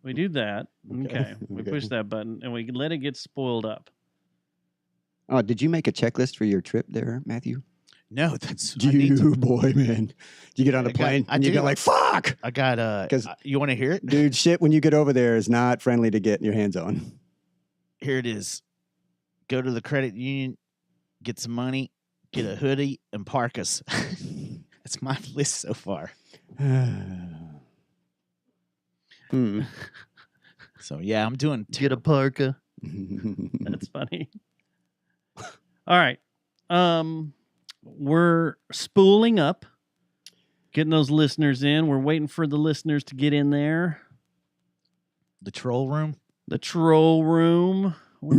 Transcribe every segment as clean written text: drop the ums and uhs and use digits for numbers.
We do that. Okay. We Okay. push that button and we let it get spoiled up. Oh, did you make a checklist for your trip there, Matthew? No, that's I need to. You boy, man. You get on the I got- plane I and you do. go like, fuck! I got 'Cause- you want to hear it? Dude, shit when you get over there is not friendly to get your hands on. Here it is. Go to the credit union, get some money, get a hoodie, and parkas. That's my list so far. Hmm. So yeah, I'm doing. Get a parka. That's funny. All right. We're spooling up, getting those listeners in. We're waiting for the listeners to get in there. The troll room. The troll room. We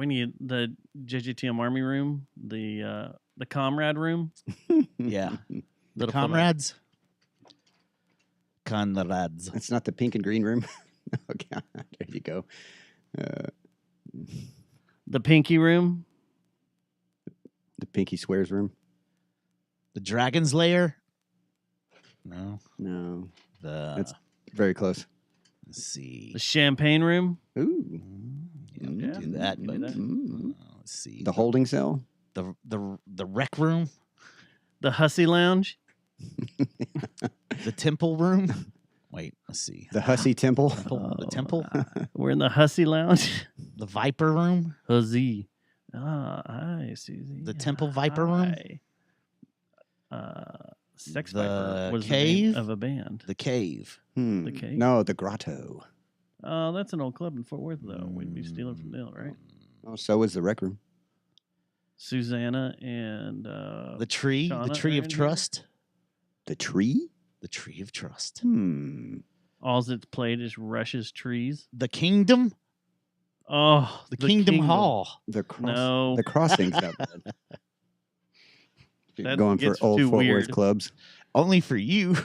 need the JJTM Army room. The comrade room. Yeah. The Little comrades. Comrades. It's not the pink and green room. Okay, there you go. The pinky room. The pinky swears room. The dragon's lair. No. No, The That's- very close. let's see. The champagne room. Ooh, Yeah, we Yeah, can do that. we can But, do that. let's see. the holding cell. The rec room. The hussy lounge. The temple room. Wait, let's see. The Hussy Temple. The temple. We're in the hussy lounge. The viper room. Hussy. Hi, Susie. The Temple Viper room? Hi. Sex The Viper was cave? the name of a band. The cave. The cave? No, the grotto. Oh, that's an old club in Fort Worth, though. We'd be stealing from Dale, right? Oh, so is the rec room. Susanna and The tree. Shauna The tree are of in here? trust. The tree? The tree of trust. all that's played is Rush's Trees. The kingdom. Oh, The Kingdom Hall. The cross. No. The crossing's not bad. That Going for gets old too Fort Worth weird. clubs. Only for you.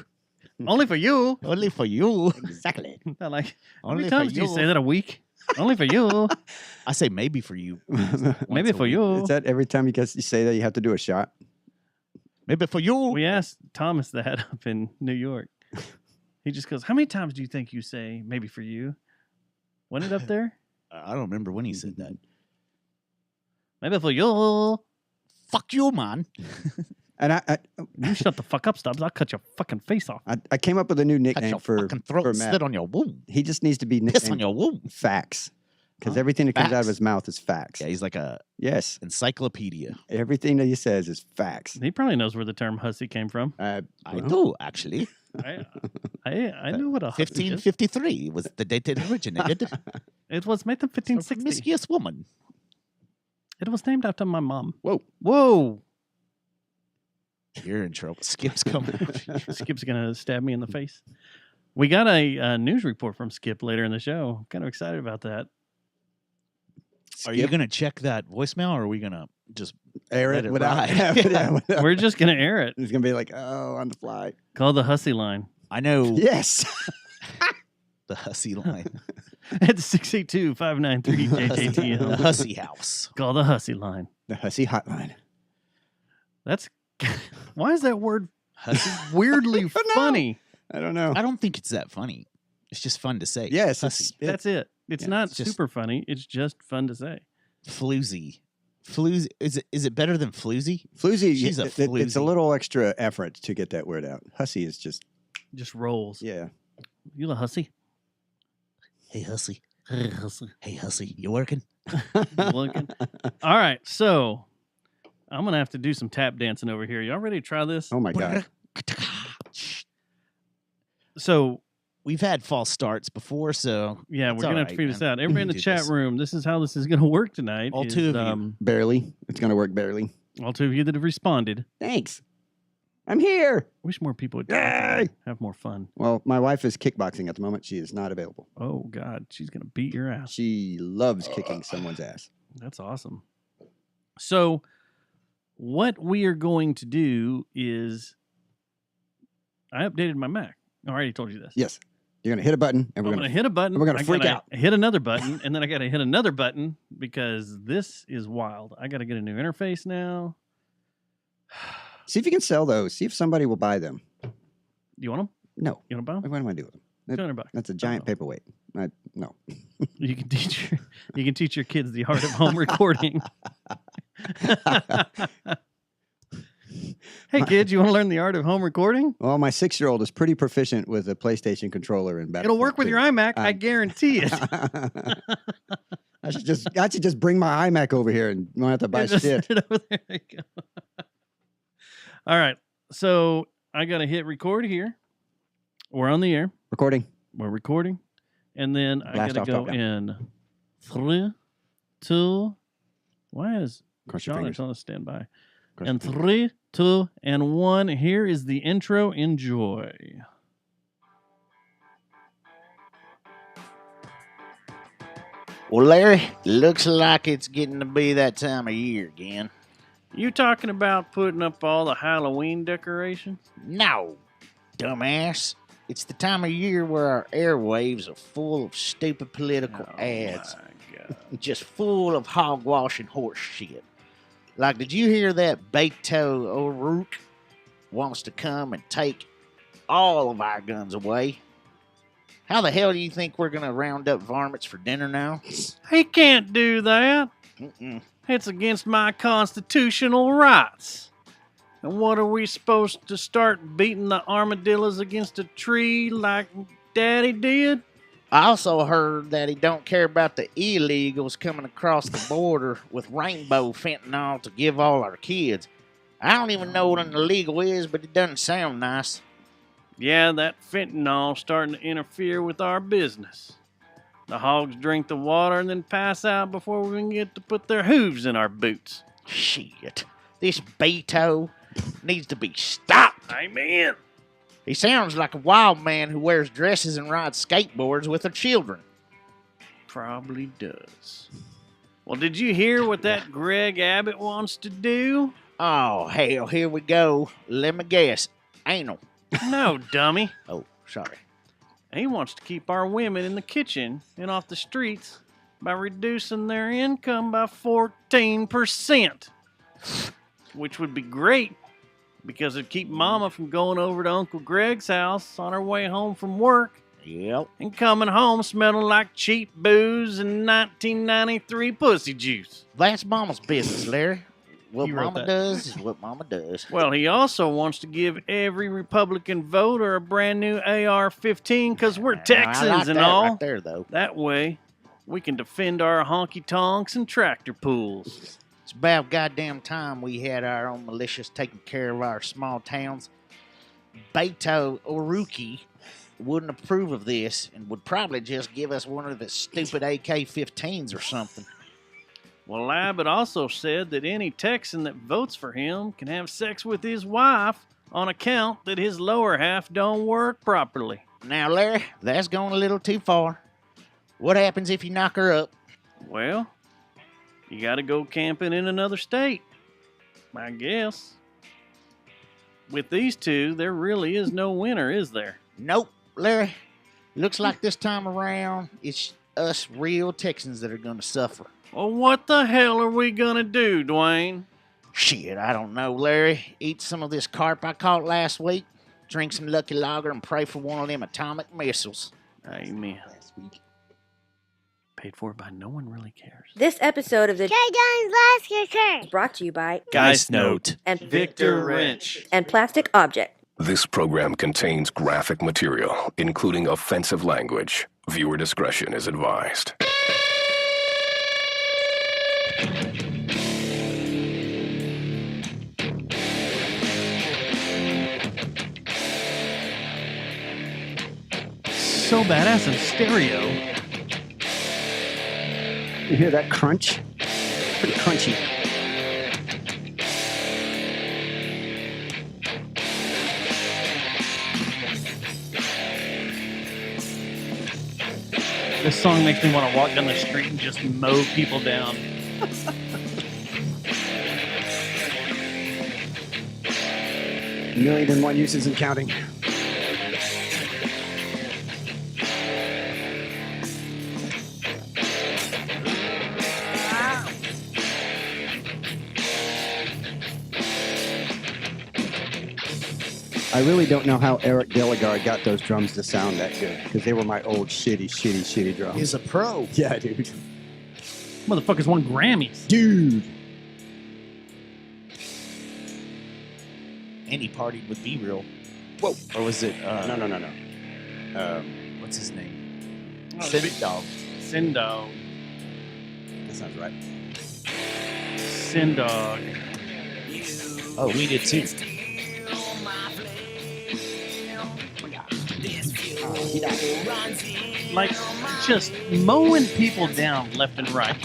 Only for you. Only for you. Exactly. I like. How Only many for times do you you. say that a week? Only for you. I say maybe for you. Maybe Once a for week. you. Is that every time you say that you have to do a shot? Maybe for you. We asked Thomas that up in New York. He just goes, "How many times do you think you say maybe for you?" Wasn't it up there? I don't remember when he said that. Maybe for you. Fuck you, man. And I You shut the fuck up, Stubbs. I'll cut your fucking face off. I came up with a new Cut nickname your for fucking throat. for Matt. Slit on your womb. He just needs to be Piss on nicknamed your womb. Facts. Because Huh? everything that comes out of Facts? his mouth is facts. Yeah, he's like a Yes. encyclopedia. Everything that he says is facts. He probably knows where the term hussy came from. I Well, do, actually. I know what a hussy is. 1553 was the date it originated. It was made in A 1560. promiscuous woman. It was named after my mom. Whoa. Whoa. You're in trouble. Skip's coming. Skip's going to stab me in the face. We got a news report from Skip later in the show. Kind of excited about that. Are you going to check that voicemail or are we going to just air let it it without? ride? Yeah, without- We're just going to air it. He's gonna be like, oh, on the fly. Call the hussy line. I know Yes. the hussy line. It's 682-593-JJTM. The hussy house. Call the hussy line. The Hussy Hotline. That's why is that word Hussy? weirdly know. funny? I don't know. I don't think it's that funny. It's just fun to say. Yes, Hussy. That's it. It's Yeah, not it's just- super funny. It's just fun to say. Floozy. Floozy. Is it better than floozy? Floozy, She's a it's a floozy. little extra effort to get that word out. Hussy is just, Just rolls. yeah. You a hussy? Hey hussy. Hey, hussy. Hey hussy. You working? Looking. All right, so I'm gonna have to do some tap dancing over here. Y'all ready to try this? Oh my God. So We've had false starts before, so yeah, It's we're gonna all have to right, figure this man. out. Everybody in the Do chat this. room, this is how this is gonna work tonight. All is, two of you. Barely. It's going to work barely. All two of you that have responded. Thanks. I'm here. Wish more people would talk Yay! and have more fun. Well, my wife is kickboxing at the moment. She is not available. Oh God, she's gonna beat your ass. She loves kicking someone's ass. That's awesome. So, what we are going to do is, I updated my Mac. I already told you this. Yes. You're going to hit a button and I'm we're going going to hit a button. we're gonna I freak gotta out. Hit another button, and then I got to hit another button because this is wild. I got to get a new interface now. see if you can sell those. See if somebody will buy them. You want them? No. You want to buy them? What am I doing with them? $200. That's a giant Oh. paperweight. No. You can teach your kids the art of home recording. Hey kids, you want to learn the art of home recording? Well, my 6-year-old is pretty proficient with a PlayStation controller and It'll work with your iMac, I Um, guarantee it. I should just bring my iMac over here and you don't have to buy Just shit. sit it over there. There you go. All right. So I got to hit record here. We're on the air. Recording. We're recording. And then I Blast got off to go Top Gun. in 3, 2. Why is Cross your Sean fingers. is on standby? Cross And your fingers. 3, 2, and 1. Here is the intro. Enjoy. Well, Larry, looks like it's getting to be that time of year again. You talking about putting up all the Halloween decorations? No, dumbass. It's the time of year where our airwaves are full of stupid political ads, My God. just full of hogwash and horse shit. Like, did you hear that Beto O'Rourke wants to come and take all of our guns away? How the hell do you think we're going to round up varmints for dinner now? He can't do that. Mm-mm. It's against my constitutional rights. And what are we supposed to start beating the armadillos against a tree like Daddy did? I also heard that he don't care about the illegals coming across the border with rainbow fentanyl to give all our kids. I don't even know what an illegal is, but it doesn't sound nice. Yeah, that fentanyl starting to interfere with our business. The hogs drink the water and then pass out before we can get to put their hooves in our boots. Shit. This Beto needs to be stopped. Amen. He sounds like a wild man who wears dresses and rides skateboards with her children. Probably does. Well, did you hear what that Greg Abbott wants to do? Oh, hell, here we go. Let me guess. Anal. No, dummy. Oh, sorry. He wants to keep our women in the kitchen and off the streets by reducing their income by 14%. Which would be great because it'd keep Mama from going over to Uncle Greg's house on her way home from work Yep. and coming home smelling like cheap booze and 1993 pussy juice. That's Mama's business, Larry. What You wrote Mama that. does is what Mama does. Well, he also wants to give every Republican voter a brand new AR-15 because we're Now, I Texans like and that all. right there, though. That way, we can defend our honky-tonks and tractor pools. It's about goddamn time we had our own militias taking care of our small towns. Beto O'Rourke wouldn't approve of this and would probably just give us one of the stupid AK-15s or something. Well, Abbott also said that any Texan that votes for him can have sex with his wife on account that his lower half don't work properly. Now, Larry, that's going a little too far. What happens if you knock her up? Well, you got to go camping in another state, I guess. With these two, there really is no winner, is there? Nope, Larry. Looks like this time around, it's us real Texans that are going to suffer. Well, what the hell are we gonna do, Dwayne? Shit, I don't know, Larry. Eat some of this carp I caught last week, drink some Lucky Lager, and pray for one of them atomic missiles. Amen. Paid for by No One Really Cares. This episode of the Guns Last Kicker. is brought to you by Geist Note. and Victor Wrench. and Plastic Object. This program contains graphic material, including offensive language. Viewer discretion is advised. So badass in stereo. You hear that crunch? Pretty crunchy. This song makes me want to walk down the street and just mow people down. Million and one uses and counting. I really don't know how Eric Delegard got those drums to sound that good because they were my old shitty drums. He's a pro. Yeah, dude. Motherfuckers won Grammys. Dude. And he partied with B-Real. Whoa. Or was it... No. What's his name? Oh, Sin big- Dog. Sindog. That sounds right. Sindog. Oh, we did too. Like, just mowing people down left and right.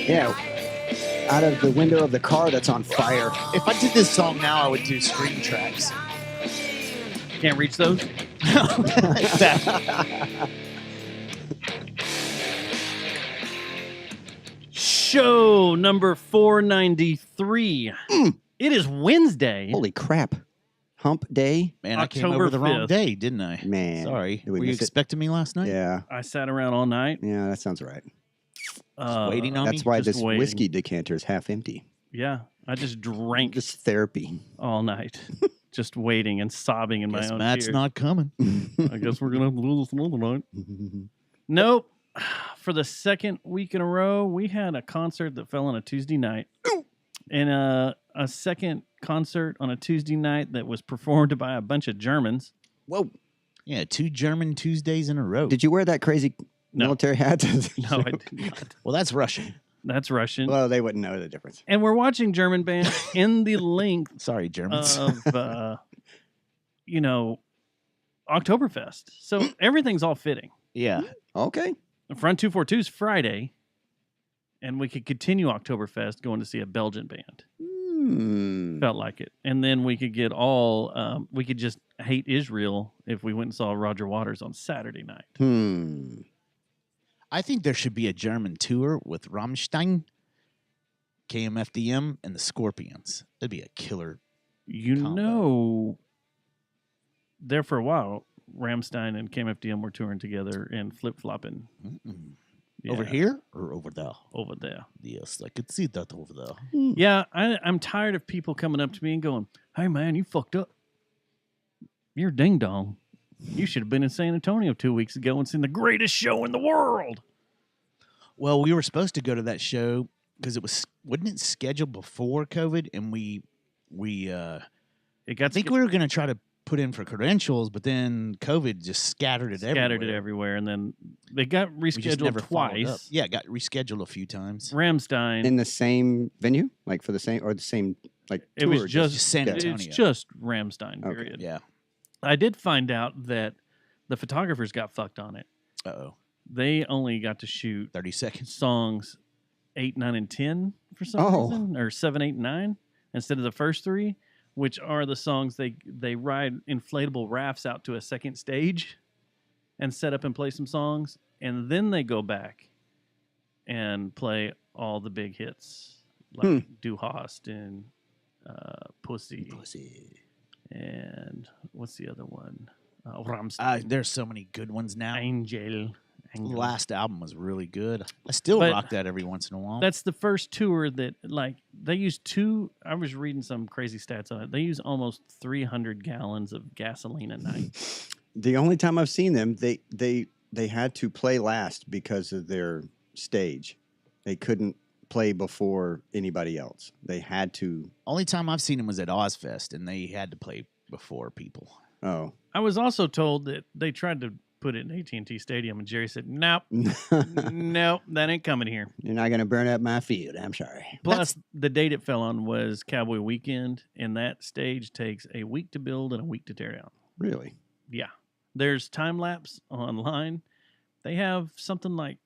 Yeah. Out of the window of the car that's on fire. If I did this song now, I would do screen tracks. Can't reach those. Show number 493. It is Wednesday. Holy crap. Hump day? Man, I came October over the wrong 5th. day, didn't I? Man. Sorry. Did we Were you miss it? expecting me last night? Yeah. I sat around all night. Yeah, that sounds right. Waiting on That's me? why just this waiting. whiskey decanter is half empty. Yeah, I just drank This therapy. all night, just waiting and sobbing in my Guess own Matt's tears. not coming. I guess we're gonna have to do this another night. Nope. For the second week in a row, we had a concert that fell on a Tuesday night, and a second concert on a Tuesday night that was performed by a bunch of Germans. Whoa. Yeah, 2 German Tuesdays in a row. Did you wear that crazy No. military hat? No, I did not. Well, that's Russian. That's Russian. Well, they wouldn't know the difference. And we're watching German band in the length Sorry, Germans. of, Oktoberfest. So everything's all fitting. yeah. Okay. Front 242 is Friday, and we could continue Oktoberfest going to see a Belgian band. Felt like it. And then we could get we could just hate Israel if we went and saw Roger Waters on Saturday night. I think there should be a German tour with Rammstein, KMFDM, and the Scorpions. That'd be a killer. You Combo. know, there for a while, Rammstein and KMFDM were touring together and flip-flopping. Mm-mm. Yeah, Over here or over there? Over there. Yes, I could see that over there. Yeah, I'm tired of people coming up to me and going, "Hey, man, you fucked up. You're ding dong. You should have been in San Antonio 2 weeks ago and seen the greatest show in the world." Well, we were supposed to go to that show because wasn't it scheduled before COVID? And It I got think we were going to try to put in for credentials, but then COVID just scattered it everywhere, and then they got We just never rescheduled followed up. twice. Yeah, it got rescheduled a few times. Rammstein. In the same venue? Like for the same, or the same, like, It was tour, just San yeah. Antonio. It's just Rammstein. Okay. Period. Yeah. I did find out that the photographers got fucked on it. Uh-oh. They only got to shoot 30 seconds. songs 8, 9, and 10 for some reason, or 7, 8, and 9 instead of the first 3, which are the songs they ride inflatable rafts out to a second stage and set up and play some songs, and then they go back and play all the big hits like Du Hast and Pussy. And what's the other one? Rammstein. There's so many good ones now. Angel. The last album was really good. I still But rock that every once in a while. That's the first tour that, like, they use I was reading some crazy stats on it. They use almost 300 gallons of gasoline a night. The only time I've seen them, they had to play last because of their stage. They couldn't play before anybody else. They had to. Only time I've seen them was at Ozfest, and they had to play before people. Oh. I was also told that they tried to put it in AT&T Stadium, and Jerry said, nope, nope, that ain't coming here. You're not going to burn up my field. I'm sorry. Plus, the date it fell on was Cowboy Weekend, and that stage takes a week to build and a week to tear down. Really? Yeah. There's time lapse online. They have something like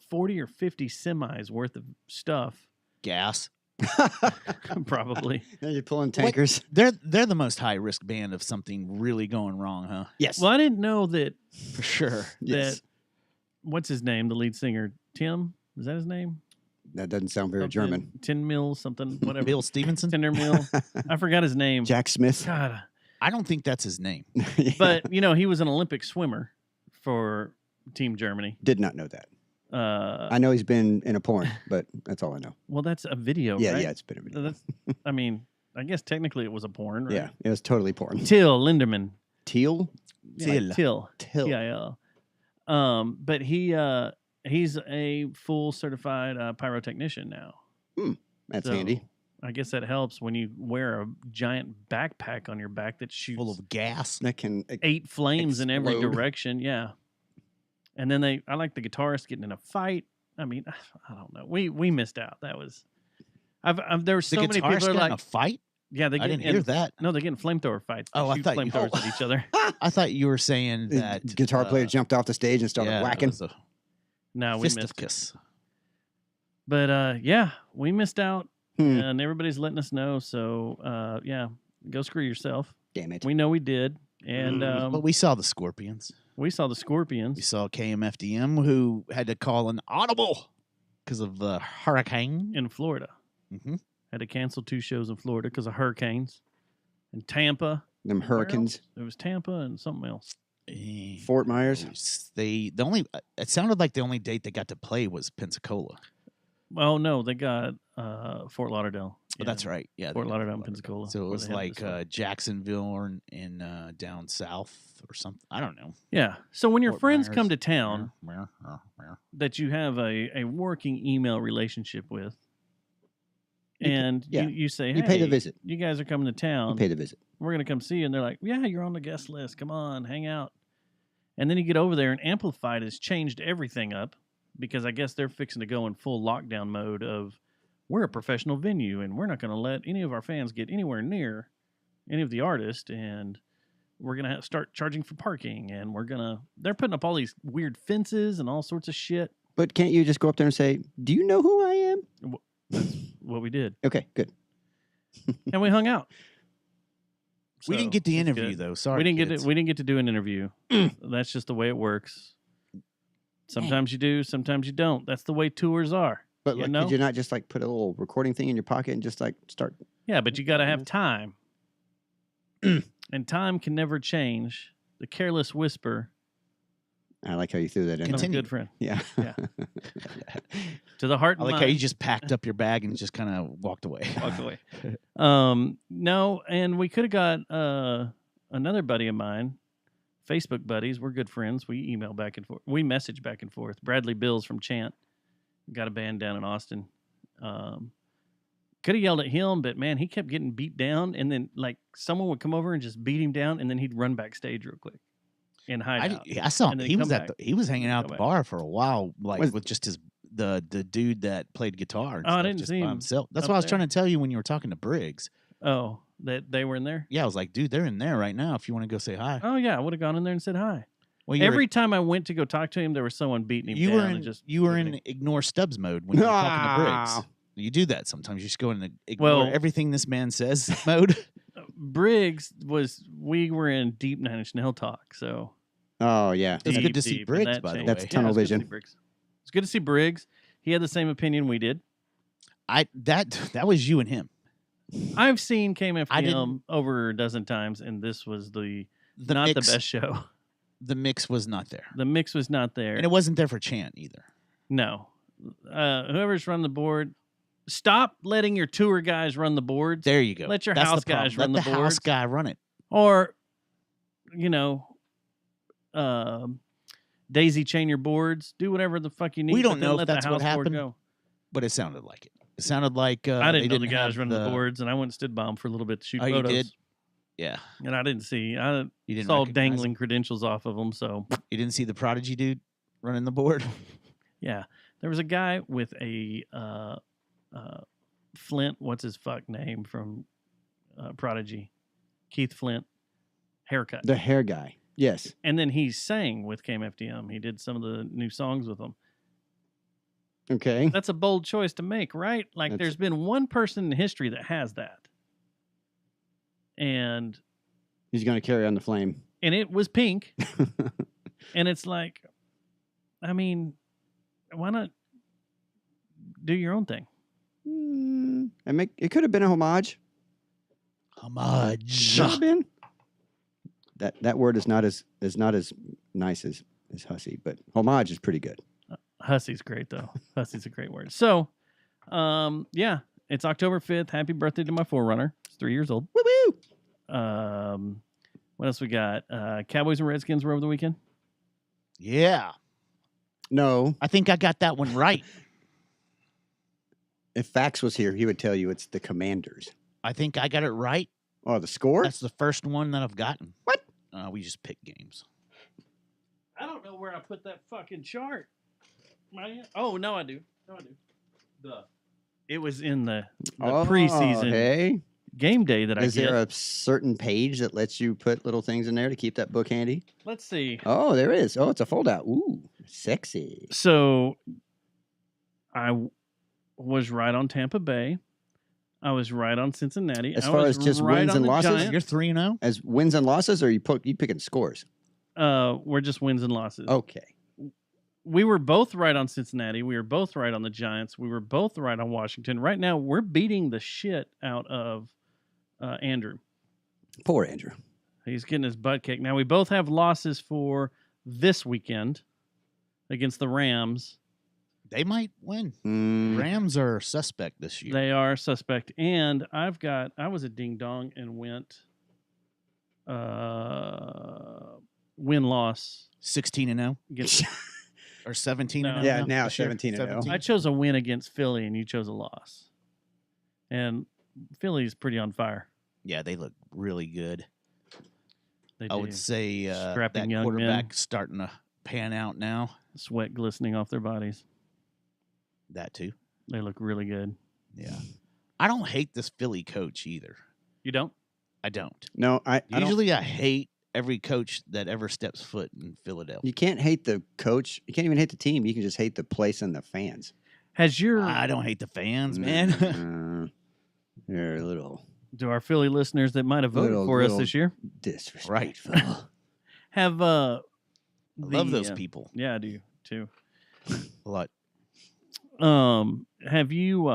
40 or 50 semis worth of stuff, Gas. probably. You're pulling tankers. They're the most high risk band of something really going wrong, huh? Yes. Well, I didn't know that For sure. Yes. what's his name, the lead singer, Tim? Is that his name? That doesn't sound very Something- German. Tin Mill, something, whatever. Bill Stevenson? Tinder Mill. I forgot his name. Jack Smith. God. I don't think that's his name. But, he was an Olympic swimmer for Team Germany. Did not know that. I know he's been in a porn, but that's all I know. Well, that's a video, Yeah, right? yeah, it's been a video. That's, I mean, I guess technically it was a porn, right? Yeah, it was totally porn. Till Linderman. Teal? Yeah, like Till. Till. T-I-L. But he's a full certified pyrotechnician now. That's So, handy. I guess that helps when you wear a giant backpack on your back that shoots Full of gas. That can 8 flames in every explode. direction. Yeah. And then I like the guitarist getting in a fight. I mean, I don't know. We missed out. That was, there were so The many guitarist people are got in like, a fight? yeah, they I get didn't in, hear that. No, they get in flamethrower fights. They Oh, I shoot thought flamethrowers at each other. I thought you were saying The that guitar player jumped off the stage and started yeah, it whacking. was a No, we missed it. fisticuffs. But yeah, we missed out, Hmm. and everybody's letting us know. So yeah, go screw yourself. Damn it. We know we did, and But we saw the Scorpions. we saw the We Scorpions saw KMFDM, who had to call an audible because of the hurricane. in Florida. Mhm. Had to cancel 2 shows in Florida because of hurricanes. In Tampa, Them where hurricanes. else? It was Tampa and something else. Fort Myers. It sounded like the only date they got to play was Pensacola. Oh no, they got Fort Lauderdale. But that's right. Yeah. Fort they got Lauderdale and Pensacola. So it where was they had like this one. Jacksonville or in down south or something. I don't know. Yeah. So when your Fort friends Myers. come to town Meow. that you have a working email relationship with, and yeah. you say, hey, You pay the visit. you guys are coming to You town. pay the visit. We're going to come see you. And they're like, yeah, you're on the guest list. Come on, hang out. And then you get over there, and Amplified has changed everything up because I guess they're fixing to go in full lockdown mode of we're a professional venue, and we're not going to let any of our fans get anywhere near any of the artists. And we're going to start charging for parking. And they're putting up all these weird fences and all sorts of shit. But can't you just go up there and say, "Do you know who I am?" That's what we did. Okay, good. And we hung out. We So, didn't get the it's interview good. though. Sorry, we didn't kids. get to do an interview. That's just the way it works. Sometimes you do, sometimes you don't. That's the way tours are. But You like, know? could you not just like put a little recording thing in your pocket and just like start? Yeah, but you got to have time. And time can never change. The careless whisper I like how you threw that in. of a Continue. good friend. Yeah. Yeah. To the heart I and like how you mind. just packed up your bag and just kind of walked away. Walked away. No, and we could have got another buddy of mine, Facebook buddies. We're good friends. We email back and forth. We message back and forth. Bradley Bills from Chant got a band down in Austin. Could have yelled at him, but man, he kept getting beat down, and then like someone would come over and just beat him down, and then he'd run backstage real quick and hide out. I saw him. And then He come was back. he was hanging out at Come the back. bar for a while, like Was- with just the dude that played guitar. And Oh, I stuff, didn't just see by him himself. That's up what I was there. trying to tell you when you were talking to Briggs. Oh, that they were in there. Yeah, I was like, dude, they're in there right now. If you want to go say hi. Oh yeah, I would have gone in there and said hi. Well, you Every time I went to go talk to him, there was someone beating him you down. were and in just you were hitting in him. ignore Stubbs mode when you were talking to Briggs. You do that sometimes. You just go in ignore Well- everything this man says mode. Briggs we were in deep Nine Inch Nail talk, so Oh yeah. It's deep, good to see deep, and Briggs, that by the changed. way. That's tunnel it's good to see vision. Briggs. It's good to see Briggs. He had the same opinion we did. That was you and him. I've seen KMFDM didn't- over a dozen times, and this was The not mix, the best show. The mix was not there, The mix was not there. and it wasn't there for Chant either. No. Whoever's run the board, stop letting your tour guys run the boards. There you go. Let your That's house the problem. guys run Let the house boards. guy run it. Or, daisy chain your boards. Do whatever the fuck you need. We don't but then know if let the that's what house board happened. go. But it sounded like it. It sounded like I they didn't know the guys have running the boards, and I went and stood by them for a little bit to shoot Oh, you photos. did? Yeah, And I didn't see. I you didn't saw recognize dangling him? credentials off of them. So You didn't see the Prodigy dude running the board. yeah, there was a guy with a Flint. What's his fuck name from Prodigy? Keith Flint haircut. The hair guy. Yes. And then he sang with KMFDM. He did some of the new songs with them. Okay. That's a bold choice to make, right? Like That's- there's been one person in history that has that. And He's going to carry on the flame. it was Pink. And it's like, I mean, why not do your own thing? It could have been a homage. Homage. Could have been. That word is not as nice as hussy, but homage is pretty good. Hussy's great though. Hussy's a great word. So, yeah, it's October 5th. Happy birthday to my Forerunner. It's 3 years old. Woo woo. What else we got? Cowboys and Redskins were over the weekend. Yeah. No, I think I got that one right. if Fax was here, he would tell you it's the Commanders. I think I got it right. Oh, the score? That's the first one that I've gotten. What? We just pick games. I don't know where I put that fucking chart. Oh, no, I do. It was in the preseason Hey, game day that I is get. there a certain page that lets you put little things in there to keep that book handy? Let's see. Oh, there is. Oh, it's a fold-out. Ooh, sexy. So I was right on Tampa Bay. I was right on Cincinnati. As I far was as just right wins on and the losses? Giants. You're 3-0. As wins and losses, or you picking scores? We're just wins and losses. Okay. We were both right on Cincinnati. We were both right on the Giants. We were both right on Washington. Right now, we're beating the shit out of Andrew. Poor Andrew. He's getting his butt kicked. Now, we both have losses for this weekend against the Rams. They might win. Mm, Rams are suspect this year. They are suspect. And I was a ding dong and went win-loss 16-0 against. or 17-0. No. yeah, now now this year? 17-0. I chose a win against Philly, and you chose a loss. And Philly's pretty on fire. Yeah, they look really good. They I do. would say Scrapping that young men. quarterback's starting to pan out now. Sweat glistening off their bodies. That too. They look really good. Yeah. I don't hate this Philly coach either. You don't? I don't. No, I don't. Usually I hate every coach that ever steps foot in Philadelphia. You can't hate the coach. You can't even hate the team. You can just hate the place and the fans. Has your I don't hate the fans, man. You're a little do our Philly listeners that might have voted Little- for us little- this year disrespectful. have I love the, those people Yeah, I do too. a lot. Have you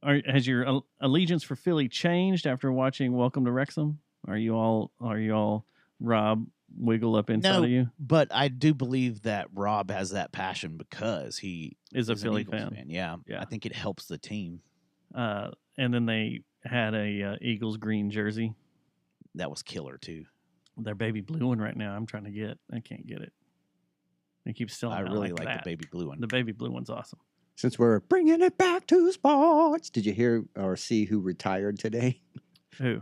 has your allegiance for Philly changed after watching Welcome to Wrexham? Are you all Rob wiggle up inside No. of you? But I do believe that Rob has that passion because he Is a is an Philly Eagles fan. Yeah. Yeah. I think it helps the team. And then they had a Eagles green jersey. That was killer too. Their baby blue one right now. I'm trying to get. I can't get it. They keep selling. I out really like like that. the baby blue one. The baby blue one's awesome. Since we're bringing it back to sports, did you hear or see who retired today? Who?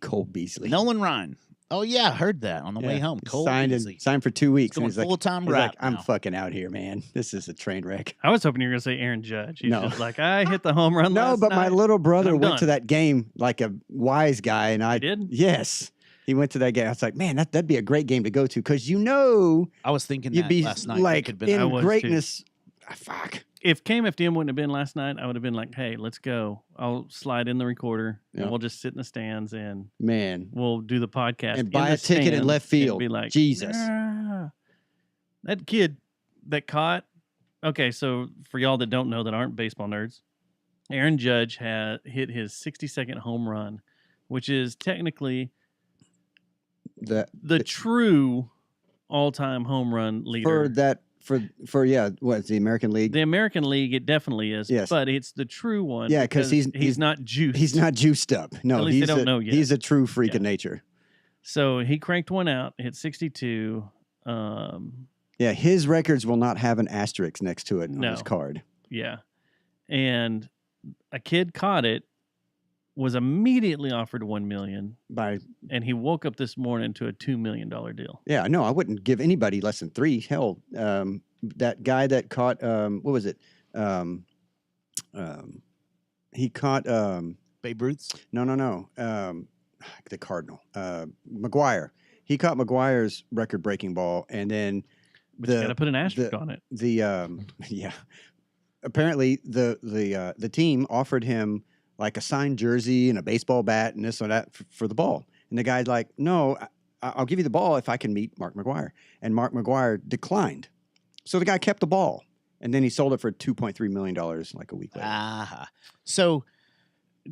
Cole Beasley. Nolan Ryan. Oh yeah, I heard that on the way home. He Cole signed Beasley. signed for 2 weeks. Going And he's like, full-time he's right like, I'm now. fucking out here, man. This is a train wreck. I was hoping you were going to say Aaron Judge. He's No. just like, I hit the home run No, last but my night. little brother I'm went done. to that game like a wise guy, and I He did? Yes, he went to that game. I was like, man, that'd be a great game to go to because I was thinking you'd that be last night. like That could have I in was too. greatness. Fuck. If KMFDM wouldn't have been last night, I would have been like, hey, let's go. I'll slide in the recorder, Yeah. and we'll just sit in the stands, and Man, we'll do the podcast. and in buy the a ticket in stands left and field. Be like, Jesus. "Ah." That kid that caught. Okay, so for y'all that don't know that aren't baseball nerds, Aaron Judge had hit his 60-second home run, which is technically the true all-time home run leader. for what's the American League? The American League, it definitely is. Yes. But it's the true one. Yeah, 'cause because he's- he's not juiced. He's not juiced up. No, At least they he's don't a, know yet. He's a true freak Yeah. of nature. So he cranked one out, hit 62. Yeah, his records will not have an asterisk next to it on No. his card. Yeah. And a kid caught it, was immediately offered $1 million, By and he woke up this morning to a $2 million deal. yeah, no, I wouldn't give anybody less than 3. Hell, that guy that caught what was it? He caught Babe Ruth's. no. The Cardinal. McGuire. He caught McGuire's record-breaking ball, and then But you got to put an asterisk on it. yeah. Apparently, the team offered him like a signed jersey and a baseball bat and this or that for the ball, and the guy's like, "No, I'll give you the ball if I can meet Mark McGuire." And Mark McGuire declined, so the guy kept the ball, and then he sold it for $2.3 million like a week later. Ah. So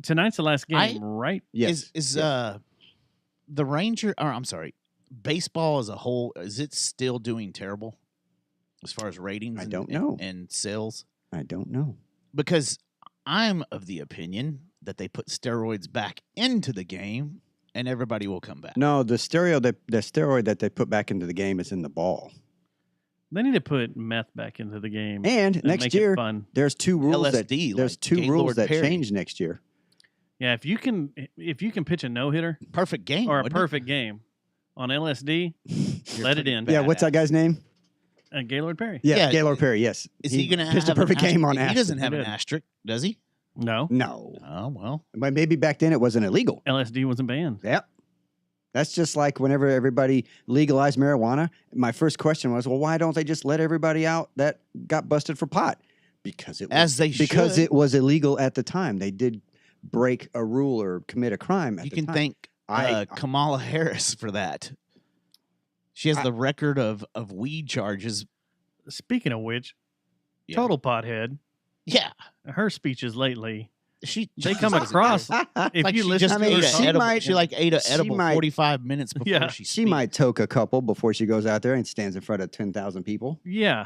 Tonight's the last game, I- right? Yes, is yes. the Ranger, or I'm sorry, baseball as a whole, is it still doing terrible as far as ratings? I don't know. And sales? I don't know. Because I'm of the opinion that they put steroids back into the game and everybody will come back. No, the steroid that they put back into the game is in the ball. They need to put meth back into the game. And make next it year, fun. there's two rules LSD, there's like two Gaylord rules that Perry. change next year. Yeah, if you can pitch a no hitter Perfect game. or a wouldn't it? perfect game on LSD, You're let it pretty in. Yeah, what's that guy's name? Gaylord Perry. Yeah, Yeah, Gaylord Perry. Yes, Is he going to pitched have a perfect an game on asterisk? He doesn't acid. have He an did. asterisk, does he? No, No, Oh, well. but maybe back then it wasn't illegal. LSD wasn't banned. Yep. That's just like whenever everybody legalized marijuana. My first question was, well, why don't they just let everybody out that got busted for pot? Because it was, As they because should. it was illegal at the time. They did break a rule or commit a crime at You the can time. thank I- Kamala Harris for that. She has I- the record of weed charges. Speaking of which, Yeah. total pothead. Yeah. Her speeches lately, She they just come doesn't across. care. If Like you she listen just to ate her, a she song- edible, might- she like ate an she edible might- 45 minutes before Yeah. she She might toke a couple before she goes out there and stands in front of 10,000 people. yeah,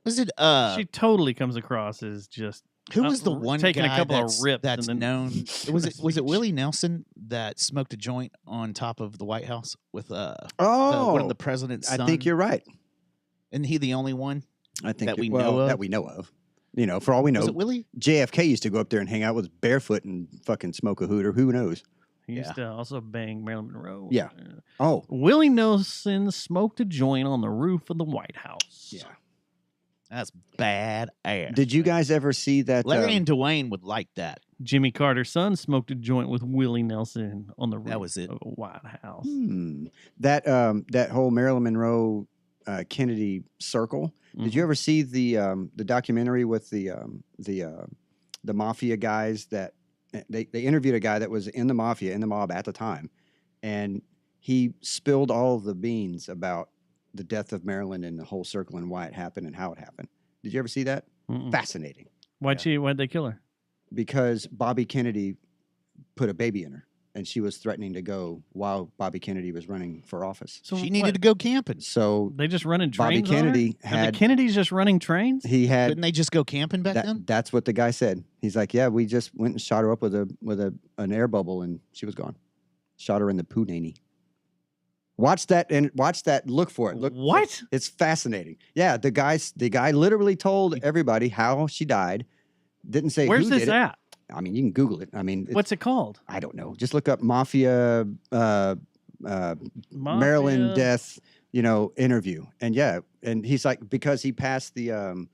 Was it she totally comes across as just who was the one taking a guy couple of that's, rips that's and then known? Was it Willie Nelson that smoked a joint on top of the White House with Oh, one of the president's I son? think you're right. Isn't he the only one? I think That we well, know of? that we know of. You know, for all we know, Was it Willie? JFK used to go up there and hang out with barefoot and fucking smoke a hooter. Who knows? he used to also bang Marilyn Monroe. Yeah. Oh, Willie Nelson smoked a joint on the roof of the White House. yeah. That's bad ass. Did you guys ever see that? Larry and Dwayne would like that. Jimmy Carter's son smoked a joint with Willie Nelson on the roof That was it. of the White House. That whole Marilyn Monroe Kennedy circle? Did you ever see the documentary with the mafia guys that they interviewed a guy that was in the mafia, in the mob at the time, and he spilled all of the beans about the death of Marilyn and the whole circle and why it happened and how it happened. Did you ever see that? Mm-mm. Fascinating. Why'd they kill her? Because Bobby Kennedy put a baby in her and she was threatening to go while Bobby Kennedy was running for office. So She needed to go camping. So They just running Bobby trains. on her? Kennedy Are had the Kennedys just running trains? he had Couldn't they just go camping back then? that's what the guy said. He's like, yeah, we just went and shot her up with an air bubble and she was gone. Shot her in the punani. Watch that and watch that. Look for it. Look. What? It's fascinating. Yeah, the guy literally told everybody how she died. Didn't say Where's who this did it. at? I mean, you can Google it. I mean, What's it called? I don't know. Just look up mafia Maryland Mafia? death, interview. And yeah, and he's like, because he passed the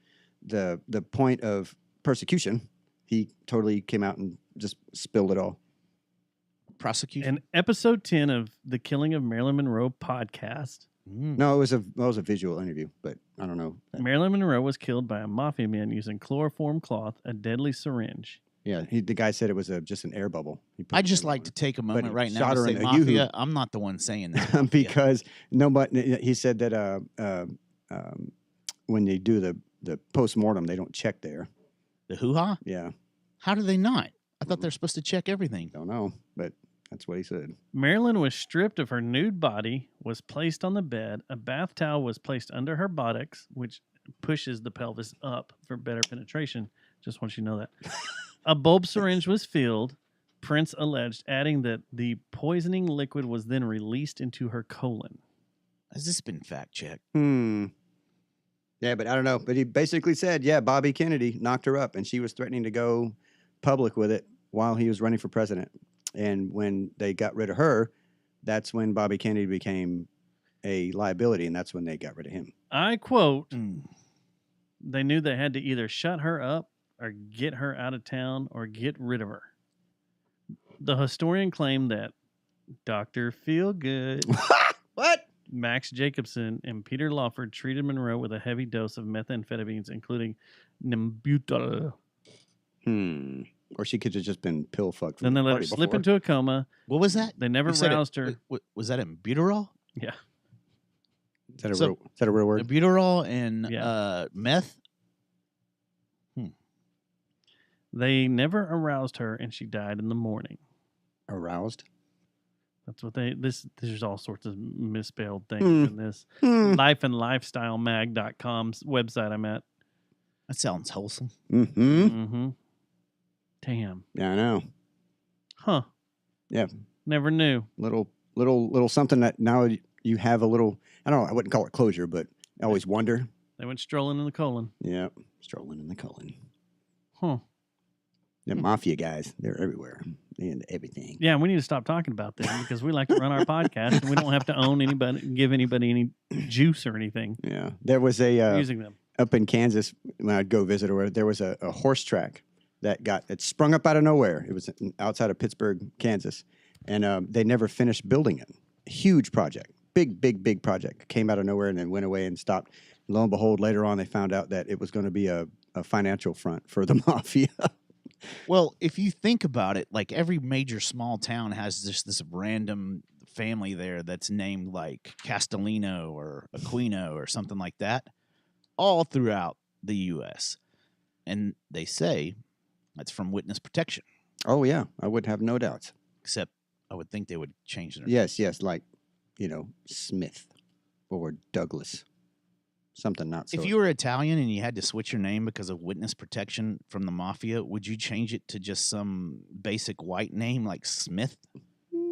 point of persecution, he totally came out and just spilled it all. Prosecution. In episode 10 of the Killing of Marilyn Monroe podcast, No, it was a visual interview, but I don't know. Marilyn Monroe was killed by a mafia man using chloroform cloth, a deadly syringe. Yeah, the guy said it was just an air bubble. He put I'd the just air like bubble to take a moment right now shot to her say in the mafia. yoo-hoo. I'm not the one saying that. in. Because nobody. He said that when they do the post-mortem, they don't check there. The hoo-ha? Yeah, How do they not? I thought they're supposed to check everything. don't know, but that's what he said. Marilyn was stripped of her nude body, was placed on the bed. A bath towel was placed under her buttocks, which pushes the pelvis up for better penetration. Just want you to know that. A bulb syringe was filled, Prince alleged, adding that the poisoning liquid was then released into her colon. Has this been fact-checked? Yeah, but I don't know. But he basically said, yeah, Bobby Kennedy knocked her up, and she was threatening to go public with it while he was running for president. And when they got rid of her, that's when Bobby Kennedy became a liability, and that's when they got rid of him. I quote, Mm. they knew they had to either shut her up or get her out of town or get rid of her. The historian claimed that Dr. Feelgood, What? Max Jacobson, and Peter Lawford treated Monroe with a heavy dose of methamphetamines, including Nembutal. Or she could have just been pill fucked. Then they let her slip into a coma. What was that? They never You said roused her. Was that in Buterol? Yeah. Is that a So- real? Is that a real word? Buterol and Yeah. meth? They never aroused her, and she died in the morning. Aroused. That's what there's all sorts of misspelled things Hmm. in this. Lifeandlifestylemag.com's website I'm at. That sounds wholesome. Mm-hmm. Mm-hmm. Damn. Yeah, I know. Huh. Yeah. Never knew. Little something that now you have a little. I don't know. I wouldn't call it closure, but I always wonder. They went strolling in the colon. Yeah, strolling in the colon. Huh. The mafia guys, they're everywhere. They into everything. Yeah, we need to stop talking about them because we like to run our podcast and we don't have to own anybody, give anybody any juice or anything Yeah, there was a using them. up in Kansas when I'd go visit, or there was a horse track that it sprung up out of nowhere. It was outside of Pittsburgh, Kansas, and they never finished building it. Huge project, big project. Came out of nowhere and then went away and stopped. Lo and behold, later on they found out that it was going to be a financial front for the mafia. Well, if you think about it, like every major small town has just this random family there that's named like Castellino or Aquino or something like that, all throughout the U.S. And they say that's from witness protection, Oh yeah, I would have no doubts. except I would think they would change their Yes, like Smith or Douglas, something not so. If you were Italian and you had to switch your name because of witness protection from the mafia, would you change it to just some basic white name like Smith?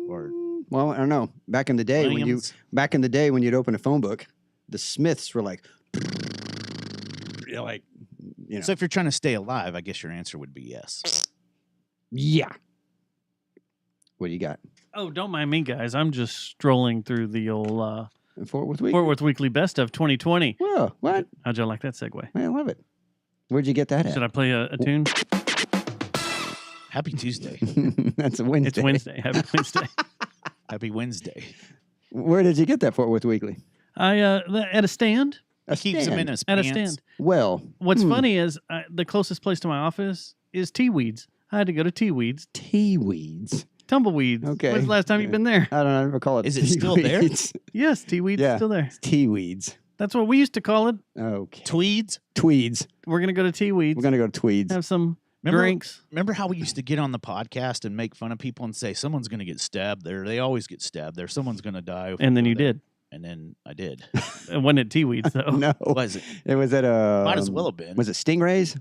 Or Well, I don't know. Back in the day Williams? when you'd open a phone book, the Smiths were like, So if you're trying to stay alive, I guess your answer would be yes. yeah. What do you got? Oh, don't mind me, guys. I'm just strolling through the old Fort Worth Week? Fort Worth Weekly Best of 2020. Whoa, what? How'd you like that segue? I love it. Where'd you get that at? Should I play a tune? Happy Tuesday. That's a Wednesday. It's Wednesday. Happy Wednesday. Happy Wednesday. Where did you get that Fort Worth Weekly? I at a stand. A Keeps him in his At a pants. stand. Well, What's funny is the closest place to my office is Tea-Weeds. I had to go to Tea-Weeds. tea weeds. Tumbleweeds. Okay. When's the last time you've been there? I don't ever call it. Is it still there? tea-weeds. Yes, Tea-Weeds Yeah. is still there. Tea weeds. That's what we used to call it. Okay. Tweeds. Tweeds. We're going to go to Tea-Weeds. We're gonna go to Tweeds. have some Remember, drinks. remember how we used to get on the podcast and make fun of people and say, someone's going to get stabbed there. They always get stabbed there. Someone's going to die. if And we then go you there." did. And then I did. It wasn't at Tea-Weeds, though. No, Was it? it was at a. Might as well have been. Was it Stingrays?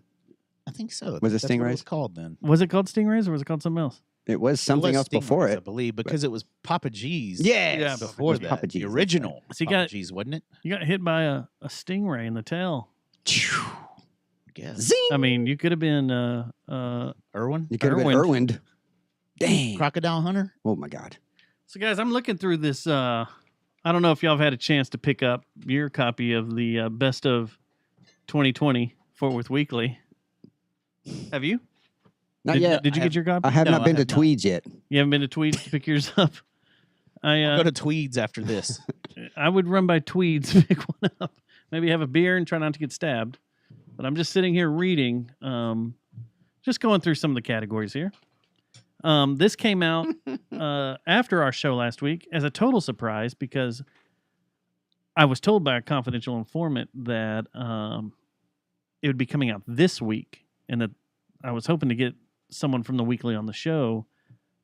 I think so. Was it That's what Stingrays? was called then. Was it called Stingrays or was it called something else? It was something It was else before Stingrays, I it. believe, because it was Papa G's. Yes. Yeah, Before It was that. Papa G's, The that's original So you Papa got- G's, wasn't it? You got hit by a stingray in the tail. I guess. Zing. I mean, you could have been Irwin? You could have been Irwined. Irwined. Dang. Crocodile Hunter? Oh my God. So, guys, I'm looking through this. I don't know if y'all have had a chance to pick up your copy of the Best of 2020 Fort Worth Weekly. Have you? Not did, yet. Did you get your copy? I have No, not I been to have not. Tweeds yet. You haven't been to Tweeds to pick yours up? I'll go to Tweeds after this. I would run by Tweeds, pick one up, maybe have a beer and try not to get stabbed. But I'm just sitting here reading, just going through some of the categories here. This came out after our show last week as a total surprise because I was told by a confidential informant that it would be coming out this week, and that I was hoping to get someone from the weekly on the show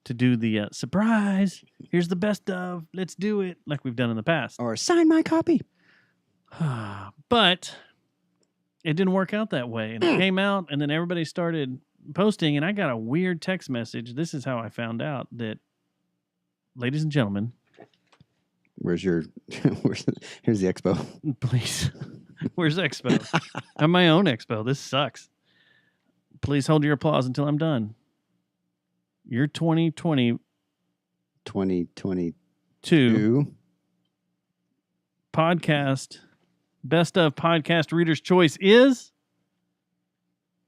to do the surprise. Here's the best of. Let's do it like we've done in the past. Or sign my copy. But it didn't work out that way. And it came out, and then everybody started posting, and I got a weird text message. This is how I found out that, ladies and gentlemen, Where's your? Here's the expo. please, where's Expo? I have my own Expo. This sucks. Please hold your applause until I'm done. Your 2020 2022. two podcast, best of podcast reader's choice is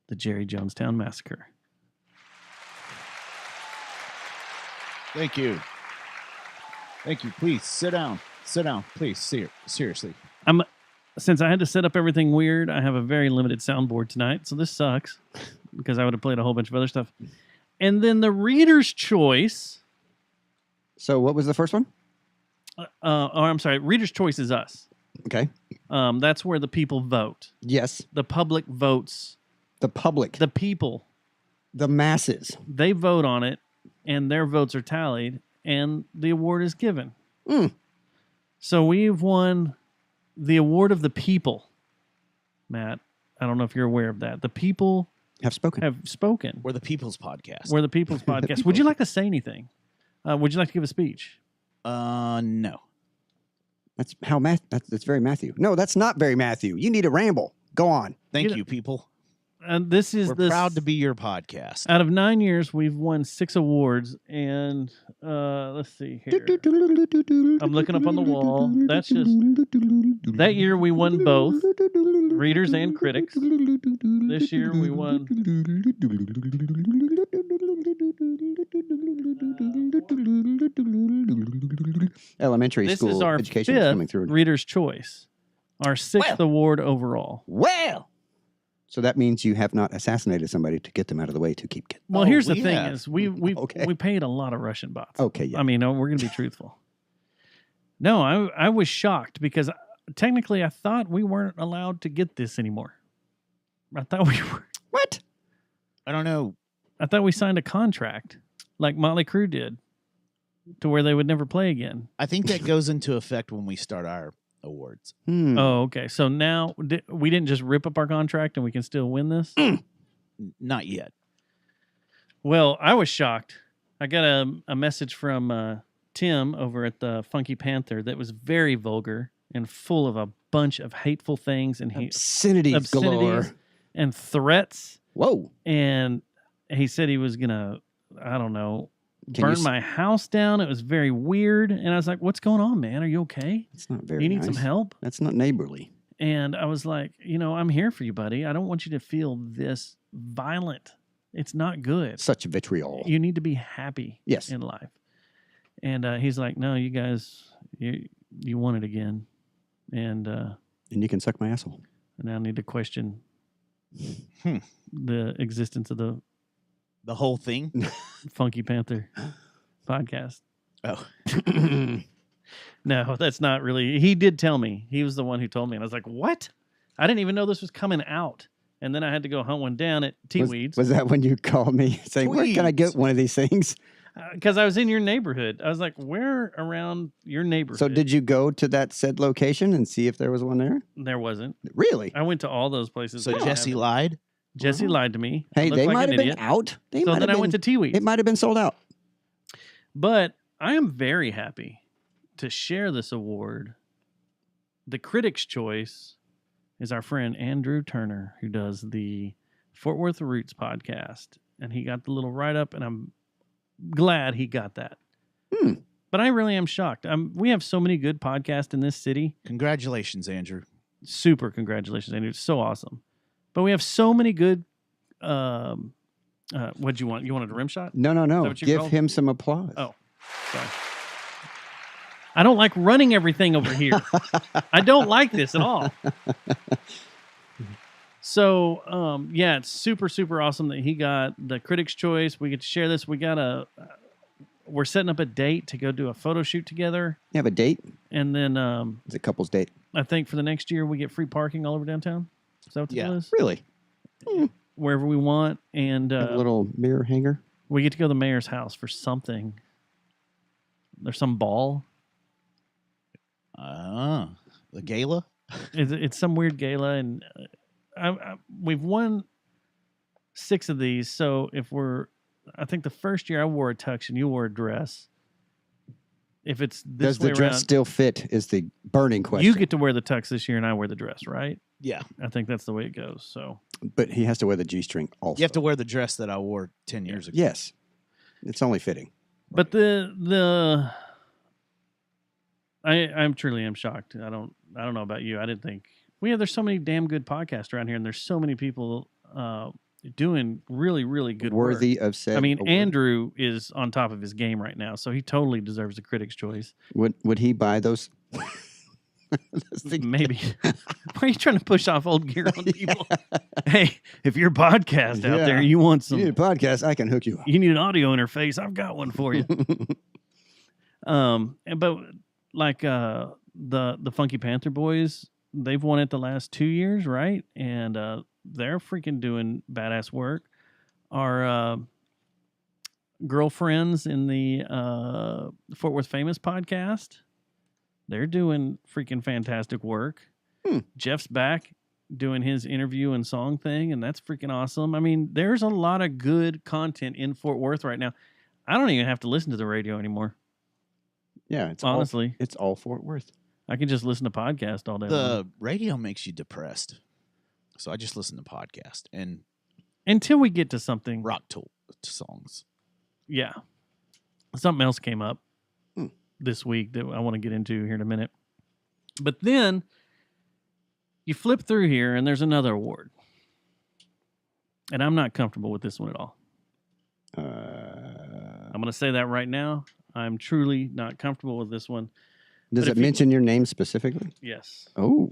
the Jerry Jonestown Massacre. Thank you. Thank you. Please sit down. Sit down. Please. Seriously. Since I had to set up everything weird, I have a very limited soundboard tonight, so this sucks because I would have played a whole bunch of other stuff. And then the reader's choice, So what was the first one? I'm sorry, reader's choice is us. Okay. That's where the people vote. Yes. The public votes. The public. The people, The masses. they vote on it, and their votes are tallied, and the award is given. Mm. So we've won the award of the people, Matt. I don't know if you're aware of that. The people Have spoken. have spoken. We're the People's Podcast. We're the People's Podcast. Would you like to say anything? Would you like to give a speech? No. That's how that's very Matthew. No, that's not very Matthew. You need a ramble. Go on. Thank you, people. And this is We're proud to be your podcast. Out of 9 years, we've won 6 awards, and let's see here. I'm looking up on the wall. That's just that year we won both readers and critics. This year we won. Elementary This school is our education is coming 5th through. Reader's Choice, our 6th award overall. Well, so that means you have not assassinated somebody to get them out of the way to keep getting. Well, Oh, here's the we thing: have. is we Okay. paid a lot of Russian bots. Okay, yeah. I mean, we're going to be truthful. No, I was shocked because technically I thought we weren't allowed to get this anymore. I thought we were. What? I don't know. I thought we signed a contract like Motley Crue did, to where they would never play again. I think that goes into effect when we start our awards. Oh, okay. So now we didn't just rip up our contract and we can still win this? Not yet. Well, I was shocked. I got a message from Tim over at the Funky Panther that was very vulgar and full of a bunch of hateful things and Obscenities galore. and threats. Whoa. And he said he was gonna, I don't know, Can you burn my house down. It was very weird. And I was like, "What's going on, man? Are you okay? It's not very You need nice. some help?" That's not neighborly. And I was like, I'm here for you, buddy. I don't want you to feel this violent. It's not good. Such vitriol. You need to be happy Yes. in life. And he's like, "No, you guys, you want it again." And And you can suck my asshole. now I need to question Hmm. the existence of the The whole thing. Funky Panther podcast. Oh, No, that's not really. He did tell me. He was the one who told me. And I was like, "What? I didn't even know this was coming out." And then I had to go hunt one down at T-Weeds. Was that when you called me saying, "Where can I get Tweeds. one of these things?" Because I was in your neighborhood. I was like, "Where around your neighborhood?" So did you go to that said location and see if there was one there? There wasn't. Really? I went to all those places. so that Jesse have it. lied. Jesse lied to me. I Hey, looked they like might an have been idiot. out. They So might then have I went to been, T-Weeds. it might have been sold out. But I am very happy to share this award. The Critics' Choice is our friend Andrew Turner, who does the Fort Worth Roots podcast. And he got the little write-up, and I'm glad he got that. But I really am shocked. We have so many good podcasts in this city. Congratulations, Andrew. Super congratulations, Andrew. It's so awesome. But we have so many good... what'd you want? You wanted a rim shot? No. what you Give called? him some applause. Oh, sorry. I don't like running everything over here. I don't like this at all. So, yeah, it's super, super awesome that he got the Critics' Choice. We get to share this. We're setting up a date to go do a photo shoot together. You have a date? And then It's a couple's date. I think for the next year, we get free parking all over downtown. Is that what the Yeah. deal is? Really? Wherever we want. And Have a little mirror hanger? we get to go to the mayor's house for something. There's some ball. The gala. It's some weird gala, and we've won 6 of these. So I think the first year I wore a tux and you wore a dress. If it's this Does way the dress around, still fit is the burning question. you get to wear the tux this year and I wear the dress, right? Yeah. I think that's the way it goes. So But he has to wear the G-string also. You have to wear the dress that I wore 10 years ago. Yes. It's only fitting. But I'm truly am shocked. I don't know about you. I didn't think there's so many damn good podcasts around here, and there's so many people doing really, really good work. Worthy of said I mean, award. Andrew is on top of his game right now, so he totally deserves a Critics' Choice. Would he buy those? Those things? Maybe. Why are you trying to push off old gear on people? Hey, if you're a podcast out Yeah. there, you want You need a some, podcast, I can hook you up. you need an audio interface, I've got one for you. But like the Funky Panther boys, they've won it the last 2 years, right? And they're freaking doing badass work. Our girlfriends in the Fort Worth Famous podcast, they're doing freaking fantastic work. Jeff's back doing his interview and song thing, and that's freaking awesome. I mean, there's a lot of good content in Fort Worth right now. I don't even have to listen to the radio anymore. Yeah, it's Honestly, it's all Fort Worth. I can just listen to podcast all day long. The radio makes you depressed, so I just listen to podcast and Until we get to something. rock songs. Yeah. Something else came up Hmm. this week that I want to get into here in a minute. But then you flip through here and there's another award. And I'm not comfortable with this one at all. I'm going to say that right now. I'm truly not comfortable with this one. Does But it if you- mention your name specifically? Yes. Oh,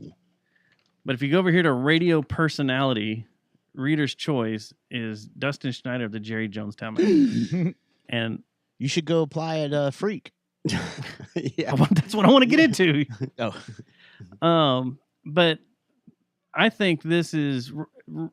But if you go over here to radio personality, Reader's Choice is Dustin Schneider of the Jerry Jonestown Band. And You should go apply at Freak. yeah. that's what I want to get into. Oh, But I think this is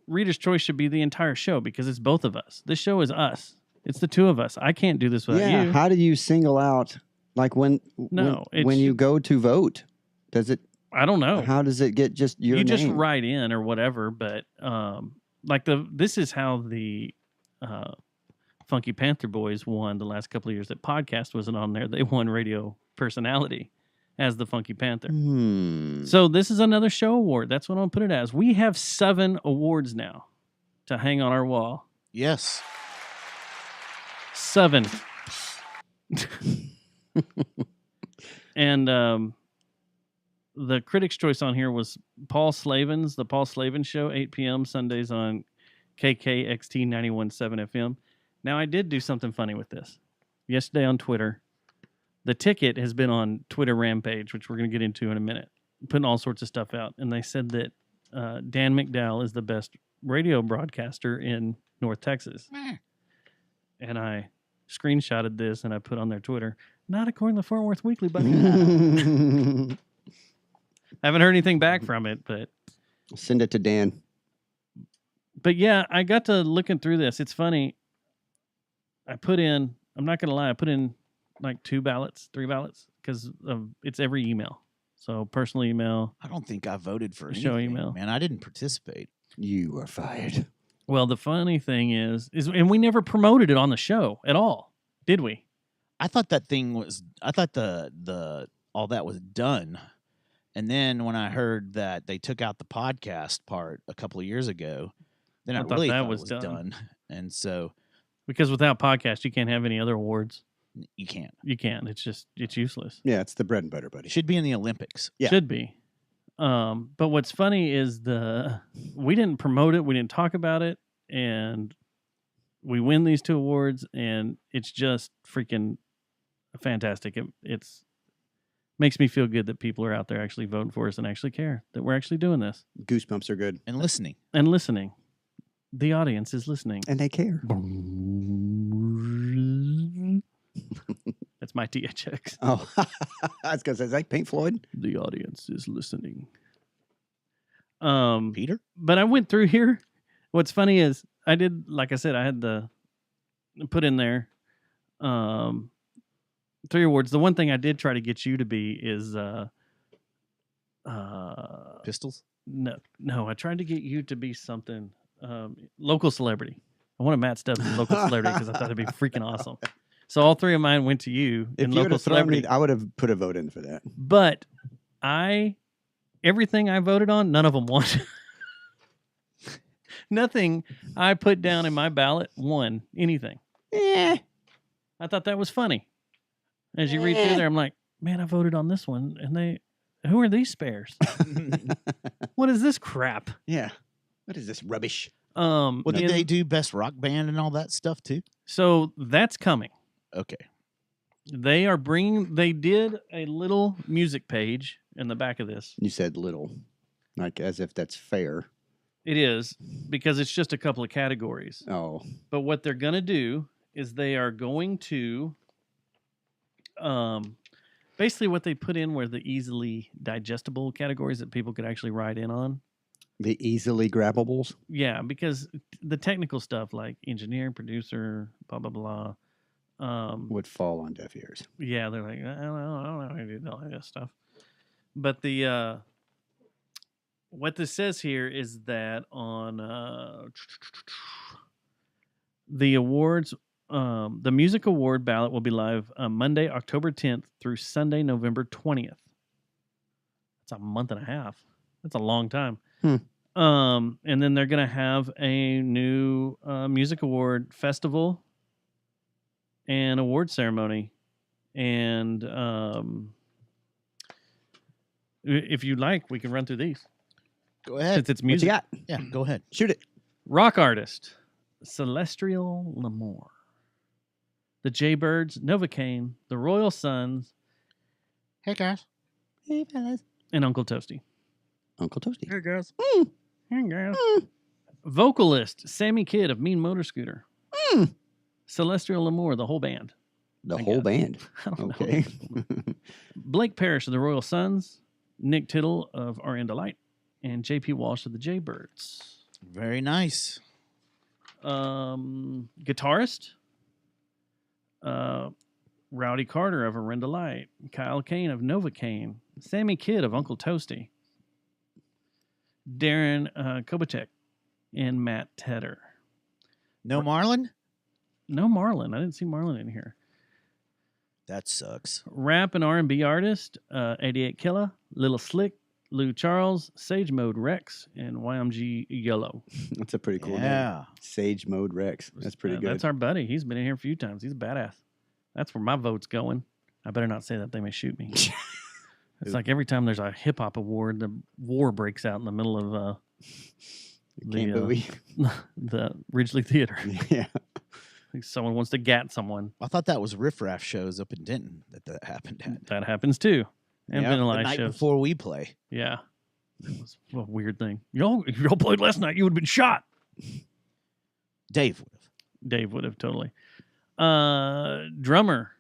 Reader's Choice should be the entire show because it's both of us. This show is us. It's the two of us. I can't do this without Yeah. you. How do you single out like when it's- you go to vote? Does it? I don't know. How does it get just your You name? just write in or whatever. But like this is how the Funky Panther Boys won the last couple of years. That podcast wasn't on there. They won radio personality as the Funky Panther. So this is another show award. That's what I'm gonna put it as. We have 7 awards now to hang on our wall. yes. 7. And the Critics' Choice on here was Paul Slavin's, the Paul Slavin Show, 8 p.m. Sundays on KKXT 91.7 FM. Now, I did do something funny with this. Yesterday on Twitter, the ticket has been on Twitter Rampage, which we're going to get into in a minute, putting all sorts of stuff out. And they said that Dan McDowell is the best radio broadcaster in North Texas. And I screenshotted this and I put on their Twitter, not according to Fort Worth Weekly, but I haven't heard anything back from it. Send it to Dan. But yeah, I got to looking through this. It's funny. I put in, I'm not going to lie, I put in like 3 ballots, because it's every email. So personal email. I don't think I voted for Show anything, email. man. I didn't participate. You are fired. Well, the funny thing is, and we never promoted it on the show at all, did we? I thought that thing was. I thought the all that was done, and then when I heard that they took out the podcast part a couple of years ago, then I I, thought really that thought was it was done. done. And so Because without podcast, you can't have any other awards. you can't. You can't. It's useless. Yeah, it's the bread and butter, buddy. It should be in the Olympics. Yeah. Should be. But what's funny is we didn't promote it, we didn't talk about it, and we win these 2 awards, and it's just freaking fantastic. It's makes me feel good that people are out there actually voting for us and actually care that we're actually doing this Goosebumps are good, And listening. and listening. The audience is listening. and they care. That's my THX. Oh, I was gonna say, is that Pink Floyd? The audience is listening. Peter? But I went through here. What's funny is I did, like I said, I had the put in there 3 awards. The one thing I did try to get you to be is Pistols? no, I tried to get you to be something local celebrity. I wanted Matt Stubbs as local celebrity because I thought it'd be freaking awesome. So all 3 of mine went to you If in you would local have thrown celebrity. me, I would have put a vote in for that. But everything I voted on, none of them won. Nothing I put down in my ballot won anything. Eh. I thought that was funny. As you read through there, I'm like, man, I voted on this one, and who are these spares? What is this crap? Yeah. What is this rubbish? Well, did in- they do best rock band and all that stuff too? So that's coming. Okay. They did a little music page in the back of this. You said little, like as if that's fair. It is, because it's just a couple of categories. Oh, But what they're going to do is they are going to basically what they put in were the easily digestible categories that people could actually write in on. the easily grabbables. Yeah, because the technical stuff like engineer, producer, blah, blah, blah. Would fall on deaf ears. Yeah, they're like, I don't know how to do all that stuff. But the what this says here is that on the awards, the music award ballot will be live Monday, October 10th through Sunday, November 20th. That's a month and a half. That's a long time. And then they're going to have a new music award festival and award ceremony. And if you like, we can run through these. Go ahead. Since it's What you music. got? Yeah, go ahead. Shoot it. Rock artist, Celestial L'Amour. The Jaybirds, Novocaine, the Royal Sons, Hey, guys. Hey, fellas. and Uncle Toasty. Uncle Toasty. Hey, guys. Hey, guys. Vocalist, Sammy Kidd of Mean Motor Scooter. Celestial L'Amour, the whole band. The I whole guess. band. I don't know. Okay. Blake Parrish of the Royal Sons, Nick Tittle of R.N. Delight, and J.P. Walsh of the Jaybirds. Very nice. Guitarist, Rowdy Carter of R.N. Delight, Kyle Kane of Novocaine, Sammy Kidd of Uncle Toasty, Darren Kobatek, and Matt Tedder. No Marlin? No Marlon. I didn't see Marlon in here. That sucks. Rap and R&B artist, 88 Killa, Little Slick, Lou Charles, Sage Mode Rex, and YMG Yellow. That's a pretty cool name. Yeah. Sage Mode Rex. That's pretty good. That's our buddy. He's been in here a few times. He's a badass. That's where my vote's going. I better not say that. They may shoot me. It's like every time there's a hip hop award, the war breaks out in the middle of Can't believe. the Ridgely Theater. Yeah. Like someone wants to gat someone. I thought that was Riff Raff shows up in Denton that happened at. That happens too. And Yeah, the Vanilla Ice night shows. before we play. Yeah. It was a weird thing. If y'all played last night, you would have been shot. Dave would have. Dave would have totally. Drummer,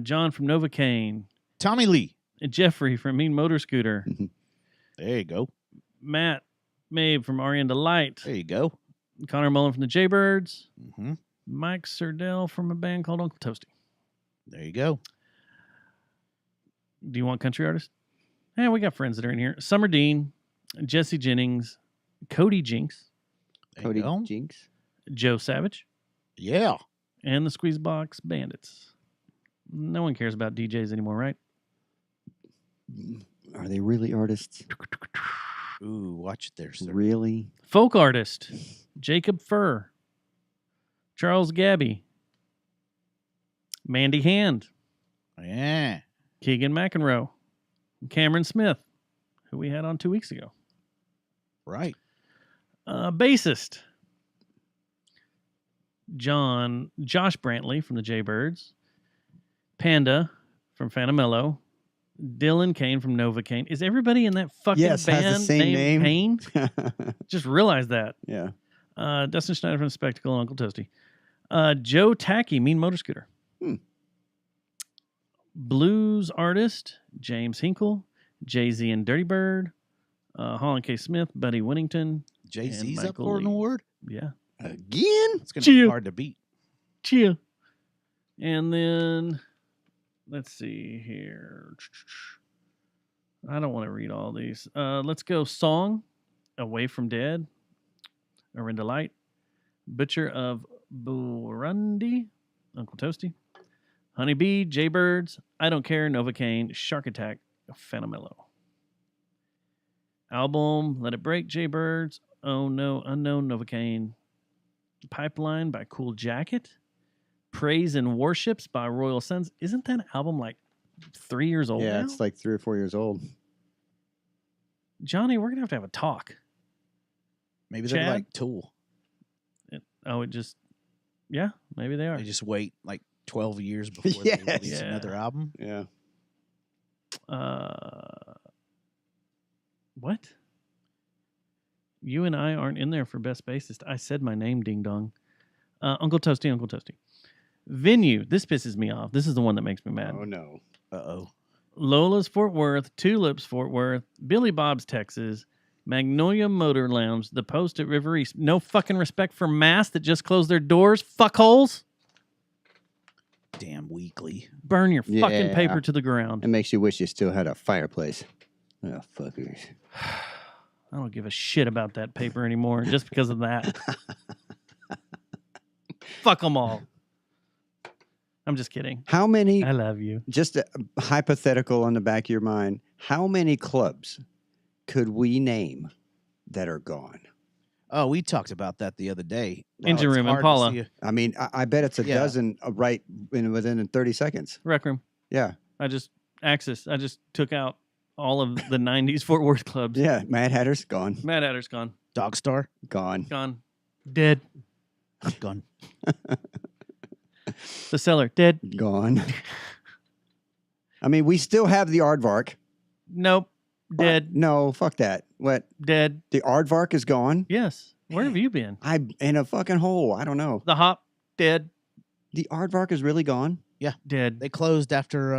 John from Novocaine, Tommy Lee. Jeffrey from Mean Motor Scooter, There you go. Matt Mabe from R.E.N. Delight, There you go. Connor Mullen from the Jaybirds, Mm-hmm. Mike Surdell from a band called Uncle Toasty. There you go. Do you want country artists? Yeah, we got friends that are in here. Summer Dean, Jesse Jennings, Cody Jinks, There Cody you go. Jinks. Joe Savage, Yeah. and the Squeezebox Bandits. No one cares about DJs anymore, right? Are they really artists? Ooh, watch it there, sir. Really? Folk artist, Jacob Furr, Charles Gabby, Mandy Hand, Yeah. Keegan McEnroe, Cameron Smith, who we had on 2 weeks ago. Right. Bassist, Josh Brantley from the Jaybirds, Panda from Fanamello, Dylan Kane from Novocaine. Is everybody in that fucking Yes, has band the same named name. Kane? Just realized that. Yeah. Dustin Schneider from Spectacle and Uncle Toasty. Joe Tacky, Mean Motor Scooter. Blues artist, James Hinkle, Jay-Z and Dirty Bird, Holland K. Smith, Buddy Winnington. Jay-Z's And up Michael for an Lee. award? Yeah. Again? It's going to be Cheer. hard to beat. Cheer. And then, let's see here. I don't want to read all these. Let's go song, Away from Dead, Arinda Light, Butcher of Burundi, Uncle Toasty, Honeybee, Jaybirds, I Don't Care, Novocaine, Shark Attack, Fanamello. Album, Let It Break, Jaybirds, Oh No, Unknown, Novocaine, Pipeline by Cool Jacket, Praise and Warships by Royal Sons. Isn't that album like 3 years old Yeah, now? it's like 3 or 4 years old. Johnny, we're going to have a talk. Maybe they're Chad? like Tool. Yeah, maybe they are. They just wait like 12 years before Yes. they release Yeah. another album. Yeah. What? You and I aren't in there for best bassist. I said my name, ding dong. Uncle Toasty, Uncle Toasty. Venue. This pisses me off. This is the one that makes me mad. Oh, no. Uh-oh. Lola's Fort Worth, Tulips Fort Worth, Billy Bob's Texas, Magnolia Motor Lounge, The Post at River East. No fucking respect for Mass that just closed their doors. Fuckholes. Damn weekly. Burn your fucking Yeah. paper to the ground. It makes you wish you still had a fireplace. Oh, fuckers. I don't give a shit about that paper anymore just because of that. Fuck them all. I'm just kidding. How many, I love you. just a hypothetical on the back of your mind, how many clubs could we name that are gone? Oh, we talked about that the other day. Engine It's room, hard to Impala. see I mean, I bet it's a Yeah. dozen within 30 seconds. Rec room. Yeah. I just took out all of the 90s Fort Worth clubs. Yeah. Mad Hatter's gone. Mad Hatter's gone. Dog Star Gone. Gone. Dead. gone. The Cellar. Dead. Gone. I mean, we still have the Aardvark. Nope. Dead. What? No, fuck that. What? Dead. The Aardvark is gone? Yes. Where have you been? I'm in a fucking hole. I don't know. The Hop. Dead. The Aardvark is really gone? Dead. They closed after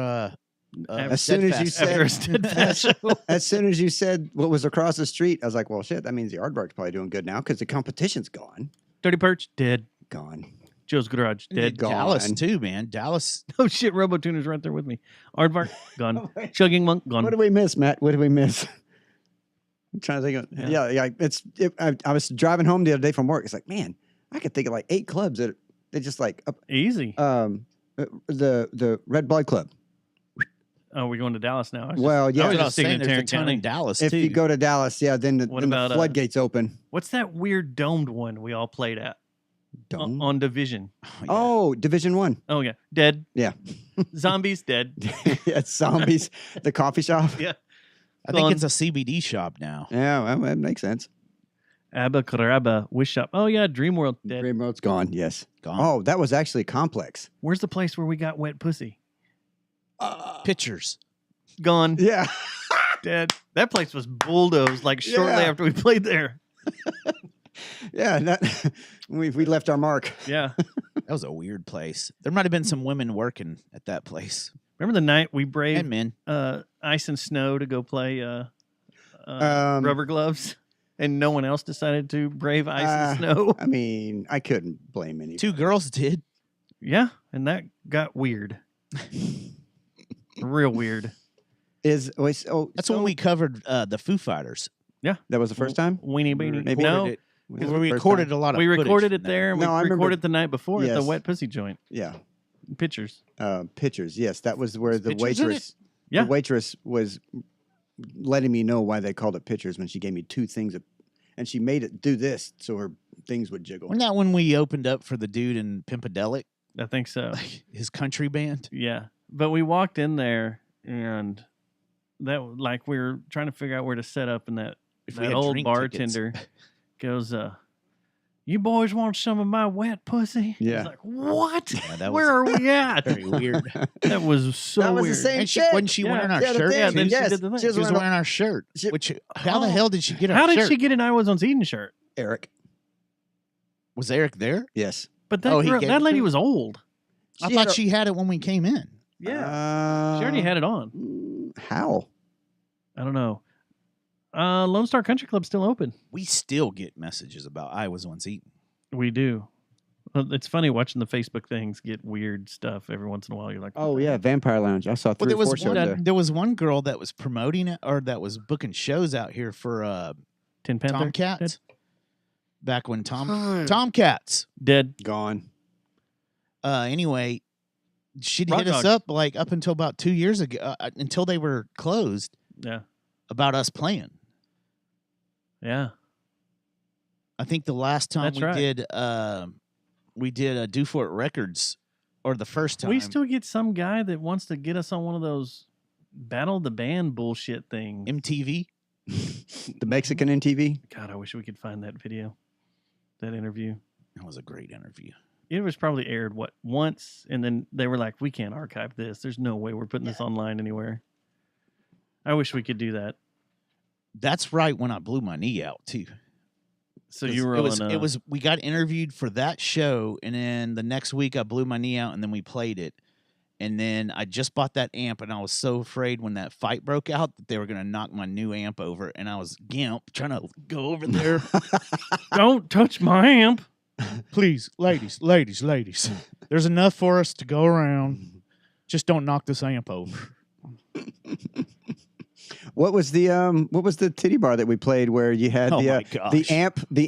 As soon as you Steadfast. After a said Steadfast show. as soon as you said what was across the street, I was like, well, shit, that means the Aardvark's probably doing good now because the competition's gone. Dirty Perch. Dead. Gone. Joe's Garage. Dead. Gone. Dallas too, man. Dallas. Oh shit, Robotuner's right there with me. Aardvark. Gone. Chugging Monk. Gone. What did we miss, Matt? What did we miss? I'm trying to think of Yeah. I was driving home the other day from work. It's like, man, I could think of like 8 clubs that they just like Easy. the Red Blood Club. Oh, we're going to Dallas now. I was just- Well, I yeah. was That's what I just was sticking saying. to There's a Tarrant ton County. in Dallas if too. you go to Dallas, yeah, then What then about, the floodgates open. What's that weird domed one we all played at Dome? on Division? yeah. Oh, Division 1. Oh yeah, dead. Yeah. Zombies dead. Yeah, zombies. The coffee shop. Yeah. I think gone. it's a CBD shop now. Yeah, well, that makes sense. Abacaraba Wish Shop. Oh yeah, Dream World dead. Dream Road's gone. Yes. Gone. Oh, that was actually Complex. Where's the place where we got wet pussy? Pictures. Gone. Yeah. Dead. That place was bulldozed like shortly Yeah. after we played there. Yeah. That, we left our mark. Yeah. That was a weird place. There might have been some women working at that place. Remember the night we And braved men. ice and snow to go play Um, rubber gloves, and no one else decided to brave ice Uh, and snow. I mean, I couldn't blame any. 2 girls did. Yeah, and that got weird. Real weird. That's That's when we covered the Foo Fighters. That was the first time. Weenie beanie. Maybe- no, It. Was We it the first recorded time? a lot of we footage recorded it from there, and No, I we remember- recorded the night before at the Yes. wet pussy joint. Yeah. Pictures. Pictures. Yes, that was where the Pictures in it? waitress. Yeah. The waitress was letting me know why they called it pictures when she gave me 2 things, and she made it do this so her things would jiggle. Wasn't that when we opened up for the dude in Pimpadelic, I think so. his country band? Yeah, but we walked in there, and that like we were trying to figure out where to set up, and that If we that had old drink bartender goes, "You boys want some of my wet pussy?" Yeah. I was like, "What? Yeah, that Where are we at?" Very weird. That was so That was the weird. same And she, shit. wasn't she Yeah. wearing our Yeah, the shirt? thing. Yeah, too? then she Yes. did the thing. She was She was wearing wearing our shirt. She- Which how the hell did she get our How shirt? did she get an I Was on Eden shirt? Eric. Was Eric there? Yes. But that Oh, he girl, gave that it lady to her? was old. I She thought had a- she had it when we came in. Yeah, she already had it on. How? I don't know. Lone Star Country Club's still open. We still get messages about I was once eaten. We do. It's funny watching the Facebook things get weird stuff every once in a while. You're like, Oh yeah, Vampire Lounge. I saw 3 Well, or 4 shows there. there was one girl that was promoting it or that was booking shows out here for Tin Panther Tomcats. Back when Tomcats. dead. Gone. Anyway, she'd Rock hit us Dogs. up like up until about 2 years ago, until they were closed, Yeah, about us playing. yeah. I think the last time That's right. we did a Do For It Records, or the first time. We still get some guy that wants to get us on one of those Battle of the Band bullshit things. MTV. The Mexican MTV. God, I wish we could find that video, that interview. That was a great interview. It was probably aired once, and then they were like, "We can't archive this. There's no way we're putting this online anywhere." I wish we could do that. That's right when I blew my knee out too. So you were on. it was we got interviewed for that show, and then the next week I blew my knee out, and then we played it. And then I just bought that amp, and I was so afraid when that fight broke out that they were going to knock my new amp over. And I was gimp trying to go over there. Don't touch my amp. Please, ladies. There's enough for us to go around. Just don't knock this amp over. What was the titty bar that we played where you had Oh my the gosh.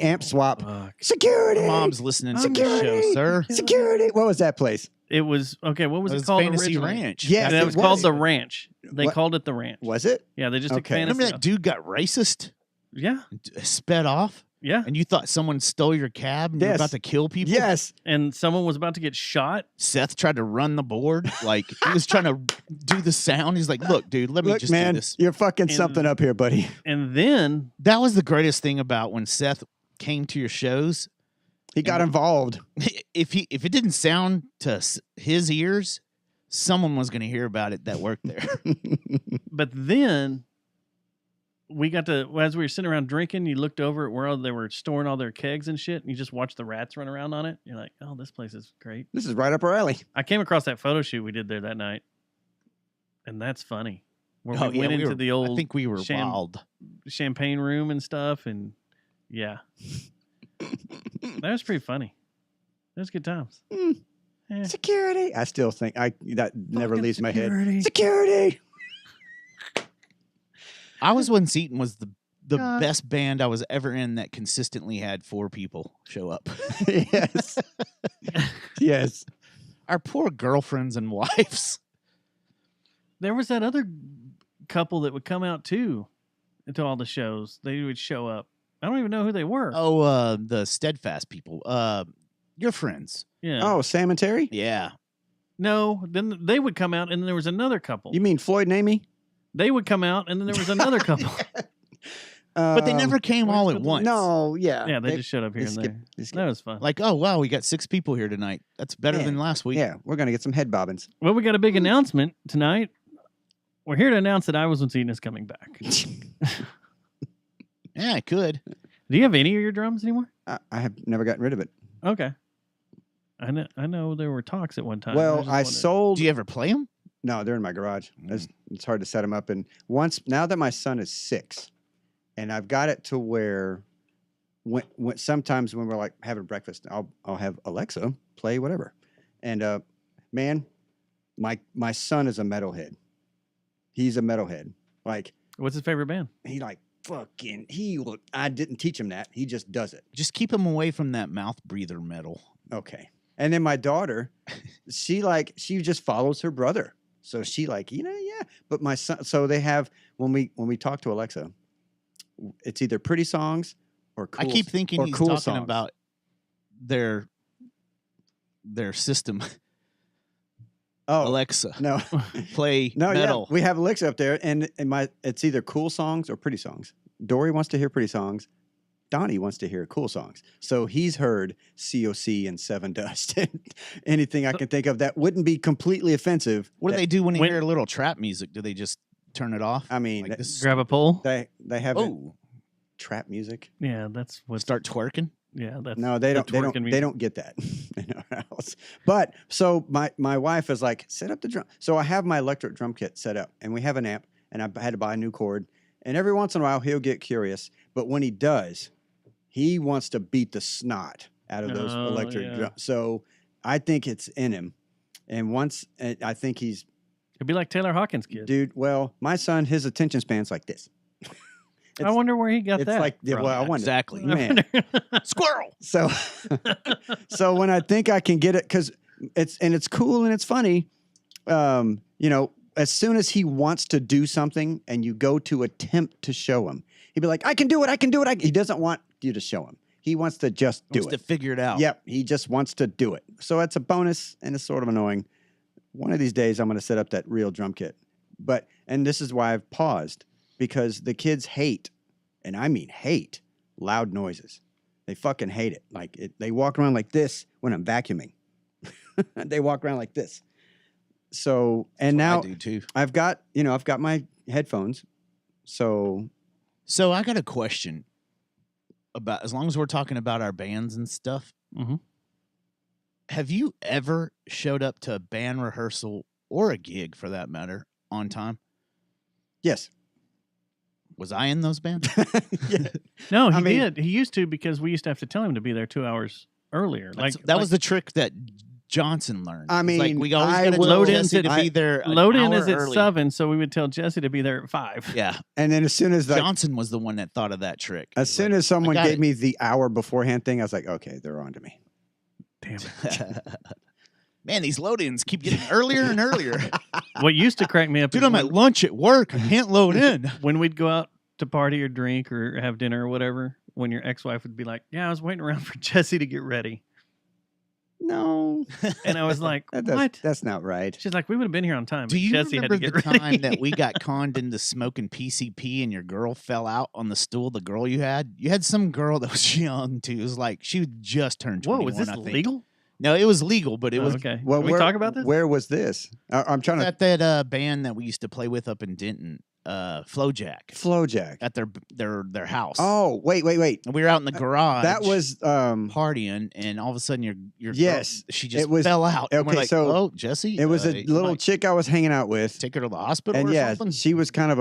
amp swap? Fuck. Security. Mom's listening to the Security. show, sir. Security. What was that place? It was okay. What was It it was called? Fantasy originally? Ranch. Yes, that it was called was. the Ranch. They What? called it the Ranch. Was it? Yeah, they just took Okay. fantasy. Remember that dude got racist, Yeah, sped off, yeah. and you thought someone stole your cab and you were Yes. about to kill people? Yes. And someone was about to get shot. Seth tried to run the board. Like, he was trying to do the sound. He's like, look, dude, let me Look, just man, do this. you're fucking And- something up here, buddy. And then That was the greatest thing about when Seth came to your shows. He got involved. If it didn't sound to his ears, someone was going to hear about it that worked there. But then we got to, as we were sitting around drinking, you looked over at where they were storing all their kegs and shit, and you just watched the rats run around on it. You're like, oh, this place is great. This is right up our alley. I came across that photo shoot we did there that night, and that's funny. Where Oh, we yeah, went into were- the old I think we were sham- wild. champagne room and stuff, and yeah. That was pretty funny. That was good times. Mm. Eh. Security. I still think that never Fucking leaves my head. security. Security. I was when Seton was the God. best band I was ever in that consistently had 4 people show up. Yes. Yes. Our poor girlfriends and wives. There was that other couple that would come out too into all the shows. They would show up. I don't even know who they were. Oh, the Steadfast people. Your friends. Yeah. Oh, Sam and Terry? Yeah. No, then they would come out, and then there was another couple. You mean Floyd and Amy? They would come out, and then there was another couple. But they never came all at once. No, yeah. Yeah, they just showed up here and there. That was fun. Like, oh, wow, we got 6 people here tonight. That's better Yeah. than last week. Yeah, we're gonna get some head bobbins. Well, we got a big announcement tonight. We're here to announce that I Was When Seton is coming back. Yeah, I could. Do you have any of your drums anymore? I have never gotten rid of it. Okay. I know there were talks at one time. Well, just I wondered. sold. Do you ever play them? No, they're in my garage. It's hard to set them up. And once now that my son is 6, and I've got it to where, when sometimes when we're like having breakfast, I'll have Alexa play whatever, and man, my son is a metalhead. He's a metalhead. Like What's his favorite band? he like fucking he will. I didn't teach him that. He just does it. Just keep them away from that mouth breather metal. Okay. And then my daughter, she just follows her brother. So she yeah. But my son, so they have when we talk to Alexa, it's either pretty songs or cool. I keep thinking or he's cool talking songs. about their system. Oh Alexa, no, play no, metal. yeah. We have Alexa up there, and it's either cool songs or pretty songs. Dory wants to hear pretty songs. Donnie wants to hear cool songs. So he's heard COC and Seven Dust and anything I can think of that wouldn't be completely offensive. What do that- they do when they when- hear a little trap music? Do they just turn it off? I mean, Like this, Grab a pole? they haven't oh, trap music. Yeah, that's what. start twerking. Yeah, that's No, they the don't. They don't. twerking They music. don't get that in our house. But so my wife is like, set up the drum. So I have my electric drum kit set up, and we have an amp, and I had to buy a new cord. And every once in a while, he'll get curious. But when he does, he wants to beat the snot out of those Oh, electric yeah. drums. So I think it's in him. And I think he's It'd be like Taylor Hawkins' kid. dude. Well, my son, his attention span's like this. I wonder where he got It's that. like yeah, from. well, I wonder. Exactly. Man. Squirrel. So, so when I think I can get it, because it's cool and it's funny, as soon as he wants to do something and you go to attempt to show him, he'd be like, I can do it. He doesn't want you to show him. He wants to just do Wants it. to figure it out. Yep. He just wants to do it. So it's a bonus and it's sort of annoying. One of these days I'm going to set up that real drum kit. And this is why I've paused, because the kids hate, and I mean hate, loud noises. They fucking hate it. They walk around like this when I'm vacuuming. They walk around like this. So, and That's now what I do too. I've got my headphones. So, So I got a question about, as long as we're talking about our bands and stuff. Mhm. Have you ever showed up to a band rehearsal or a gig for that matter on time? yes. Was I in those bands? Yeah. No, he I mean- did. He used to, because we used to have to tell him to be there 2 hours earlier. That was the trick that Johnson learned? I It's like mean, we always I got to will- tell Load Jesse into- to be there. An Load in hour is at early. 7, so we would tell Jesse to be there at 5. Yeah, And then as soon as Johnson was the one that thought of that trick. as soon as someone got gave it. me the hour beforehand thing, I was like, okay, they're on to me. Damn it. Man, these load-ins keep getting earlier and earlier. What used to crack me up Dude, is I'm at lunch at work. I can't load in. when we'd go out to party or drink or have dinner or whatever, when your ex-wife would be like, "Yeah, I was waiting around for Jesse to get ready," No, and I was like, that's, "What?" that's not right. She's like, "We would have been here on time." Do but you Jesse remember had to the get ready. time that we got conned into smoking PCP and your girl fell out on the stool? The girl you had some girl that was young too. It was like she would just turned 21. Whoa, was this I think. legal? No, it was legal, but it Oh, was okay. Well, Can we talk about this? Where was this? I'm trying to at that band that we used to play with up in Denton, Flowjack, Flowjack. at their house. Oh, wait. And we were out in the garage. That was partying, and all of a sudden your Yes, girl, she just it was- fell out. And we're okay, like, so oh, Jesse, it was a you little might chick I was hanging out with, take her to the hospital and or yeah, something. she was kind of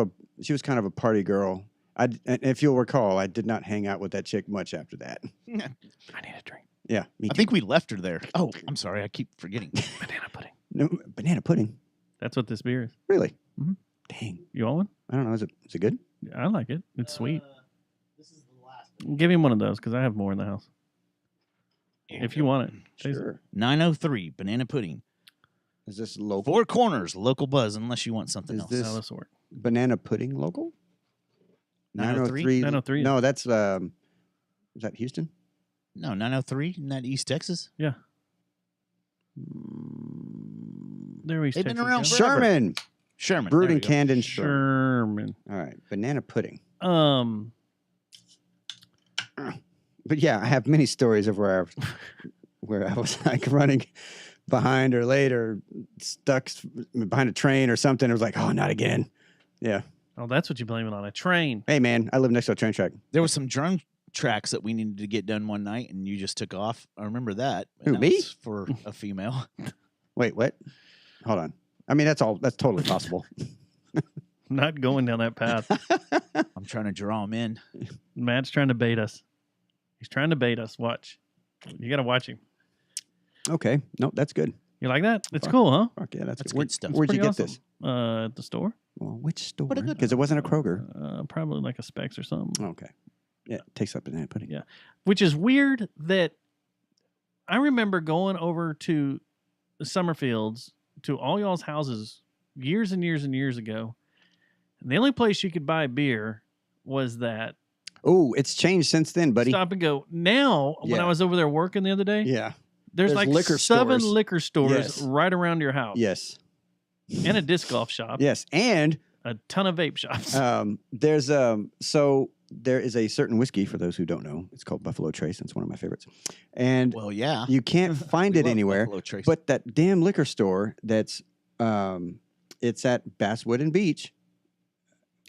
a party girl. And if you'll recall, I did not hang out with that chick much after that. I need a drink. Yeah, me I too. think we left her there. Oh, I'm sorry, I keep forgetting. Banana pudding. No, banana pudding. That's what this beer is. Really? Mhm. Dang. You want one? I don't know. Is it good? I like it. It's sweet. This is the last. Give him one of those because I have more in the house. If you want it. Taste it. Sure. 903 banana pudding. Is this local? Four Corners local buzz, unless you want something Is else. this- How this work? Banana pudding local? 903? 903. No, that's is that Houston? No, 903 in that East Texas. Yeah. There we They've been around go. forever. Sherman. Sherman. Brewed there and we go. canned in Sherman. Sherman. All right. Banana pudding. Um, But yeah, I have many stories of where I was like running behind or late or stuck behind a train or something. It was like, oh, not again. Yeah. oh, that's what you blame it on. A train. Hey, man, I live next to a train track. There was some drum tracks that we needed to get done one night, and you just took off. I remember that. Who, And that me? was for a female. Wait, what? Hold on. I mean, that's totally possible. Not going down that path. I'm trying to draw him in. Matt's trying to bait us. He's trying to bait us. Watch. You got to watch him. Okay. No, that's good. You like that? It's Fuck. cool, huh? Fuck yeah, that's That's good. good stuff. Where'd you Pretty get awesome. this? At the store. Well, which store? What a good- Because it wasn't a Kroger. Probably like a Specs or something. Okay. Yeah, it tastes like banana pudding. Yeah. Which is weird that I remember going over to the Summerfields to all y'all's houses years and years and years ago. And the only place you could buy beer was that Oh, it's changed since then, buddy. Stop and Go. Now, when Yeah. I was over there working the other day, Yeah. there's like liquor 7 stores. liquor stores Yes. right around your house. Yes. And a disc golf shop. Yes. And A ton of vape shops. there's so there is a certain whiskey for those who don't know. It's called Buffalo Trace. It's one of my favorites. And Well, yeah. you can't find We it love anywhere. Buffalo Trace. But that damn liquor store that's it's at Basswood and Beach,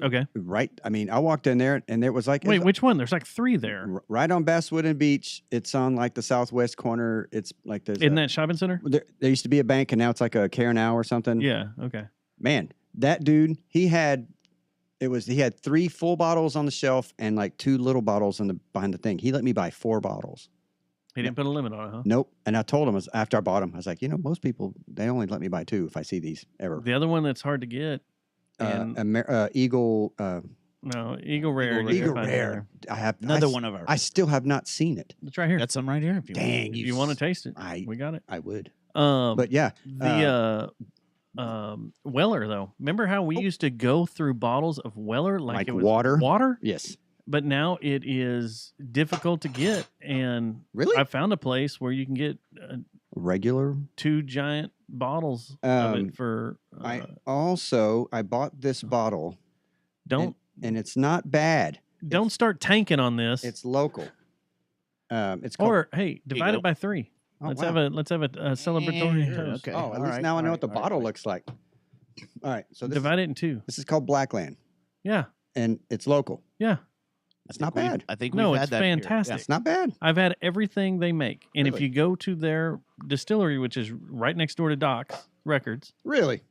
Okay. right? I mean, I walked in there and there was like Wait, which one? There's like 3 there. right on Basswood and Beach. It's on like the southwest corner. It's like there's In that shopping center? there used to be a bank and now it's like a Care Now or something. Yeah. Okay. Man, that dude, he had 3 full bottles on the shelf and like 2 little bottles behind the thing. He let me buy 4 bottles. He didn't put a limit on it, huh? Nope. And I told him after I bought them, I was like, most people they only let me buy 2 if I see these ever. The other one that's hard to get. And Eagle no, Eagle Rare. you Eagle can find it Rare. there. I have Another I, one of ours. I still have not seen it. It's right here. Got some right here. If you want. Dang, If you want to taste it, I we got it. I would. But But yeah, the Weller though. Remember how we used to go through bottles of Weller like Like it was water? Water, yes. but now it is difficult to get. And Really? I found a place where you can get Regular. 2 giant bottles of Um, it for. I bought this bottle don't and it's not bad. don't start tanking on this. It's local. It's called Or hey, divide go. it by 3. Oh, let's wow. have a celebratory Yeah, toast. okay. Oh, at All least right, now I all know right, what the all right, bottle all right. looks like. All right, so Divide it in 2. this is called Blackland, Yeah, and it's local. yeah. It's not bad. I think No, we've it's had that here. fantastic. It's not bad. I've had everything they make, and if Really? you go to their distillery, which is right next door to Doc's Records, Really,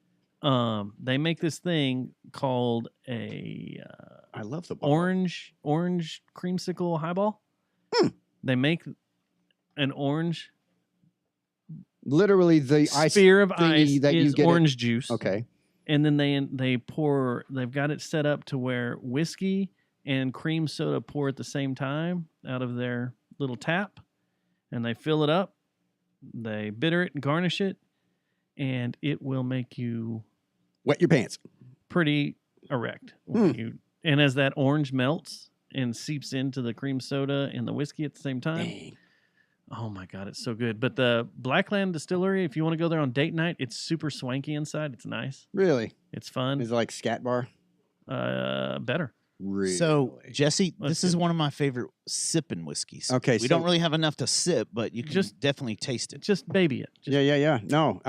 they make this thing called a I love the bottle. orange creamsicle highball. Hmm. They make an orange Literally the ice sphere of thingy ice that you is get. orange juice. Okay. And then they've got it set up to where whiskey and cream soda pour at the same time out of their little tap, and they fill it up, they bitter it and garnish it, and it will make you Wet your pants. pretty erect. And as that orange melts and seeps into the cream soda and the whiskey at the same time, Dang. oh my God, it's so good. But the Blackland Distillery, if you want to go there on date night, it's super swanky inside. It's nice. Really? It's fun. Is it like scat bar? Better. Really? So, Jesse, Let's this is do it. one of my favorite sipping whiskeys. Okay, we so- don't really have enough to sip, but you can Just- definitely taste it. Just baby it. Just, yeah. No,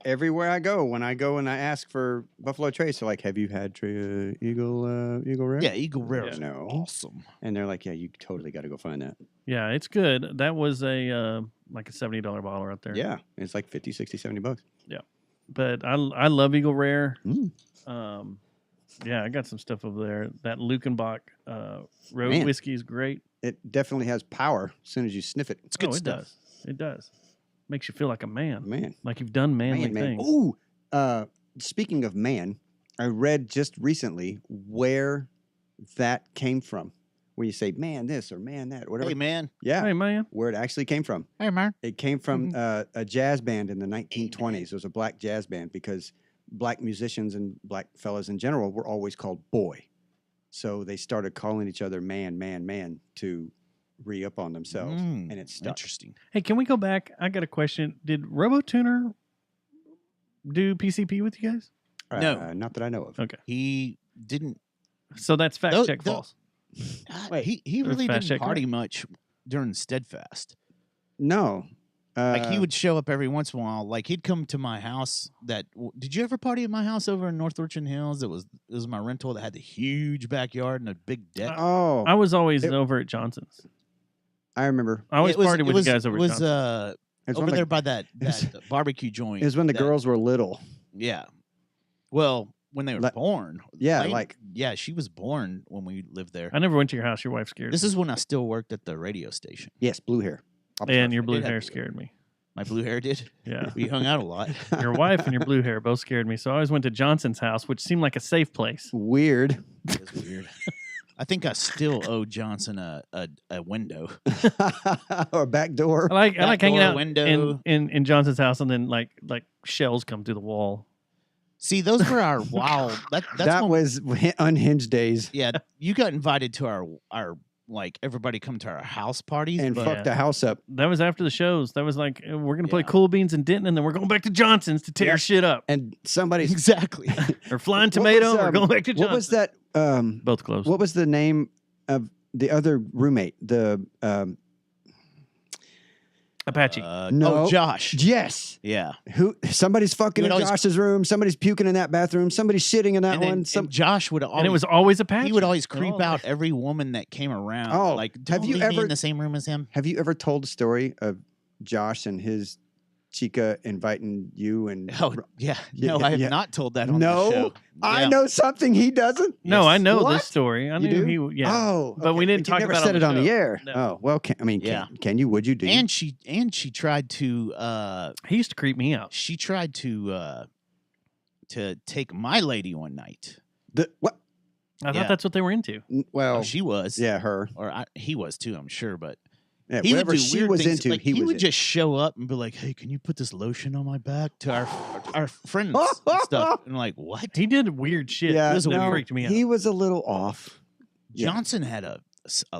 everywhere I go, when I go and I ask for Buffalo Trace, they're like, "Have you had Eagle Rare?" Yeah, Eagle Rare Yeah. is No. awesome. And they're like, "Yeah, you totally got to go find that." Yeah, it's good. That was a like a $70 bottle right there. Yeah, it's like 50, 60, $70. But I love Eagle Rare. Mm. Yeah, I got some stuff over there. That Lukenbach road Man. whiskey is great. It definitely has power as soon as you sniff it. It's good it stuff. does. It does. Makes you feel like a man. Man, Like you've done manly man. things. Ooh, speaking of man, I read just recently where that came from. When you say "man this" or "man that," whatever. Hey, man. Yeah, Hey man. where it actually came from. Hey, man. It came from a jazz band in the 1920s. It was a black jazz band because black musicians and black fellas in general were always called boy. So they started calling each other man, man, man to re-up on themselves. Mm, and it stuck. Interesting. Hey, can we go back? I got a question. Did RoboTuner do PCP with you guys? No. Not that I know of. Okay. He didn't. So that's fact Tho- check tho- false. Wait, he or really fast didn't check, party right? much during Steadfast. No. Like he would show up every once in a while. Like he'd come to my house. Did you ever party at my house over in North Orchard Hills? It was my rental that had the huge backyard and a big deck. Oh, I was always It- over at Johnson's. I remember. I always It was- partied it with was- you guys over It at was Johnson's. It was over when there the, by that was- barbecue joint. it was when the that- girls were little. Yeah. Well, when they were Like- born. Yeah, Lane- like yeah, she was born when we lived there. I never went to your house. Your wife scared This me. is when I still worked at the radio station. yes, blue hair. And your I blue did have hair blue scared me. My blue hair did. Yeah. We hung out a lot. Your wife and your blue hair both scared me. So I always went to Johnson's house, which seemed like a safe place. Weird. It was weird. I think I still owe Johnson a window. or back door. I like Back hanging door, out window. in Johnson's house, and then like shells come through the wall. See, those were our wild. That's That when, was unhinged days. yeah. You got invited to our like everybody come to our house parties, And but fuck the house up. That was after the shows. That was like we're gonna play Yeah. Cool Beans in Denton, and then we're going back to Johnson's to tear Yeah. shit up. And somebody's exactly. Or Flying What Tomato. was, We're going back to what Johnson's. was that? Both closed. What was the name of the other roommate? The Apache. No. Oh, Josh. yes. Yeah. Who? Somebody's fucking He in would always- Josh's room. Somebody's puking in that bathroom. Somebody's shitting in that And, then, one. and Josh would always. and it was always Apache. he would always They're creep all- out every woman that came around. Oh, like, have don't you leave me ever- in the same room as him? Have you ever told a story of Josh and his chica inviting you and? Oh, yeah. Yeah, No, I have yeah. not told that on No? the show. I Yeah. know something he doesn't. No, Yes. I know What? this story. I You knew do? he. Yeah. Oh, But we okay. didn't you talk never about it said on it the on the show. air. No. Oh well, Yeah. can you? Would you do? And she tried to He used to creep me out. to take my lady one night. What? I thought Yeah. that's what they were into. Well, Oh, she was. yeah, her. Or he was too, I'm sure, but Yeah, he would whatever do she weird was things. into, Like, he was would in. just show up and be like, "Hey, can you put this lotion on my back?" to our friends and stuff. And like, what? He did weird shit. Yeah, It was no, freaked me out. He was a little off. Yeah. Johnson had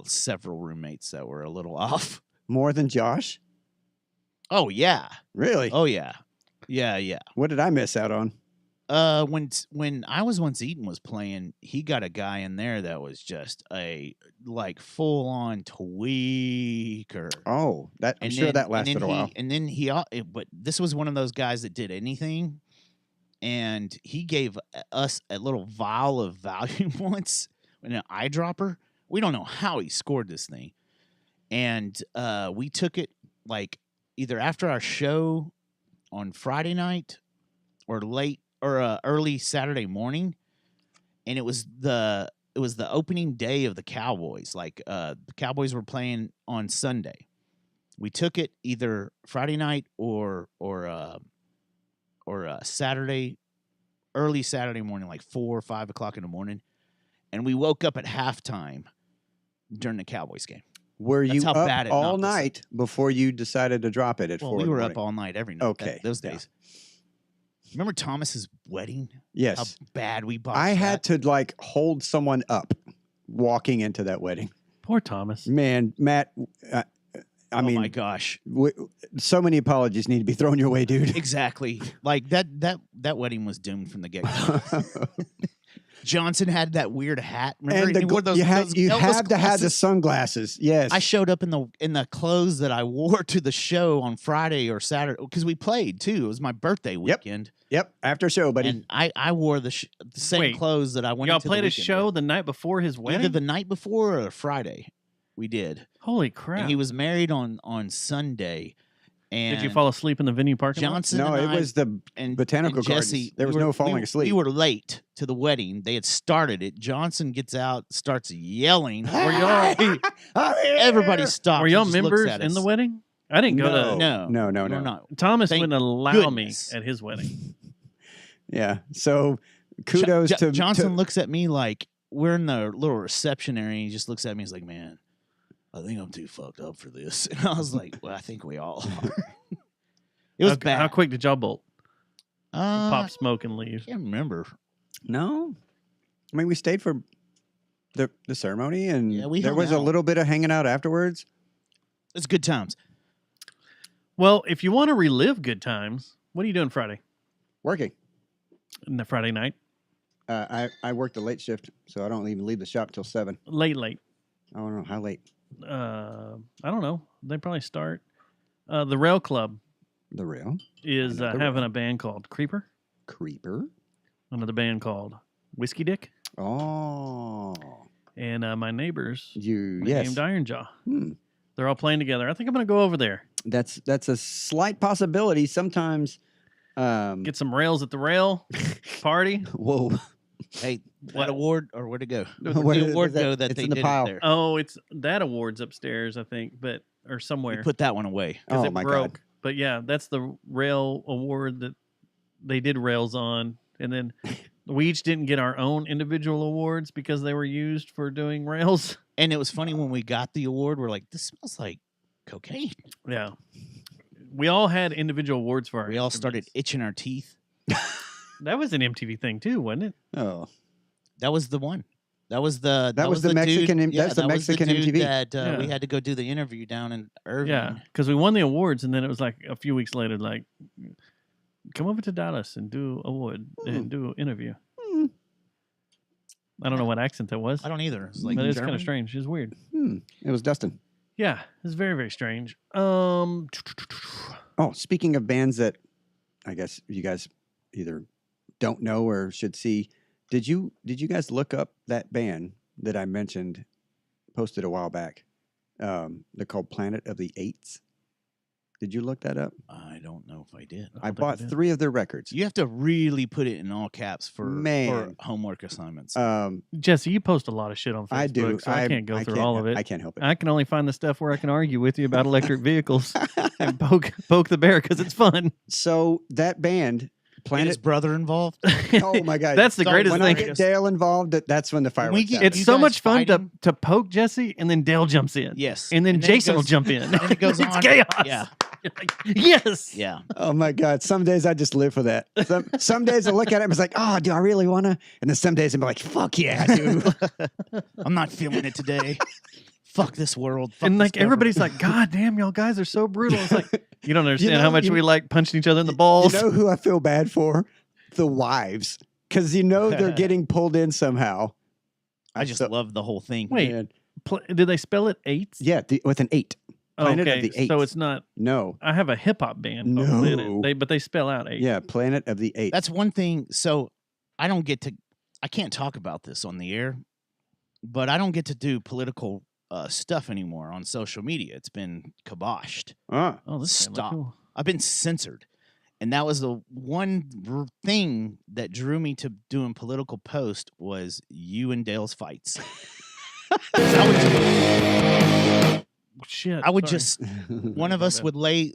several roommates that were a little off. More than Josh? Oh yeah. Really? Oh yeah. Yeah. What did I miss out on? When I was once Eaton was playing, he got a guy in there that was just a like full on tweaker. Oh, I'm sure that lasted a while. And then but this was one of those guys that did anything, and he gave us a little vial of Valium once, and an eyedropper. We don't know how he scored this thing, and we took it like either after our show on Friday night or early Saturday morning, and it was the opening day of the Cowboys. Like the Cowboys were playing on Sunday, We took it either Friday night or Saturday, early Saturday morning, like 4 or 5 o'clock in the morning, and we woke up at halftime during the Cowboys game. Were That's you how up bad it all knocked us. night before you decided to drop it at Well, 4 we in the were up morning? all night every night. Okay, those yeah. days. Remember Thomas's wedding? Yes. How bad we botched I had that? to like hold someone up walking into that wedding. Poor Thomas. Man, Matt, I Oh mean, my gosh! so many apologies need to be thrown your way, dude. Exactly. Like that wedding was doomed from the get go. Johnson had that weird hat. Remember, And he wore those, you had those you Elvis had to have the glasses? sunglasses. Yes. I showed up in the clothes that I wore to the show on Friday or Saturday because we played too. It was my birthday weekend, Yep. After show, buddy. and I wore the same Wait, clothes that I went. Y'all into the played a weekend show with. the night before his either wedding? the night before or Friday. We did, Holy crap. and he was married on Sunday. And Did you fall asleep in the venue parking lot? Johnson? no, and it I was the and Botanical and Gardens. Jesse, There was we were- no falling we, asleep. We were late to the wedding. They had started it. Johnson gets out, starts yelling. Were y'all Everybody stopped. were and y'all just looks members at in the us. wedding? I didn't go No. to No, No. we're not. Thomas Thank wouldn't allow goodness. me at his wedding. Yeah. So kudos to Johnson looks at me like we're in the little reception area. And he just looks at me. He's like, "Man, I think I'm too fucked up for this." And I was like, "Well, I think we all are." It was How bad. quick did y'all bolt? Uh, Pop smoke and leave. I can't remember. No. I mean, we stayed for the ceremony, and Yeah, we there hung was a out. little bit of hanging out afterwards. It's good times. Well, if you want to relive good times, what are you doing Friday? Working. The Friday night? I worked the late shift, so I don't even leave the shop till 7. Late. I don't know how late. I don't know. They probably start. The Rail Club The rail is I know the having Rail. a band called Creeper. creeper. Another band called Whiskey Dick. Oh, And my neighbors you are yes. named Iron Jaw. Hmm. They're all playing together. I think I'm going to go over there. That's a slight possibility. Sometimes. Get some rails at the rail party. Whoa. Hey, that What? award or where'd it go? Where Where'd is the award that? go that It's they in the did pile. it there? Oh, it's that award's upstairs, I think, or We somewhere. put that one away. Because Oh it my broke. God. But yeah, that's the rail award that they did rails on, and then we each didn't get our own individual awards because they were used for doing rails. And it was funny when we got the award, we're like, this smells like cocaine. Yeah, we all had individual awards for our. We all started instruments. itching our teeth. That was an MTV thing too, wasn't it? Oh, That was the one. That was the That was the Mexican Dude, that's the that was Mexican dude MTV. that we Yeah. had to go do the interview down in Irving. Yeah, because we won the awards, and then it was like a few weeks later, like, come over to Dallas and do award and do an interview. Hmm. I don't know what accent that was, I don't either. It's like but it's kind German. of strange. It's weird. It was Dustin. Yeah, it's very, very strange. Oh, speaking of bands that I guess you guys either don't know or should see, did you guys look up that band that I mentioned, posted a while back? They're called Planet of the Eights. Did you look that up? I don't know if I did. I bought 3 of their records. You have to really put it in all caps for Man. homework assignments. Jesse, you post a lot of shit on Facebook, I do. so I can't go through all of it. I can't help it. I can only find the stuff where I can argue with you about electric vehicles and poke the bear because it's fun. So that band, Get his Planet. brother involved. Oh my God! That's the So greatest when I thing. get Dale involved, that's when the fireworks. get- happen. It's You so guys much fun fighting? to poke Jesse, and then Dale jumps in. Yes. And then it Jason will goes- jump in. And then it goes it's on. chaos. Yeah. You're like, yes. Yeah. Oh my God! Some days I just live for that. Some days I look at it and it's like, oh, do I really want to? And then some days I'm like, fuck yeah, dude. I'm not feeling it today. Fuck this world. Fuck And this like everybody's government. like, God damn, y'all guys are so brutal. It's like you don't understand know- how much you- we like punching each other in the You balls. know who I feel bad for? The wives, because you know they're getting pulled in somehow. I just So- love the whole thing. Wait, Man. did they spell it eights? Yeah, with an 8. Planet of okay, the so Eights. it's not. No, I have a hip hop band. called Planet. No. But they spell out eight. yeah, Planet of the Eights. That's one thing. So I can't talk about this on the air, but I don't get to do political stuff anymore on social media. It's been kiboshed. Ah, Oh, this is Stop. cool. I've been censored. And that was the one thing that drew me to doing political post was you and Dale's fights. 'Cause shit. I would sorry. just one of us would lay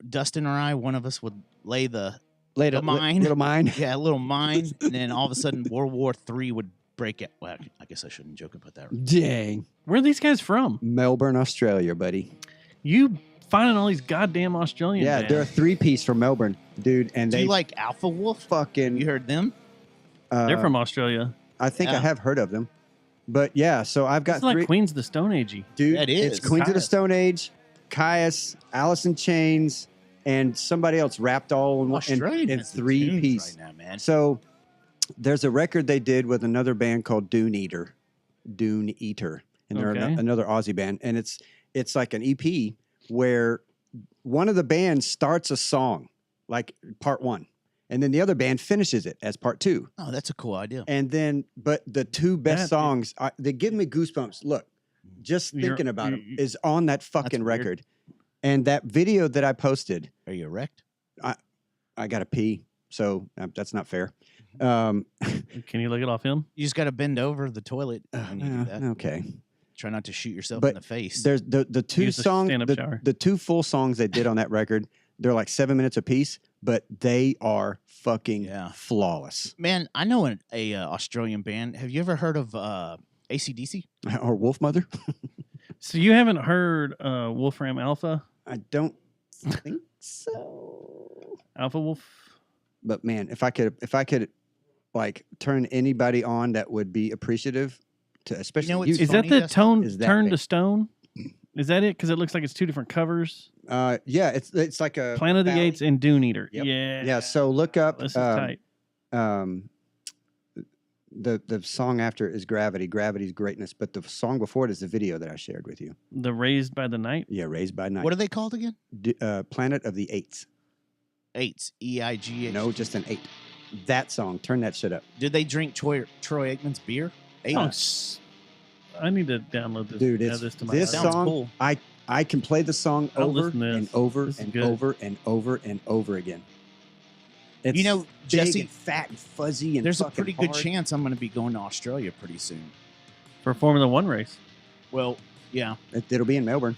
Dustin or I. One of us would lay the Later, mine. little mine. yeah, a little mine, and then all of a sudden World War III would break out. Well, I guess I shouldn't joke about that. Dang. Where are these guys from? Melbourne, Australia, buddy. You finding all these goddamn Australian Yeah, bands. they're a 3-piece from Melbourne, dude. And Do they you like Alpha Wolf? fucking. You heard them? They're from Australia. I think I Yeah. have heard of them. But yeah, so I've got It's like 3. Queens of the Stone Agey. Dude, That it's is. Queens of the Caius. Stone Age, Caius, Alice in Chains, and somebody else wrapped all in one Australian in has the 3-piece. tunes right now, man. So there's a record they did with another band called Dune Eater, and they're Okay. another Aussie band, and it's like an EP where one of the bands starts a song, like part 1, and then the other band finishes it as part 2, Oh, that's a cool idea. and then but the 2 best That is- songs they give me goosebumps. Look, just You're- thinking about them you- is on that fucking weird. record, and that video that I posted. Are you erect? I got to pee, so that's not fair. Um, Can you look it off him? You just got to bend over the toilet when you do that. okay. Try not to shoot yourself But in the face. There's the 2 Use the songs, stand-up shower. the 2 full songs they did on that record. They're like 7 minutes apiece, but they are fucking Yeah. flawless. Man, I know a Australian band. Have you ever heard of AC/DC? Or Wolf Mother? So you haven't heard Wolfram Alpha? I don't think so. Alpha Wolf? But man, if I could, like turn anybody on that would be appreciative to, especially know, you. it's Is that funny, the Dustin? tone Is that Turn to big? Stone? Is that it? Because it looks like it's 2 different covers. Yeah, it's like a Planet of the ballad. Apes and Dune Eater. Yep. Yeah. Yeah, so look up This is tight. the song after is Gravity. Gravity's greatness, but the song before it is the video that I shared with you. The Raised by the Night. Yeah, Raised by Night. What are they called again? Planet of the Eights. Eights. EIGH. No, just an 8. That song. Turn that shit up, Did they drink Troy Aikman's beer? Eight. Oh, I need to download this. dude. add It's this to my this Sounds song. cool. I can play the song I'll over listen to and this. over This is and good. over and over and over again. It's You know, big Jesse, and fat and fuzzy and there's a fucking pretty good hard. chance I'm going to be going to Australia pretty soon. For Formula One race. Well, yeah. It'll be in Melbourne.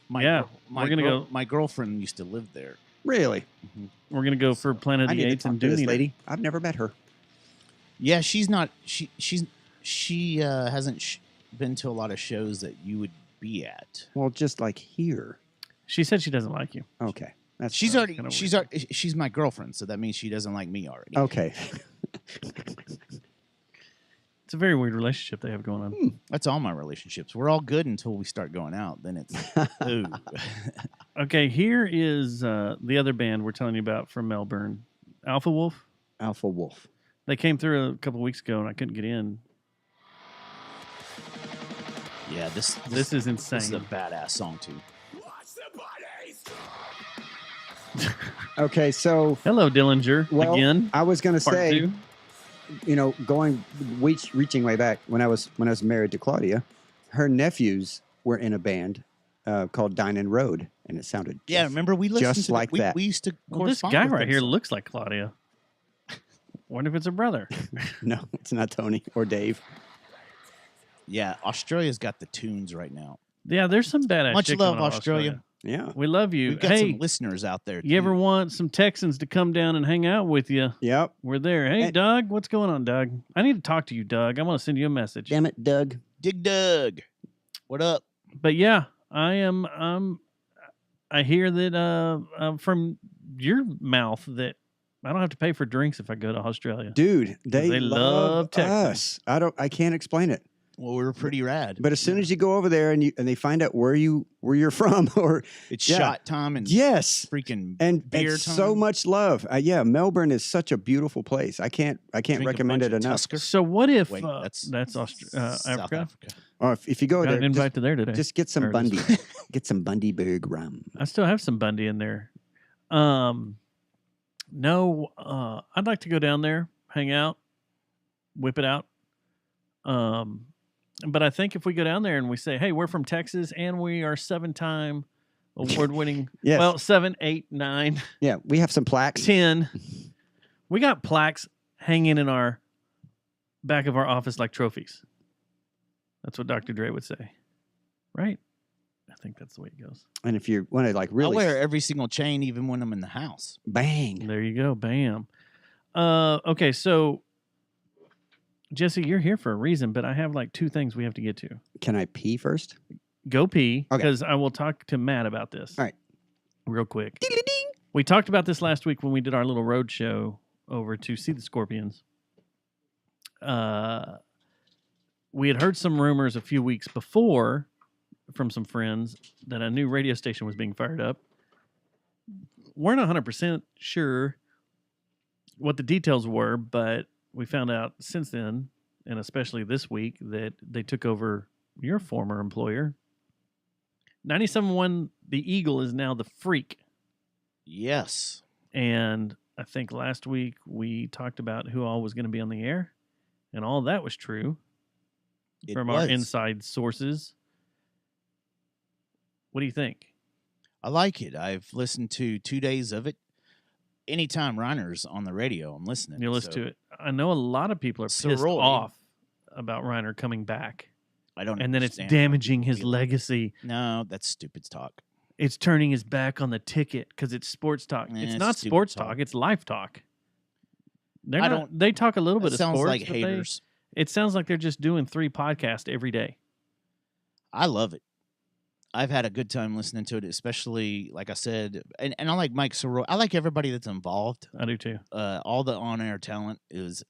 Yeah, we're gonna go- My girlfriend used to live there. Really? We're going to go for Planet I of need the to Apes talk and to this Dune Eater. lady. I've never met her. Yeah, she's not. She hasn't been to a lot of shows that you would be at. Well, just like here. She said she doesn't like you. Okay, that's She's fine. already. kinda She's my girlfriend, so that means she doesn't like me already. Okay. It's a very weird relationship they have going on. That's all my relationships. We're all good until we start going out. Then it's ooh. Okay, here is the other band we're telling you about from Melbourne, Alpha Wolf. Alpha Wolf. They came through a couple weeks ago and I couldn't get in. Yeah, This is insane. This is a badass song too. Okay, so Hello, Dillinger. well, again. I was gonna Part say, 2. you know, reaching way back when I was married to Claudia, her nephews were in a band called Dine Road, and it sounded Yeah, remember we listened just to like we, that. We used to. Well, this correspond guy with right them, here so- looks like Claudia. Wonder if it's a brother. No, it's not Tony or Dave. Yeah, Australia's got the tunes right now. Yeah, there's some badass Much shit love, going on in Australia. Yeah. We love you. We've got Hey, some listeners out there. you ever too. want some Texans to come down and hang out with you? Yep. We're there. Hey, And- Doug, what's going on, Doug? I need to talk to you, Doug. I want to send you a message. Damn it, Doug. Dig Doug? What up? But yeah, I am. I hear that from your mouth that I don't have to pay for drinks if I go to Australia. Dude, they they love love Texans. us. I can't explain it. Well, we were pretty rad. But as soon as you go over there and they find out where you're from, or It's yeah. shot time and yes, freaking and beer so time. much love. Yeah, Melbourne is such a beautiful place. I can't Drink a recommend bunch it of enough. Tusker. So what if Wait, that's South Africa? Africa. Or if you go Got there, an invite to there today. just get some Or Bundy, just- get some Bundyberg rum. I still have some Bundy in there. No, I'd like to go down there, hang out, whip it out. But I think if we go down there and we say, "Hey, we're from Texas and we are 7-time award-winning," Yes. well, 7, 8, 9, Yeah, we have some plaques. 10, we got plaques hanging in our back of our office like trophies. That's what Dr. Dre would say, right? I think that's the way it goes. And if you want to like I really wear every single chain, even when I'm in the house. bang, There you go. Bam. Okay, so Jesse, you're here for a reason, but I have like 2 things we have to get to. can I pee first? Go pee, Okay. because I will talk to Matt about this. All right. Real quick. We talked about this last week when we did our little road show over to see the Scorpions. We had heard some rumors a few weeks before from some friends that a new radio station was being fired up. We're not 100% sure what the details were, but we found out since then, and especially this week, that they took over your former employer. 97.1 The Eagle is now The Freak. Yes. And I think last week we talked about who all was going to be on the air, and all that was true It from was. our inside sources. What do you think? I like it. I've listened to 2 days of it. Anytime Reiner's on the radio, I'm listening. You listen so to it. I know a lot of people are pissed Sorority. off about Reiner coming back, I don't and then it's understand how damaging people his feel. legacy. No, that's stupid talk. It's turning his back on the ticket because it's sports talk. Eh, It's it's not stupid sports talk. talk. It's life talk. They're I not, don't- They talk a little That bit of sounds sports. like but they- haters. it sounds like they're just doing 3 podcasts every day. I love it. I've had a good time listening to it, especially like I said, and I like Mike Soroy. I like everybody that's involved. I do too. All the on-air talent is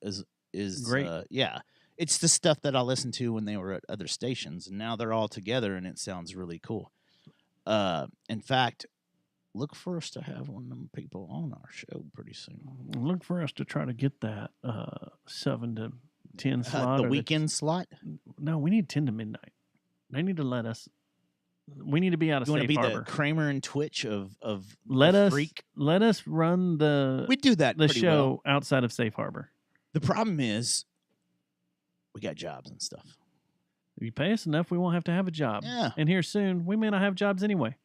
Great. Yeah, it's the stuff that I listened to when they were at other stations, and now they're all together, and it sounds really cool. In fact, look for us to have one of them people on our show pretty soon. Look for us to try to get that 7 to 10 slot. The or weekend slot. No, we need 10 to midnight. They need to let us. We need to be out of You want to safe be harbor. the Kramer and Twitch of Let the us freak. let us run the We do that the pretty show well. outside of safe harbor. The problem is, we got jobs and stuff. If you pay us enough, we won't have to have a job. Yeah. And here soon, we may not have jobs anyway.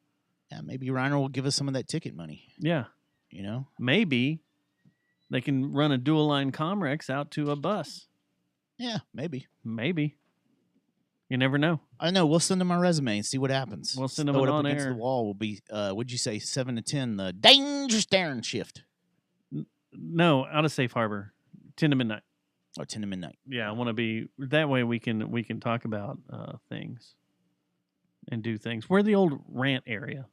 Yeah, maybe Reiner will give us some of that ticket money. Yeah. You know, Maybe they can run a dual line Comrex out to a bus. yeah, maybe. Maybe. You never know. I know. We'll send them our resume and see what happens. We'll send them Throw an it up on against air. the wall. Will be. Would you say 7 to 10? The danger staring shift. No, out of safe harbor. 10 to midnight. Or 10 to midnight. Yeah, I want to be that way. We can talk about things and do things. We're the old rant area.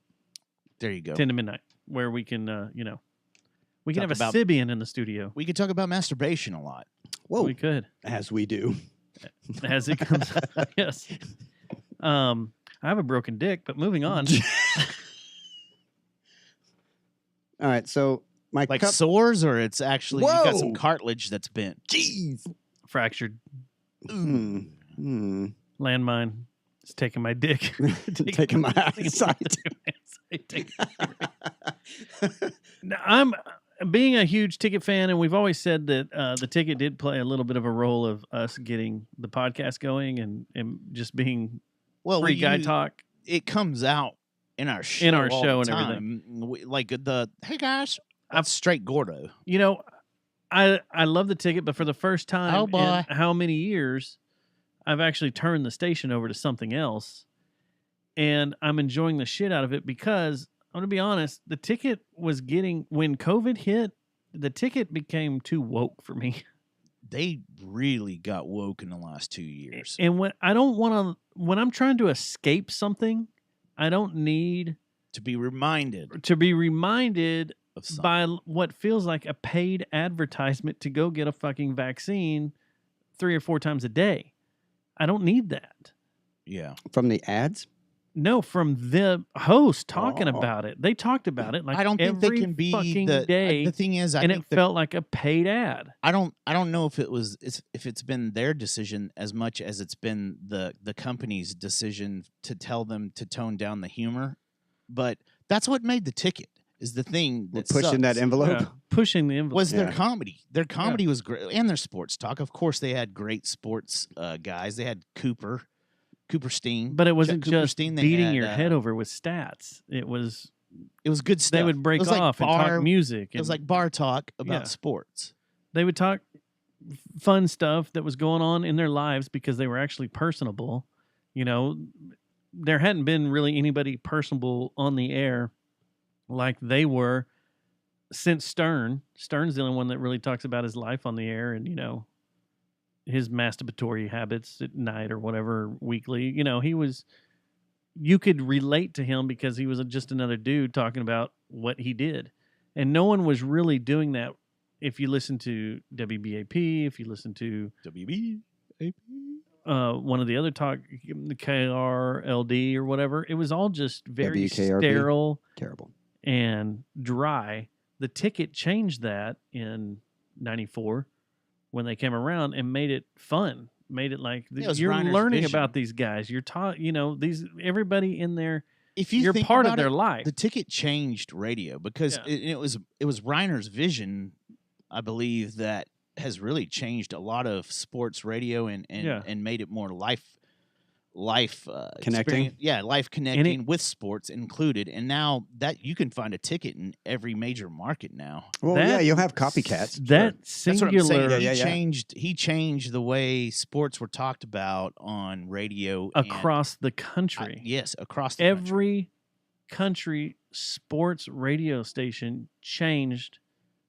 There you go. 10 to midnight, where we can we can Talk have a about- Sibian in the studio. We could talk about masturbation a lot. Whoa, We could, as we do. as it comes. Yes. I have a broken dick, but moving on. All right, so my Like cup. sores, or it's actually you got some Whoa! cartilage that's bent. Jeez. Fractured Hmm. landmine. It's taking my dick. Taking my eyesight. Now, I'm being a huge ticket fan, and we've always said that the ticket did play a little bit of a role of us getting the podcast going and just being Well, free guy you- talk. It comes out in our show. our all show the and everything. time. Like the hey guys, that's straight Gordo. You know, I love the ticket, but for the first time Oh, boy. in how many years, I've actually turned the station over to something else, and I'm enjoying the shit out of it because I'm gonna be honest, the ticket was getting when COVID hit, the ticket became too woke for me. They really got woke in the last 2 years. And when I don't want to, when I'm trying to escape something, I don't need To be reminded to be reminded of something. by what feels like a paid advertisement to go get a fucking vaccine 3 or 4 times a day. I don't need that. Yeah. From the ads? No, from the host talking Oh. about it. They talked about it like I don't think they every can be fucking the day, the thing is I and it think felt like a paid ad. I don't know if it's been their decision as much as it's been the company's decision to tell them to tone down the humor, but that's what made the ticket is the thing We're that pushing that sucks. envelope. Yeah, pushing the envelope. Was their Yeah. comedy. Their comedy was great, and their sports talk. Of course, they had great sports guys. They had Cooper Steen, But it wasn't Chuck just Cooperstein, they beating had, your head over with stats. It was It was good stuff. they would break It was like off and bar, talk music. It was and like bar talk about Yeah. sports. they would talk fun stuff that was going on in their lives because they were actually personable. You know, there hadn't been really anybody personable on the air like they were since Stern. Stern's the only one that really talks about his life on the air and, you know, his masturbatory habits at night or whatever weekly. You know, you could relate to him because he was just another dude talking about what he did. And no one was really doing that. If you listen to WBAP, if you listen to WBAP. one of the other talk, the KRLD or whatever, it was all just very WKRP. sterile Terrible. and dry. The Ticket changed that in '94 when they came around and made it fun. Made it like Yeah, it was you're Reiner's learning vision. about these guys. You're taught, you know, everybody in there. If you You're think part of about their it, life. The Ticket changed radio because Yeah. it was Reiner's vision, I believe, that has really changed a lot of sports radio and Yeah. and made it more life Connecting? experience- Yeah, life connecting with sports included. And now that you can find a ticket in every major market now. Well, That- yeah, you'll have copycats. That That's what singular. I'm saying. Yeah, yeah, he yeah. changed the way sports were talked about on radio and- across the country. yes, across the country. Every country sports radio station changed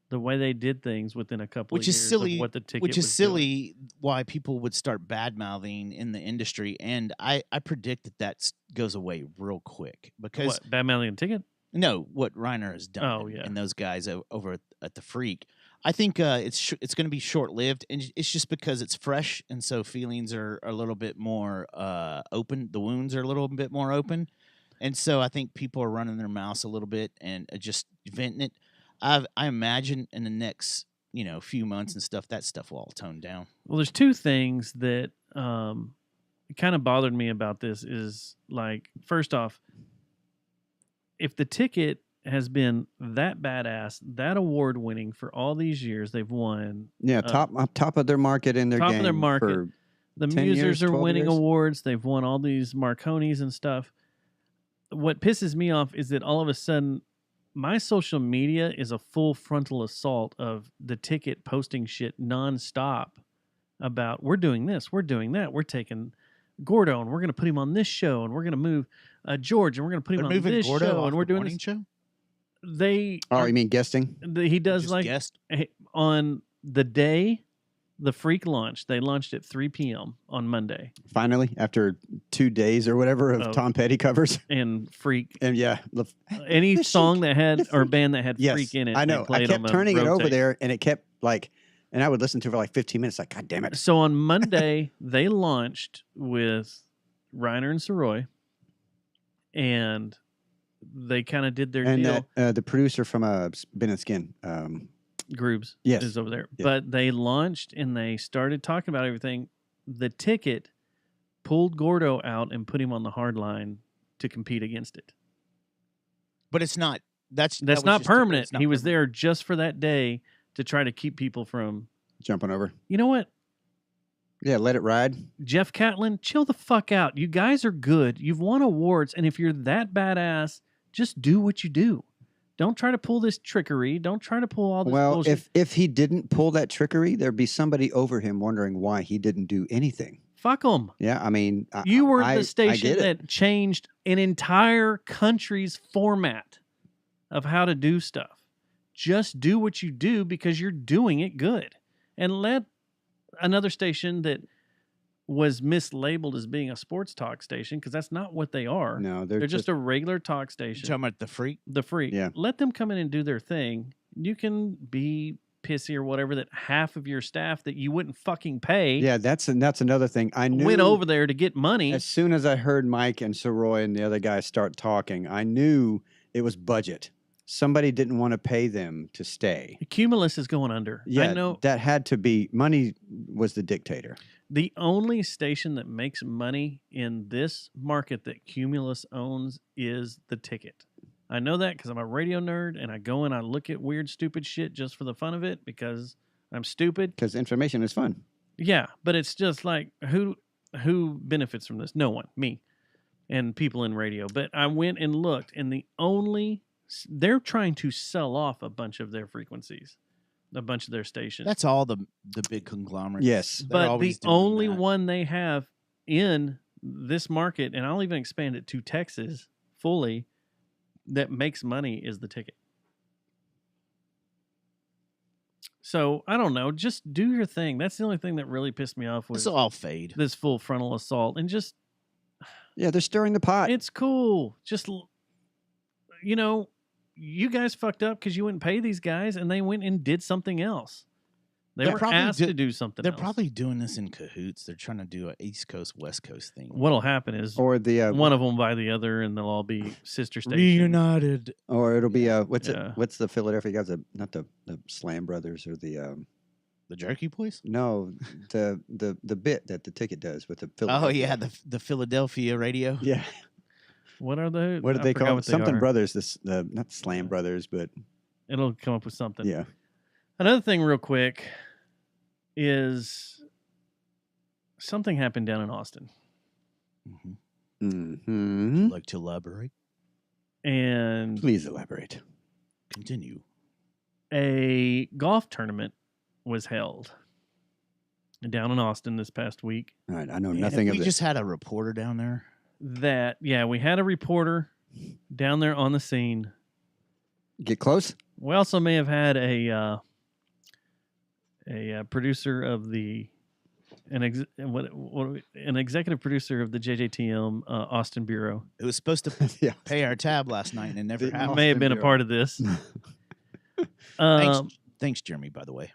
the way they did things within a couple Which of is years silly. of what the Ticket Which is was doing. silly why people would start bad mouthing in the industry, and I predict that goes away real quick because What, Bad Mouthing and Ticket? no, what Reiner has done, Oh, yeah. and those guys over at the Freak, I think it's going to be short lived, and it's just because it's fresh, and so feelings are a little bit more open. The wounds are a little bit more open, and so I think people are running their mouths a little bit and just venting it. I imagine in the next few months and stuff, that stuff will all tone down. Well, there's two things that kind of bothered me about this is, like, first off, if the Ticket has been that badass, that award winning for all these years they've won, Yeah, top of their market in their top of game. their market. For the 10 Musers years, are 12 winning years? awards, they've won all these Marconis and stuff. What pisses me off is that all of a sudden my social media is a full frontal assault of the Ticket posting shit nonstop about we're doing this, we're doing that, we're taking Gordo and we're going to put him on this show, and we're going to move George and we're going to put him They're on moving this Gordo show, off and we're the doing morning this. show. They Oh, you mean guesting? he does Just like guessed. on the day the Freak launched. They launched at 3 p.m. on Monday, Finally, after 2 days or whatever of Oh. Tom Petty covers, and Freak and yeah, any The song Chic, that had the or Freak. band that had yes, Freak in it. I they know. I played on kept the turning it over rotate. there, and it kept like, and I would listen to it for like 15 minutes. Like, God damn it! So on Monday they launched with Reiner and Soroy, and they kind of did their And deal. the producer from Ben and Skin, Grooves yes. is over there. Yeah. But they launched and they started talking about everything. The Ticket pulled Gordo out and put him on the hard line to compete against it. But it's not. That That's was not just permanent. it's not He was permanent. there just for that day to try to keep people from. jumping over. You know what? Yeah, let it ride. Jeff Catlin, chill the fuck out. You guys are good. You've won awards, and if you're that badass, just do what you do. Don't try to pull this trickery. Don't try to pull all this Well, bullshit. if he didn't pull that trickery, there'd be somebody over him wondering why he didn't do anything. Fuck them. Yeah, I mean, You were I the station get it. that changed an entire country's format of how to do stuff. Just do what you do because you're doing it good. And let another station that was mislabeled as being a sports talk station, because that's not what they are. No, They're just a regular talk You station. talking about the Freak? The Freak. Yeah. Let them come in and do their thing. You can be pissy or whatever that half of your staff that you wouldn't fucking pay Yeah, that's another thing. I knew went over there to get money. as soon as I heard Mike and Soroy and the other guys start talking. I knew it was budget. Somebody didn't want to pay them to stay. Cumulus is going under. Yeah, I know that had to be money. Was the dictator? the only station that makes money in this market that Cumulus owns is the Ticket. I know that because I'm a radio nerd and I go and I look at weird, stupid shit just for the fun of it because I'm stupid. Because information is fun. Yeah, but it's just like who benefits from this? No one, me, and people in radio. But I went and looked, and they're trying to sell off a bunch of their frequencies, a bunch of their stations. That's all the big conglomerates. Yes. They're but the always doing only that. one they have in this market, and I'll even expand it to Texas fully, that makes money is the ticket. So I don't know. Just do your thing. That's the only thing that really pissed me off was It's all fade. this full frontal assault. And just, Yeah, they're stirring the pot. it's cool. Just, you guys fucked up because you wouldn't pay these guys, and they went and did something else. They They're were probably asked to do something They're else. probably doing this in cahoots. They're trying to do an East Coast, West Coast thing. What'll happen is or the one of them will buy the other, and they'll all be sister stations. Reunited. or it'll be what's Yeah. it? What's the Philadelphia guys? Not the Slam Brothers or the The Jerky Boys? no the bit that the ticket does with the Oh, Philadelphia. yeah, the Philadelphia radio. yeah. What are they? What do I they forgot call it? what they Something are. Brothers. This not Slam Brothers, but It'll come up with something. yeah. Another thing, real quick, is something happened down in Austin, Mm-hmm. Like to elaborate? and Please elaborate. Continue. a golf tournament was held down in Austin this past week. All right, I know Man, nothing if of we this. just had a reporter down there. We had a reporter down there on the scene. Get close. We also may have had a producer of an executive producer of the JJTM Austin Bureau. It was supposed to yeah. pay our tab last night and it never The happened. May have Austin been a Bureau. part of this. Thanks, Jeremy, by the way.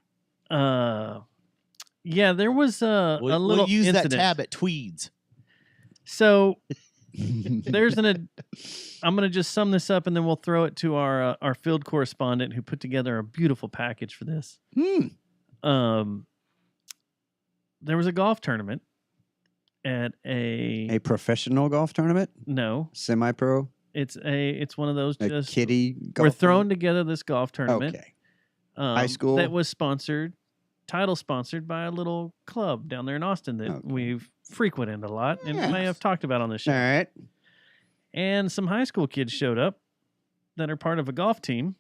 Yeah, there was a We'll little use incident. that tab at Tweeds. So there's I'm going to just sum this up, and then we'll throw it to our field correspondent who put together a beautiful package for this. There was a golf tournament at A professional golf tournament, no, semi-pro, it's one of those a just kiddie golf. we're throwing together this golf tournament. Okay. High school? that was title sponsored by a little club down there in Austin that Okay. we've frequented a lot and may Yes. have talked about on this show. All right. And some high school kids showed up that are part of a golf team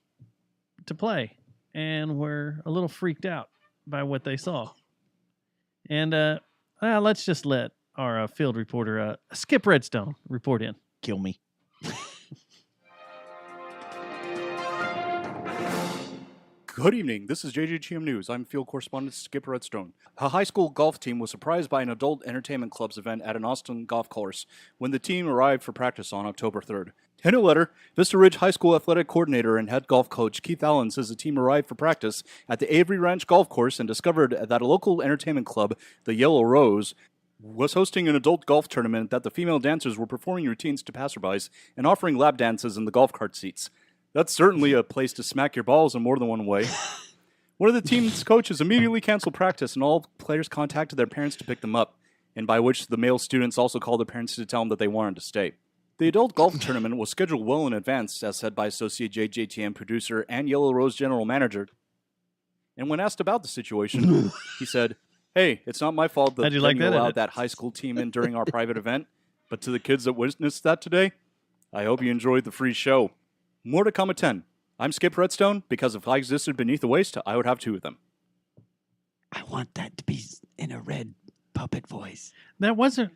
to play and were a little freaked out by what they saw. And let's just let our field reporter, Skip Redstone, report in. Kill me. Good evening. This is JJTM News. I'm field correspondent Skip Redstone. A high school golf team was surprised by an adult entertainment club's event at an Austin golf course when the team arrived for practice on October 3rd. In a letter, Vista Ridge High School athletic coordinator and head golf coach Keith Allen says the team arrived for practice at the Avery Ranch Golf Course and discovered that a local entertainment club, the Yellow Rose, was hosting an adult golf tournament that the female dancers were performing routines to passerbys and offering lap dances in the golf cart seats. That's certainly a place to smack your balls in more than one way. One of the team's coaches immediately canceled practice, and all players contacted their parents to pick them up, and by which the male students also called their parents to tell them that they wanted to stay. The adult golf tournament was scheduled well in advance, as said by Associate JJTM producer and Yellow Rose general manager. And when asked about the situation, he said, "Hey, it's not my fault that How'd you like venue that allowed edit? that high school team in during our private event, but to the kids that witnessed that today, I hope you enjoyed the free show. More to come at 10. I'm Skip Redstone, because if I existed beneath the waist, I would have two of them." I want that to be in a red puppet voice. That wasn't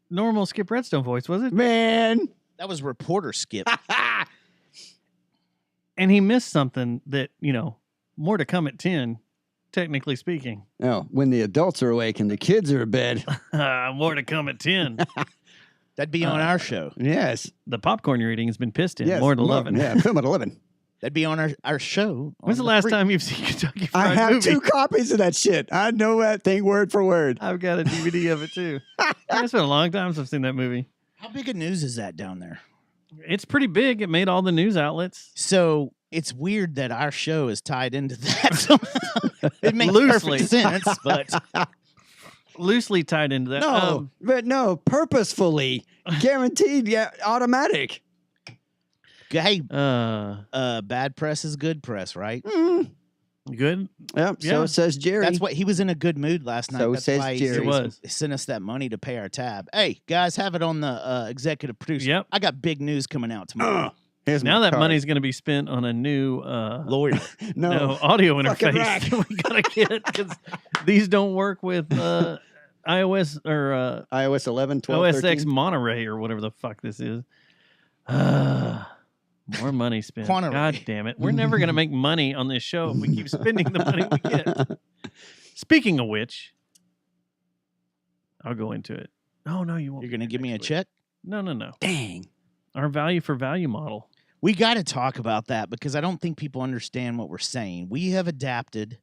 normal Skip Redstone voice, was it? Man. That was reporter Skip. And he missed something that, more to come at 10, technically speaking. Oh, when the adults are awake and the kids are in bed. More to come at 10. That'd be on our show. Yes. The popcorn you're eating has been pissed in. Yes. More than 11. Yeah, film at 11. That'd be on our show. When's the on last free- time you've seen Kentucky I Fried have Movie? 2 copies of that shit. I know that thing word for word. I've got a DVD of it too. It's been a long time since I've seen that movie. How big a news is that down there? It's pretty big. It made all the news outlets. So it's weird that our show is tied into that. somehow. It makes Loosely. perfect sense, but Loosely tied into that. No, but no, purposefully. Guaranteed, yeah, automatic. hey, Uh, bad press is good press, right? good. Yep, Yeah. so says Jerry. That's what he was in a good mood last night. So That's says why Jerry. It was. he sent us that money to pay our tab. Hey, guys, have it on the executive producer. Yep. I got big news coming out tomorrow. Here's Now my that card. money's going to be spent on a new Lawyer. no audio Fucking interface rack. we got to get because these don't work with iOS or iOS 11, 12, OS 13. X Monterey or whatever the fuck this is. More money spent. Quanterey. God damn it. We're never going to make money on this show if we keep spending the money we get. Speaking of which, I'll go into it. Oh, no, you won't. You're going to give me a Next week. check? No. Dang. Our value for value model. We got to talk about that because I don't think people understand what we're saying. We have adapted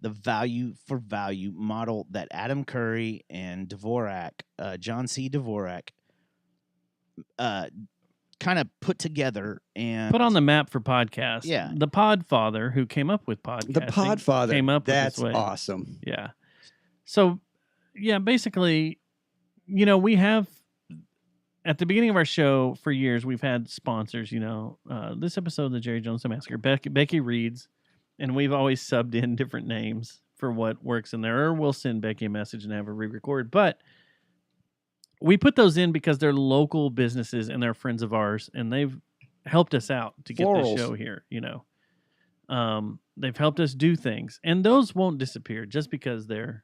the value for value model that Adam Curry and Dvorak, John C. Dvorak, kind of put together and Put on the map for podcasts. Yeah. The Podfather who came up with podcasting. The Podfather. came up with That's this way. awesome. Yeah. So, yeah, basically, we have at the beginning of our show for years, we've had sponsors, this episode of the Jerry Jones Massacre, Becky Reads, and we've always subbed in different names for what works in there, or we'll send Becky a message and have her re-record. But we put those in because they're local businesses and they're friends of ours, and they've helped us out to get Florals. this show here, They've helped us do things, and those won't disappear just because they're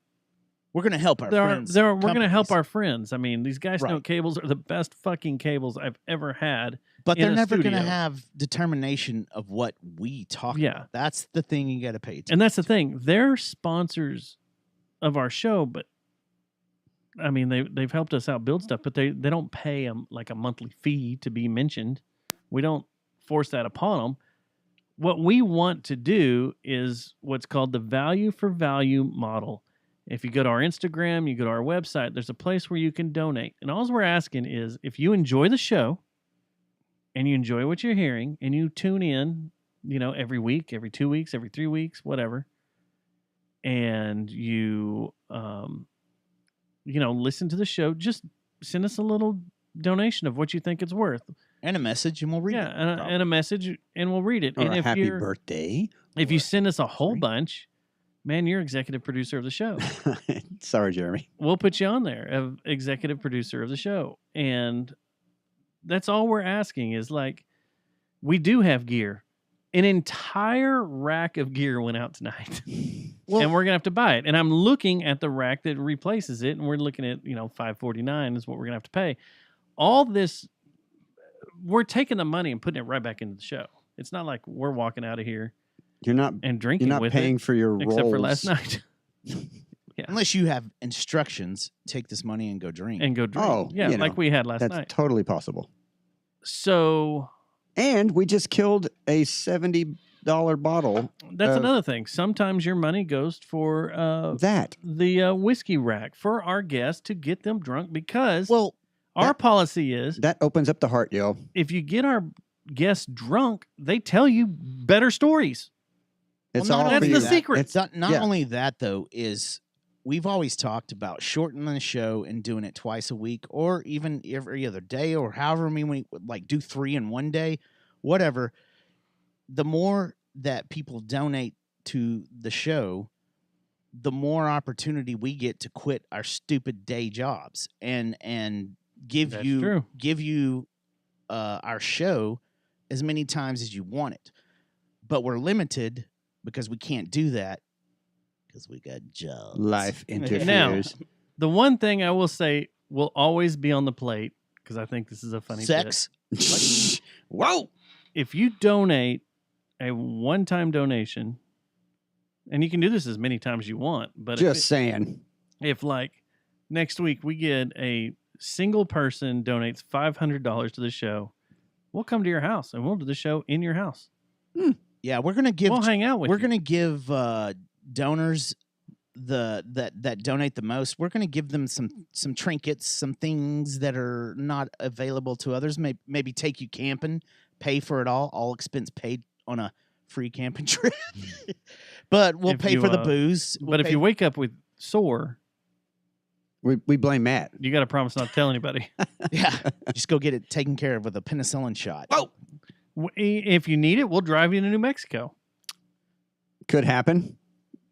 we're going to help our friends. we're going to help companies. our friends. I mean, these Guy Snow Right. cables are the best fucking cables I've ever had. But in they're a never going to studio. have determination of what we talk Yeah. about. That's the thing you got to pay attention. And that's the thing. They're sponsors of our show, but I mean, they've helped us out build stuff, but they don't pay like a monthly fee to be mentioned. We don't force that upon them. What we want to do is what's called the value for value model. If you go to our Instagram, you go to our website, there's a place where you can donate. And all we're asking is if you enjoy the show and you enjoy what you're hearing and you tune in, every week, every 2 weeks, every 3 weeks, whatever, and you, listen to the show, just send us a little donation of what you think it's worth. And a message, and we'll read it. And a message, and we'll read it. Or and a if happy you're, birthday. if you send us a whole Sorry. bunch, man, you're executive producer of the show. Sorry, Jeremy. We'll put you on there, of executive producer of the show. And that's all we're asking is like, we do have gear. An entire rack of gear went out tonight. And we're going to have to buy it. And I'm looking at the rack that replaces it. And we're looking at, $549 is what we're going to have to pay. All this, we're taking the money and putting it right back into the show. It's not like we're walking out of here You're not and drinking you're not with paying it, for your except for last rolls. night. Yeah. Unless you have instructions, take this money and go drink. And go drink. Oh, yeah, you know, like we had last That's night. totally possible. So And we just killed a $70 bottle. that's Uh, another thing. Sometimes your money goes for That. the whiskey rack for our guests to get them drunk because well, our that- policy is That opens up the heart, yo. if you get our guests drunk, they tell you better stories. It's not all that's for the you. secret. It's, not yeah. only that, though, is we've always talked about shortening the show and doing it twice a week or even every other day or however many we like do 3 in one day, whatever. The more that people donate to the show, the more opportunity we get to quit our stupid day jobs and give That's you true. our show as many times as you want it. But we're limited because we can't do that because we got jobs. Life Now, interferes. the one thing I will say will always be on the plate because I think this is a funny bit. Sex. Whoa. If you donate a one-time donation, and you can do this as many times as you want, but Just saying. if like next week we get a single person donates $500 to the show, we'll come to your house and we'll do the show in your house. Yeah, we're gonna give. We'll hang out with We're you. gonna give donors that donate the most. We're gonna give them some trinkets, some things that are not available to others. Maybe take you camping, pay for it all expense paid on a free camping trip. But we'll If pay you, for the booze. But if you wake up with sore, We blame Matt. you got to promise not to tell anybody. yeah, just go get it taken care of with a penicillin shot. Oh, If you need it, we'll drive you to New Mexico could happen.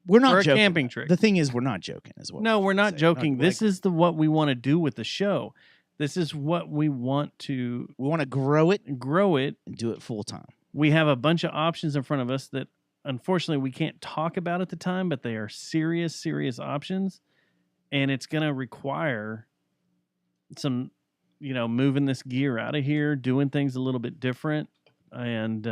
We're not for a joking. camping trip. The thing is, we're not joking as well. No, we're not joking. Like, This is what we want to do with the show. This is what we want to we want to grow it grow it. and do it full time. We have a bunch of options in front of us that unfortunately we can't talk about at the time, but they are serious options. and it's going to require some, moving this gear out of here, doing things a little bit different. And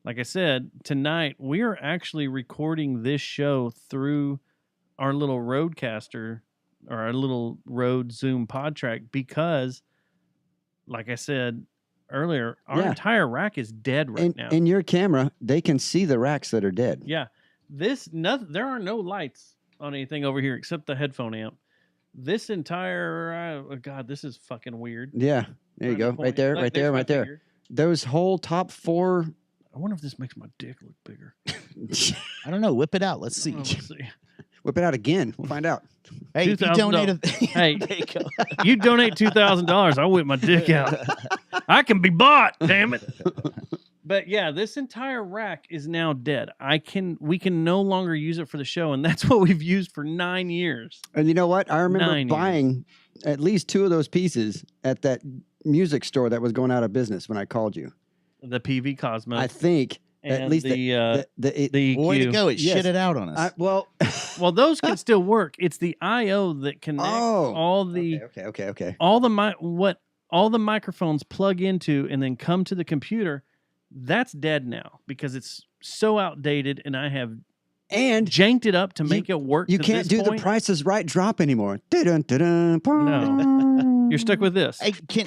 like I said, tonight we are actually recording this show through our little Rodecaster or our little Rode Zoom pod track because, like I said earlier, our entire rack is dead now. In your camera, they can see the racks that are dead. Yeah. There are no lights on anything over here except the headphone amp. This entire, God, this is fucking weird. Yeah. There you go. Right there, right there, right there. Those whole top 4. I wonder if this makes my dick look bigger. I don't know. Whip it out. Let's see. Let's see. Whip it out again. We'll find out. Hey, if you donate Hey, there you go. you donate $2,000, I'll whip my dick out. I can be bought, damn it. But yeah, this entire rack is now dead. We can no longer use it for the show, and that's what we've used for 9 years. And you know what? I remember 9 buying at least 2 of those pieces at that music store that was going out of business when I called you. The PV Cosmo. I think and at least the EQ. Way to go. It Yes. shit it out on us. Well, those can still work. It's the I/O that connects all the okay. all the microphones plug into and then come to the computer. That's dead now because it's so outdated, and I have janked it up to make it work. You to can't this do point. the Price is Right drop anymore. No. You're stuck with this.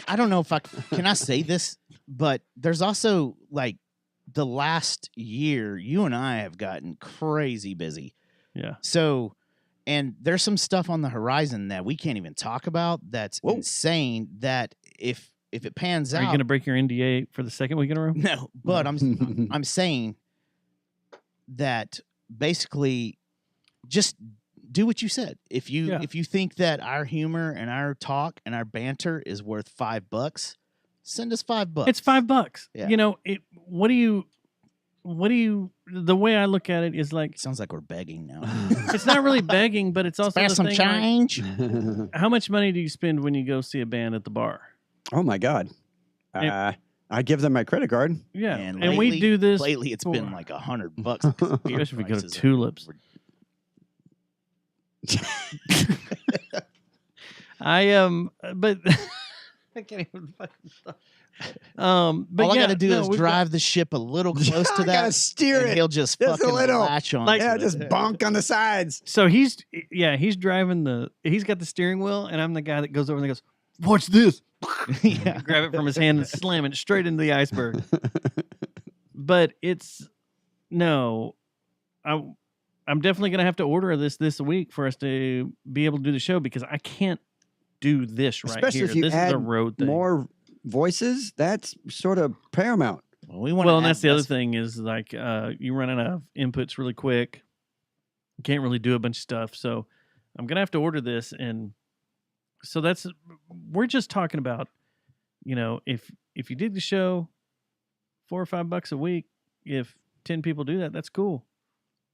I don't know if can I say this, but there's also like the last year, you and I have gotten crazy busy. Yeah. So, and there's some stuff on the horizon that we can't even talk about. That's insane. That if it pans out, Are you going to break your NDA for the second week in a row? no. But I'm saying that basically, just do what you said. If you think that our humor and our talk and our banter is worth $5, send us $5. It's $5. Yeah. What do you? The way I look at it is like Sounds like we're begging now. it's not really begging, but it's also Spare the some thing, like, change. how much money do you spend when you go see a band at the bar? Oh my God. I give them my credit card. Yeah, And and we lately- do this. Lately, it's been for- like $100. because Especially if we go to prices are- Tulips. But I can't even fucking stop. But All I yeah, got to do no, is we've drive the ship a little close to I gotta that, steer and it. he'll just Just a fucking little. latch on. Like- to Yeah, it. just bonk on the sides. So he's driving he's got the steering wheel, and I'm the guy that goes over and goes, "Watch this!" Yeah. Grab it from his hand and slam it straight into the iceberg. But I'm definitely gonna have to order this week for us to be able to do the show because I can't do this right Especially here. if you This add is a road thing. more voices, that's sort of paramount. Well, we want. Well, and that's the other thing is like you run out of inputs really quick. You can't really do a bunch of stuff. So I'm gonna have to order this, and so we're just talking about, if you did the show $4 or $5 a week, if 10 people do that, that's cool.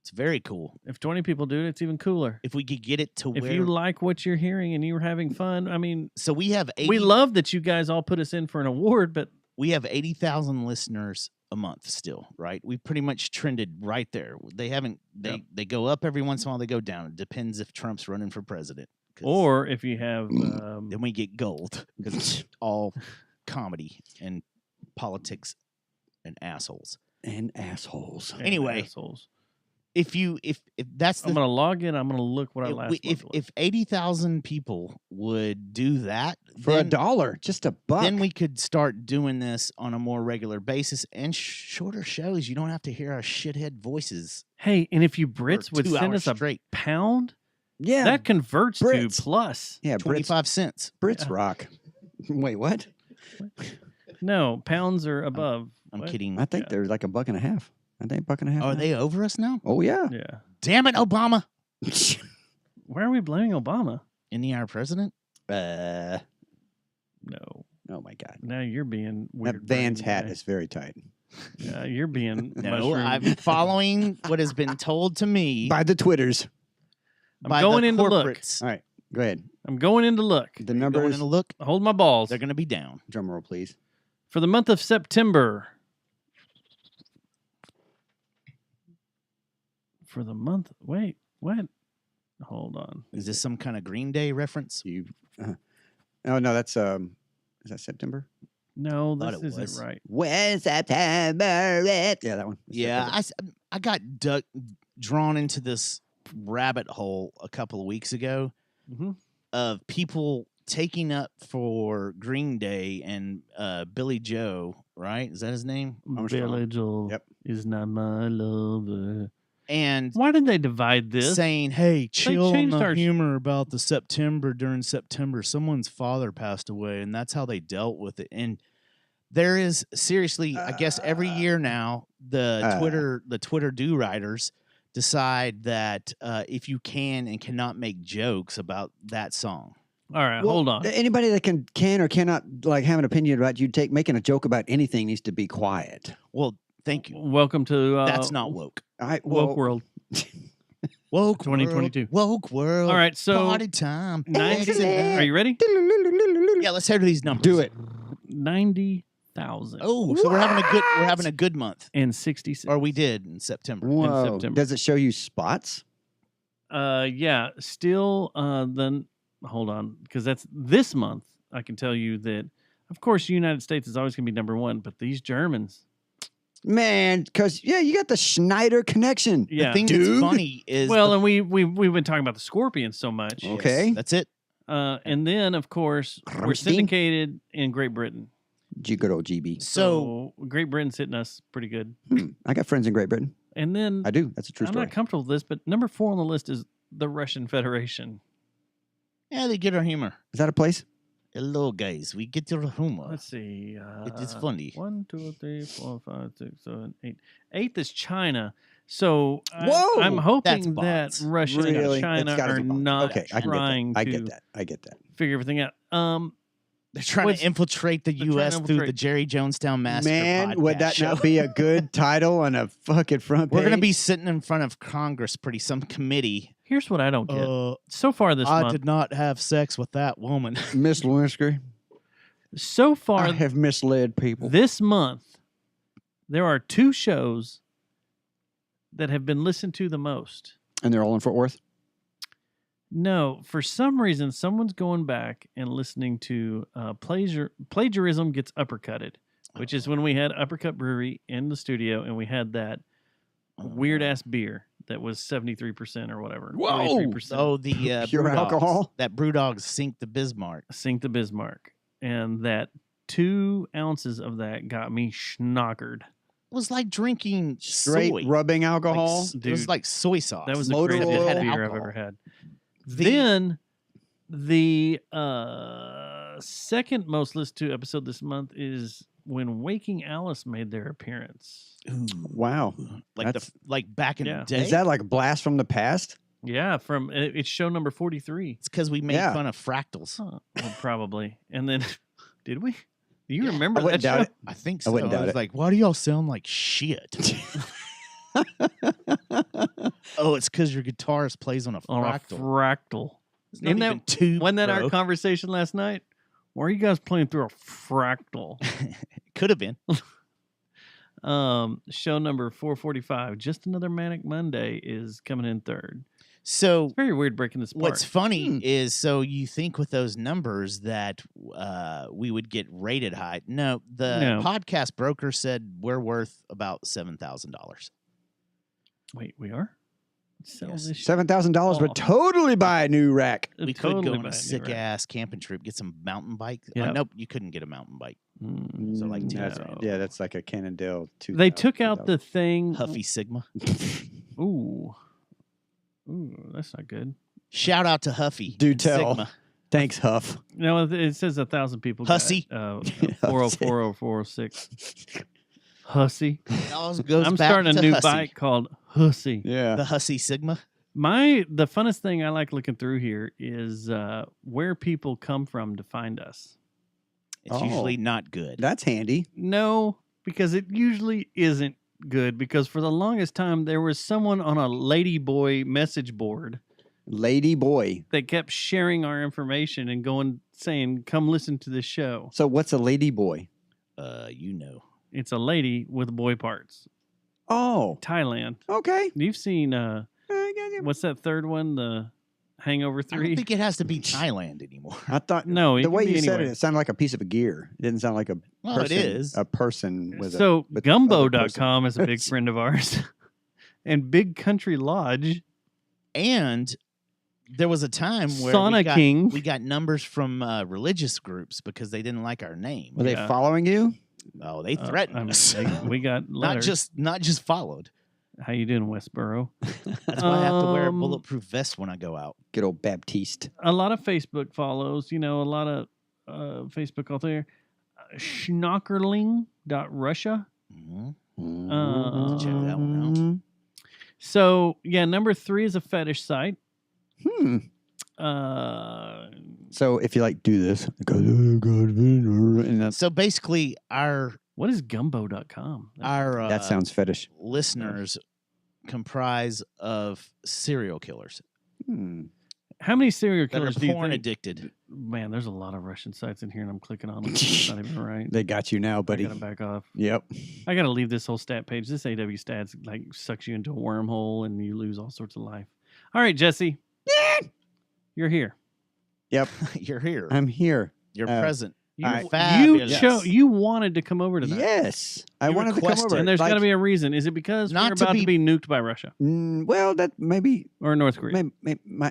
It's very cool. If 20 people do it, it's even cooler. If we could get it to If where you like what you're hearing and you're having fun, I mean, so we have 80, we love that you guys all put us in for an award, but we have 80,000 listeners a month still, right? We pretty much trended right there. They haven't they go up every once in a while, they go down. It depends if Trump's running for president. or if you have Then we get gold because it's all comedy and politics and assholes. And assholes. Anyway, assholes. If that's I'm the gonna log in. I'm gonna look what our last if month was. 80,000 people would do that For then, $1, just a buck. then we could start doing this on a more regular basis and shorter shows. You don't have to hear our shithead voices. Hey, and if you for Brits would 2 send hours us a straight. pound, yeah, that converts Brits. to plus. yeah, Brits, 25 cents. Brits rock. Wait, what? No, pounds are above. I'm What? kidding. I think they're like $1.50. I think $1.50. Are now. they over us now? Oh yeah. Yeah. Damn it, Obama. Why are we blaming Obama? Isn't he our president? uh, No. oh my God. Now you're being weird. That Vans brain hat today. is very tight. Yeah, you're being No, mushroom. I'm following what has been told to me By the Twitters. I'm by going the in to look. corporates. All right, go ahead. I'm going in to look. The Going numbers. in to look, Hold my balls. they're going to be down. Drum roll, please. For the month of September. For the month. Wait, what? Hold on. Is this some kind of Green Day reference? You. Oh no, that's is that September? No, Thought this it isn't was. right. When September. Yeah, that one. That's Yeah, September. I got drawn into this rabbit hole a couple of weeks ago Mhm. of people taking up for Green Day and Billy Joe, right? Is that his name? Armstrong. Billy Joel Yep. is not my lover. And Why did they divide this? saying, "Hey, chill on changed the our- humor about the September during September. Someone's father passed away, and that's how they dealt with it." And there is seriously, I guess every year now, the Twitter do writers decide that if you can and cannot make jokes about that song. All right, Well, hold on. Anybody that can or cannot like have an opinion about you making a joke about anything needs to be quiet. Well, thank you. Welcome to That's not woke. woke world. Woke 2022. World, woke world. All right, so party time. 90, Excellent. are you ready? Yeah, let's hear these numbers. Do it. 90,000 Oh, so we're having a good month, and 66. or we did in September. Whoa. September. Does it show you spots? Yeah, still then hold on, because that's this month. I can tell you that, of course, the United States is always going to be number one, but these Germans, Man, because you got the Schneider connection. yeah. The thing Dude. that's funny is Well, and we've been talking about the Scorpions so much. Okay. that's it. And then, of course, we're Rammstein. syndicated in Great Britain. Good old GB. So Great Britain's hitting us pretty good. I got friends in Great Britain. And then I do. That's a true I'm story. not comfortable with this, but number 4 on the list is the Russian Federation. yeah, they get our humor. Is that a place? Hello, guys. We get your humor. Let's see. It is funny. 1, 2, 3, 4, 5, 6, 7, 8. 8th is China. So Whoa! I'm That's hoping that bots. Russia Really? and China It's gotta are be bots. not Okay, trying I to get that. I get that. figure everything out. They're trying What's- to infiltrate the they're trying to U.S. through the infiltrate- Jerry Jonestown Massacre Man, would podcast that show. not be a good title on a fucking front page? We're going to be sitting in front of Congress, some committee. Here's what I don't get. So far this I month, did not have sex with that woman. Miss Lewinsky. so far I have misled people. this month, there are 2 shows that have been listened to the most. And they're all in Fort Worth? No, for some reason, someone's going back and listening to Plagiarism Gets Uppercutted, which is when we had Uppercut Brewery in the studio and we had that weird ass beer that was 73% or whatever. Whoa! 43%. Oh, the Pure Brewdogs. alcohol? That Brewdogs sink the Bismarck. Sink the Bismarck. And that 2 ounces of that got me schnockered. It was like drinking Straight soy. rubbing Like, alcohol? it was Dude, like soy sauce. That was the Motor craziest oil. beer I've Alcohol. ever had. The- Then the second most listened to episode this month is when Waking Alice made their appearance. Ooh, Wow. like That's- like back in Yeah. the day. Is that like a blast from the past? Yeah, from it's show number 43. It's because we made Yeah. fun of fractals. Huh, well, probably. And then did we? Do you Yeah, remember I that wouldn't doubt show? it. I think I so. wouldn't doubt was it. like, why do y'all sound like shit? Oh, it's because your guitarist plays on a On a fractal. fractal. It's not Isn't that- even tube, Wasn't that bro. our conversation last night? Why are you guys playing through a fractal? Could have been. Show number 445, Just Another Manic Monday, is coming in third. So It's very weird breaking this apart. what's funny Hmm. is, so you think with those numbers that we would get rated high. No, the No. podcast broker said we're worth about $7,000. Wait, we are? Sell Yes. this shit. $7,000 would Oh. totally buy a new rack. We Totally could go on buy a new sick rack. ass camping trip, get some mountain bike. Yeah. Nope, you couldn't get a mountain bike. So like That's- no. yeah, that's like a Cannondale. They took out the thing. Huffy Sigma. Ooh, that's not good. Shout out to Huffy. Do and tell. Sigma. Thanks, Huff. No, it says 1,000 people. Hussy. Got, 404 or 406. Hussy. It all goes I'm back starting a to new Hussy. bike called Hussy. Yeah. The Hussy Sigma. The funnest thing I like looking through here is where people come from to find us. It's Oh. usually not good. That's handy. No, because it usually isn't good. Because for the longest time, there was someone on a Ladyboy message board Lady boy. that kept sharing our information and saying, "Come listen to this show." So what's a lady boy? You know. It's a lady with boy parts. Oh, Thailand. okay. You've seen what's that third one? Hangover I don't 3. think it has to be Thailand anymore. I thought No, it the could way be you said anywhere. it sounded like a piece of a gear. It didn't sound like a Well, it person, is. a person with So with other person. Gumbo.com is a big friend of ours. And Big Country Lodge. And there was a time where Sauna King. we got numbers from religious groups because they didn't like our name. Were they Yeah. following you? Oh, they threatened I mean, us. we got letters. not just followed. How you doing, Westboro? That's why I have to wear a Um, bulletproof vest when I go out. Good old Baptiste. A lot of Facebook follows. You know, a lot of Facebook out there. Schnockerling.Russia. Mm-hmm. Check that one out. So yeah, number 3 is a fetish site. Hmm. Uh, So if you like do this, go and that's, So basically, what is gumbo.com? that sounds fetish. listeners comprise of serial killers Hmm. How many serial that are killers do you porn think? addicted. Man, there's a lot of Russian sites in here, and I'm clicking on them. It's not even right. They got you now, I buddy. gotta back off. Yep. I gotta leave this whole stat page. This AW stats like sucks you into a wormhole, and you lose all sorts of life. All right, Jesse, you're here. You're here. I'm here. You're uh, present. You, I- you Fabulous. you wanted to come over tonight. Yes, I You wanted to come requested. over. And there's got to Like, be a reason. Is it because Not we're to about to be- be nuked by Russia well, that maybe, or North Korea?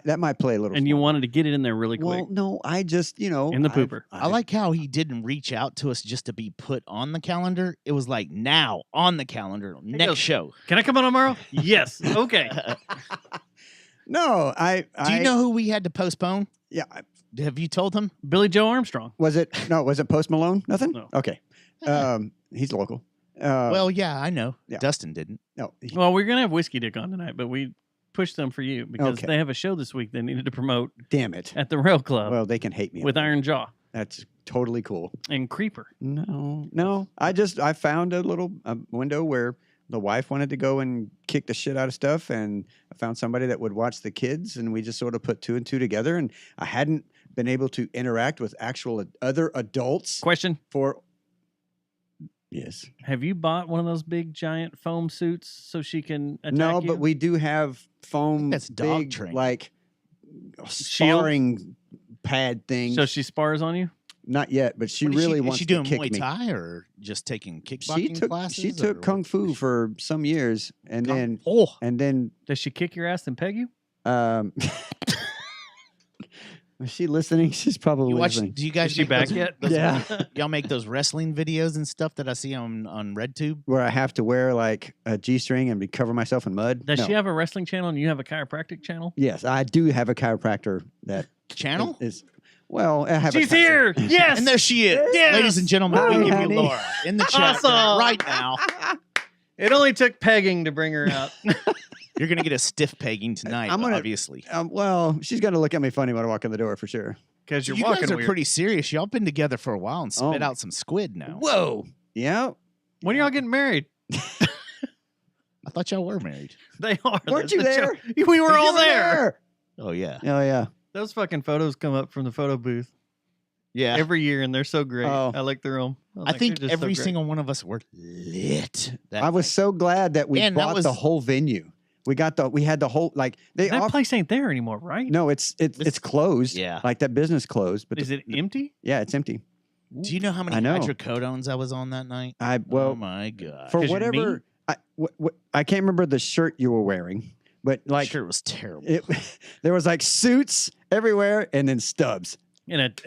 that might play a little. And you small. wanted to get it in there really quick. Well, no, I just In the pooper. I like how he didn't reach out to us just to be put on the calendar. It was like now on the calendar, next goes- show. Can I come on tomorrow? Yes. Okay. No, Do you know who we had to postpone? Yeah, Have you told him? Billy Joe Armstrong. was it Post Malone? Nothing. No. Okay. He's local. Well, yeah, I know. yeah. Dustin didn't. No. Well, we're gonna have Whiskey Dick on tonight, but we pushed them for you because Okay. they have a show this week they needed to promote Damn it. at the Rail Club Well, they can hate me with up there. Iron Jaw That's totally cool. and Creeper. No. I found a little window where the wife wanted to go and kick the shit out of stuff, and I found somebody that would watch the kids, and we just sort of put 2 and 2 together. And I hadn't been able to interact with actual other adults Question: for. Yes. have you bought one of those big giant foam suits so she can attack No, you? but we do have foam. That's dog big, training. like sparring pad things. So she spars on you. Not yet, but she What is really is wants she to doing kick Muay me. Thai or just taking kickboxing classes? She took or kung what? fu for some years, and Oh, then Does she kick your ass and peg you? is she listening? She's probably you watch? listening. Do you guys Is she make back those- yet? those- Yeah. Y'all make those wrestling videos and stuff that I see on RedTube. Where I have to wear like a G-string and cover myself in mud. Does No. she have a wrestling channel and you have a chiropractic channel? Yes, I do have a chiropractor that Channel? is. Well, I have. She's a here. Yes. And there she is. Yes! Ladies and gentlemen, Hi, we give honey. you Laura in the chat Awesome. right now. It only took pegging to bring her out. You're going to get a stiff pegging tonight, I'm gonna- obviously. Well, she's going to look at me funny when I walk in the door for sure. Because So you're you walking guys are weird. pretty serious. Y'all been together for a while and spit Oh. out some squid now. Whoa. Yeah. When are y'all getting married? I thought y'all were married. They are. Weren't you That's the there? joke. We were You all there. Oh, yeah. Oh yeah. Those fucking photos come up from the photo booth Yeah. every year, and they're so great. Oh. I look through them. I think every single one of us were lit. That I was night. so glad that we And that bought was- the whole venue. We had the whole like they that off- place ain't there anymore, right? No, it's closed. Yeah. Like that business closed. But Is it empty? Yeah, it's empty. Do you know how many I know. hydrocodones I was on that night? I Oh, well my God. for 'Cause your knee? whatever I can't remember the shirt you were wearing, but like sure, it was terrible. it there was like suits everywhere and then stubs.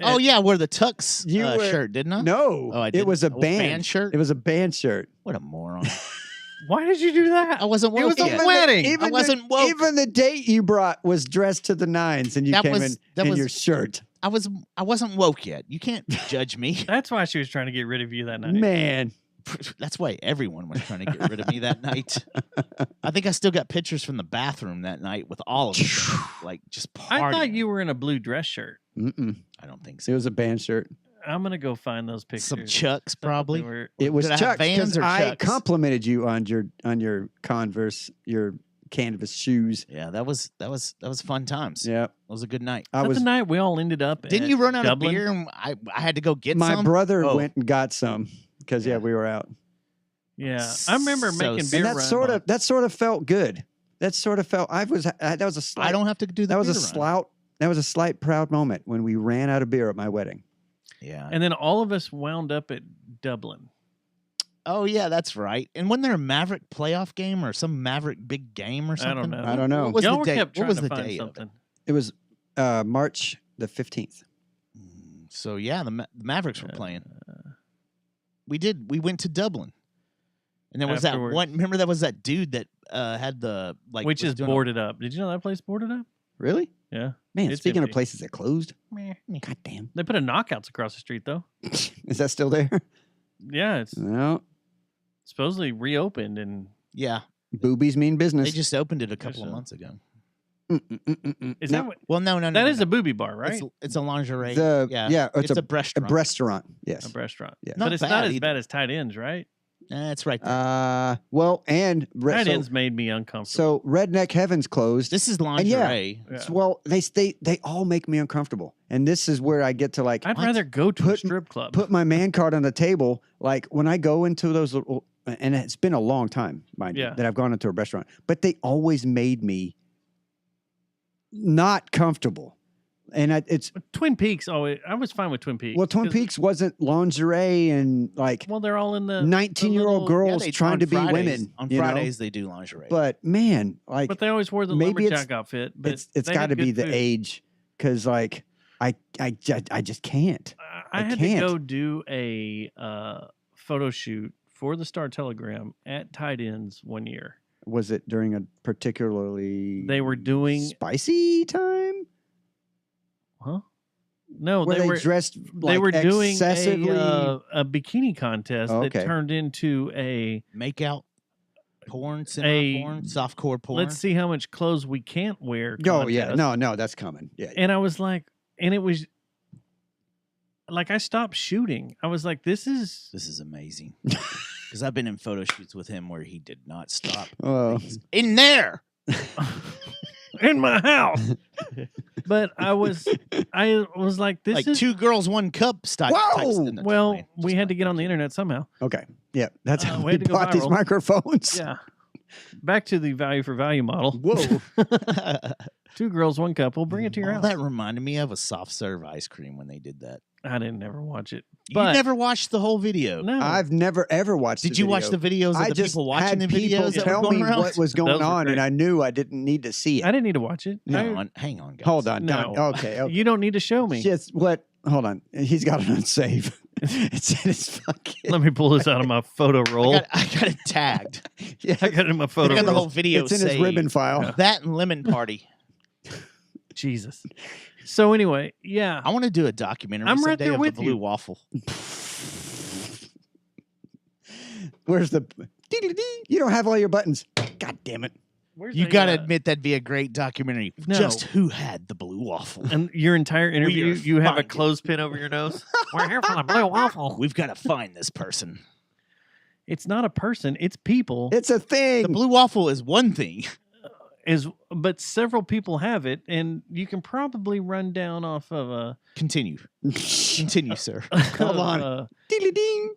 Oh, yeah, I wore the Tux You were- shirt, didn't I? No, Oh, I it didn't? was a Oh, band. band shirt? It was a band shirt. What a moron. Why did you do that? I wasn't It woke was a yet. wedding. Even I wasn't woke. Even the date you brought was dressed to the nines, and you That came was- that in was- your shirt. I wasn't woke yet. You can't judge me. That's why she was trying to get rid of you that night. Man, That's why everyone was trying to get rid of me that night. I think I still got pictures from the bathroom that night with all of them, like just partying. I thought you were in a blue dress shirt. mm-mm. I don't think It so. was a band shirt. I'm gonna go find those pictures. Some Chucks, probably. It was Did I have Chucks Vans because or I Chucks? complimented you on your Converse, your canvas shoes. Yeah, that was fun times. Yeah, It was a good night. I That was. the night we all ended up. Didn't at you run out Dublin? of beer? And I had to go get My some. brother Oh. went and got some because Yeah. we were out, Yeah, I remember So making sick. beer and runs. that sort of felt good. That sort of felt. That was a slight. I don't have to do that. That was a beer run. slight That was a slight proud moment when we ran out of beer at my wedding. Yeah. And then all of us wound up at Dublin. Oh yeah, that's right. And wasn't there a Maverick playoff game or some Maverick big game or I something? don't know. I don't know. What was Y'all the were day? kept What trying was to the find day of it? something. It was March the 15th. So yeah, the Mavericks were playing. We went to Dublin, and there was Afterwards. that one. Remember, that was that dude that had the Which was is doing a- boarded up. Did you know that place boarded up? Really? Yeah. Man, It's speaking empty. of places that closed, Meh. God damn. They put a Knockouts across the street, though. Is that still there? Yeah, it's No. supposedly reopened, and Yeah, Boobies mean business. they just opened it a couple so. of months ago. is No, that what, Well, no, that is a booby bar, right? It's a lingerie. yeah, it's a a restaurant. restaurant. Yes. A restaurant. Yeah. Not But it's bad not as either. bad as Tight Ends, right? It's right there. Well, and Tight Ends made me uncomfortable. so Redneck Heaven's closed. This is and yeah, lingerie. Yeah. Well, they all make me uncomfortable, and this is where I get to like I'd what? rather go to a Put- strip club. put my man card on the table. Like when I go into those little, and it's been a long time, mind Yeah. you, that I've gone into a restaurant, but they always made me not comfortable. And it's Twin Peaks always. I was fine with Twin Peaks. well, Twin 'cause- Peaks wasn't lingerie and like Well, they're all in the 19-year-old little- Yeah, girls they- trying on to be Fridays- women. On you know? Fridays, they do lingerie. But man, like But they always wore the maybe it's- lumberjack outfit. But it's they got had to be good the food. age, because like I just can't. I I had can't. to go do a photo shoot for the Star Telegram at Tight Ends one year. Was it during a particularly They were doing, spicy time? huh? No, Where they were dressed they like, were doing excessively. a bikini contest Oh, that okay. turned into a make out porn, cinema porn, softcore porn. let's see how much clothes we can't wear. Oh yeah, contest. no, that's coming. Yeah, And I was like, and it was like I stopped shooting. I was like, this is This is amazing. Because I've been in photo shoots with him where he did not stop. oh, In there. in my house. But I was like, this Like is 2 girls, 1 cup style. Whoa! well, we had to get on the internet somehow. okay, yeah, that's how we we had to go bought these viral. microphones. Yeah. Back to the value for value model. Whoa, 2 girls, 1 cup. We'll bring it to your house. That reminded me of a soft serve ice cream when they did that. I didn't never watch it. You But never watched the whole video. no, I've never ever watched. Did the you watch video. the videos of I the just people watching had the people videos that tell were going me around? what was going Those were on, and great. I knew I didn't need to see it. I didn't need to watch it. Hang on, guys. Hold on, No. okay, okay. You don't need to show me. Just what? Hold on, he's got it on save. It's in his fucking. Let me pull this out of my photo roll. I got it tagged. Yeah, I got it in my I photo got the roll. whole video it's in his saved. ribbon file. That and Lemon Party. Jesus. So anyway, yeah. I want to do a documentary I'm right someday there of with the Blue you. Waffle. Where's the? Dee-dee-dee. You don't have all your buttons. God damn it! Where's You the, got to admit that'd be a great documentary. No. Just who had the Blue Waffle? And your entire interview, are you have a finding- clothespin over your nose. We're here for the blue waffle. We've got to find this person. It's not a person; it's people. It's a thing. The Blue Waffle is one thing. But several people have it, and you can probably run down off of a Continue, sir. Hold on. Dee-dee-ding.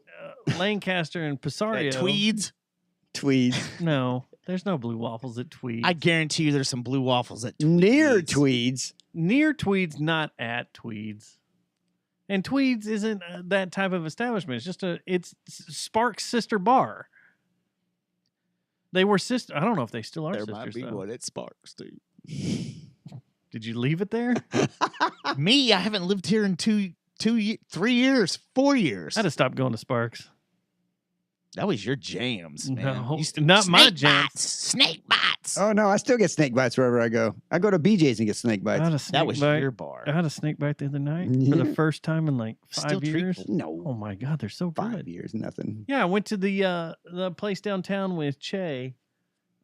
Lancaster and Passario. Tweeds. Tweeds. No, there's no blue waffles at Tweeds. I guarantee you, there's some Blue Waffles at Near Tweeds. Tweeds. Near Tweeds, not at Tweeds. And Tweeds isn't that type of establishment. It's Sparks' sister bar. They were sister. I don't know if they still are There sisters. might be though. one at Sparks too. Did you leave it there? Me, I haven't lived here in 3 years, 4 years. I had to stop going to Sparks. That was your jams, man. No, You used to- not my Snake jams. bites, snake bites. Oh no, I still get snake bites wherever I go. I go to BJ's and get snake I had bites. a snake That was bite. your bar. I had a snake bite the other night for the Yeah. first time in like 5 Still years. treatable. No, Oh my god, they're so 5 good. years, nothing. Yeah, I went to the place downtown with Che,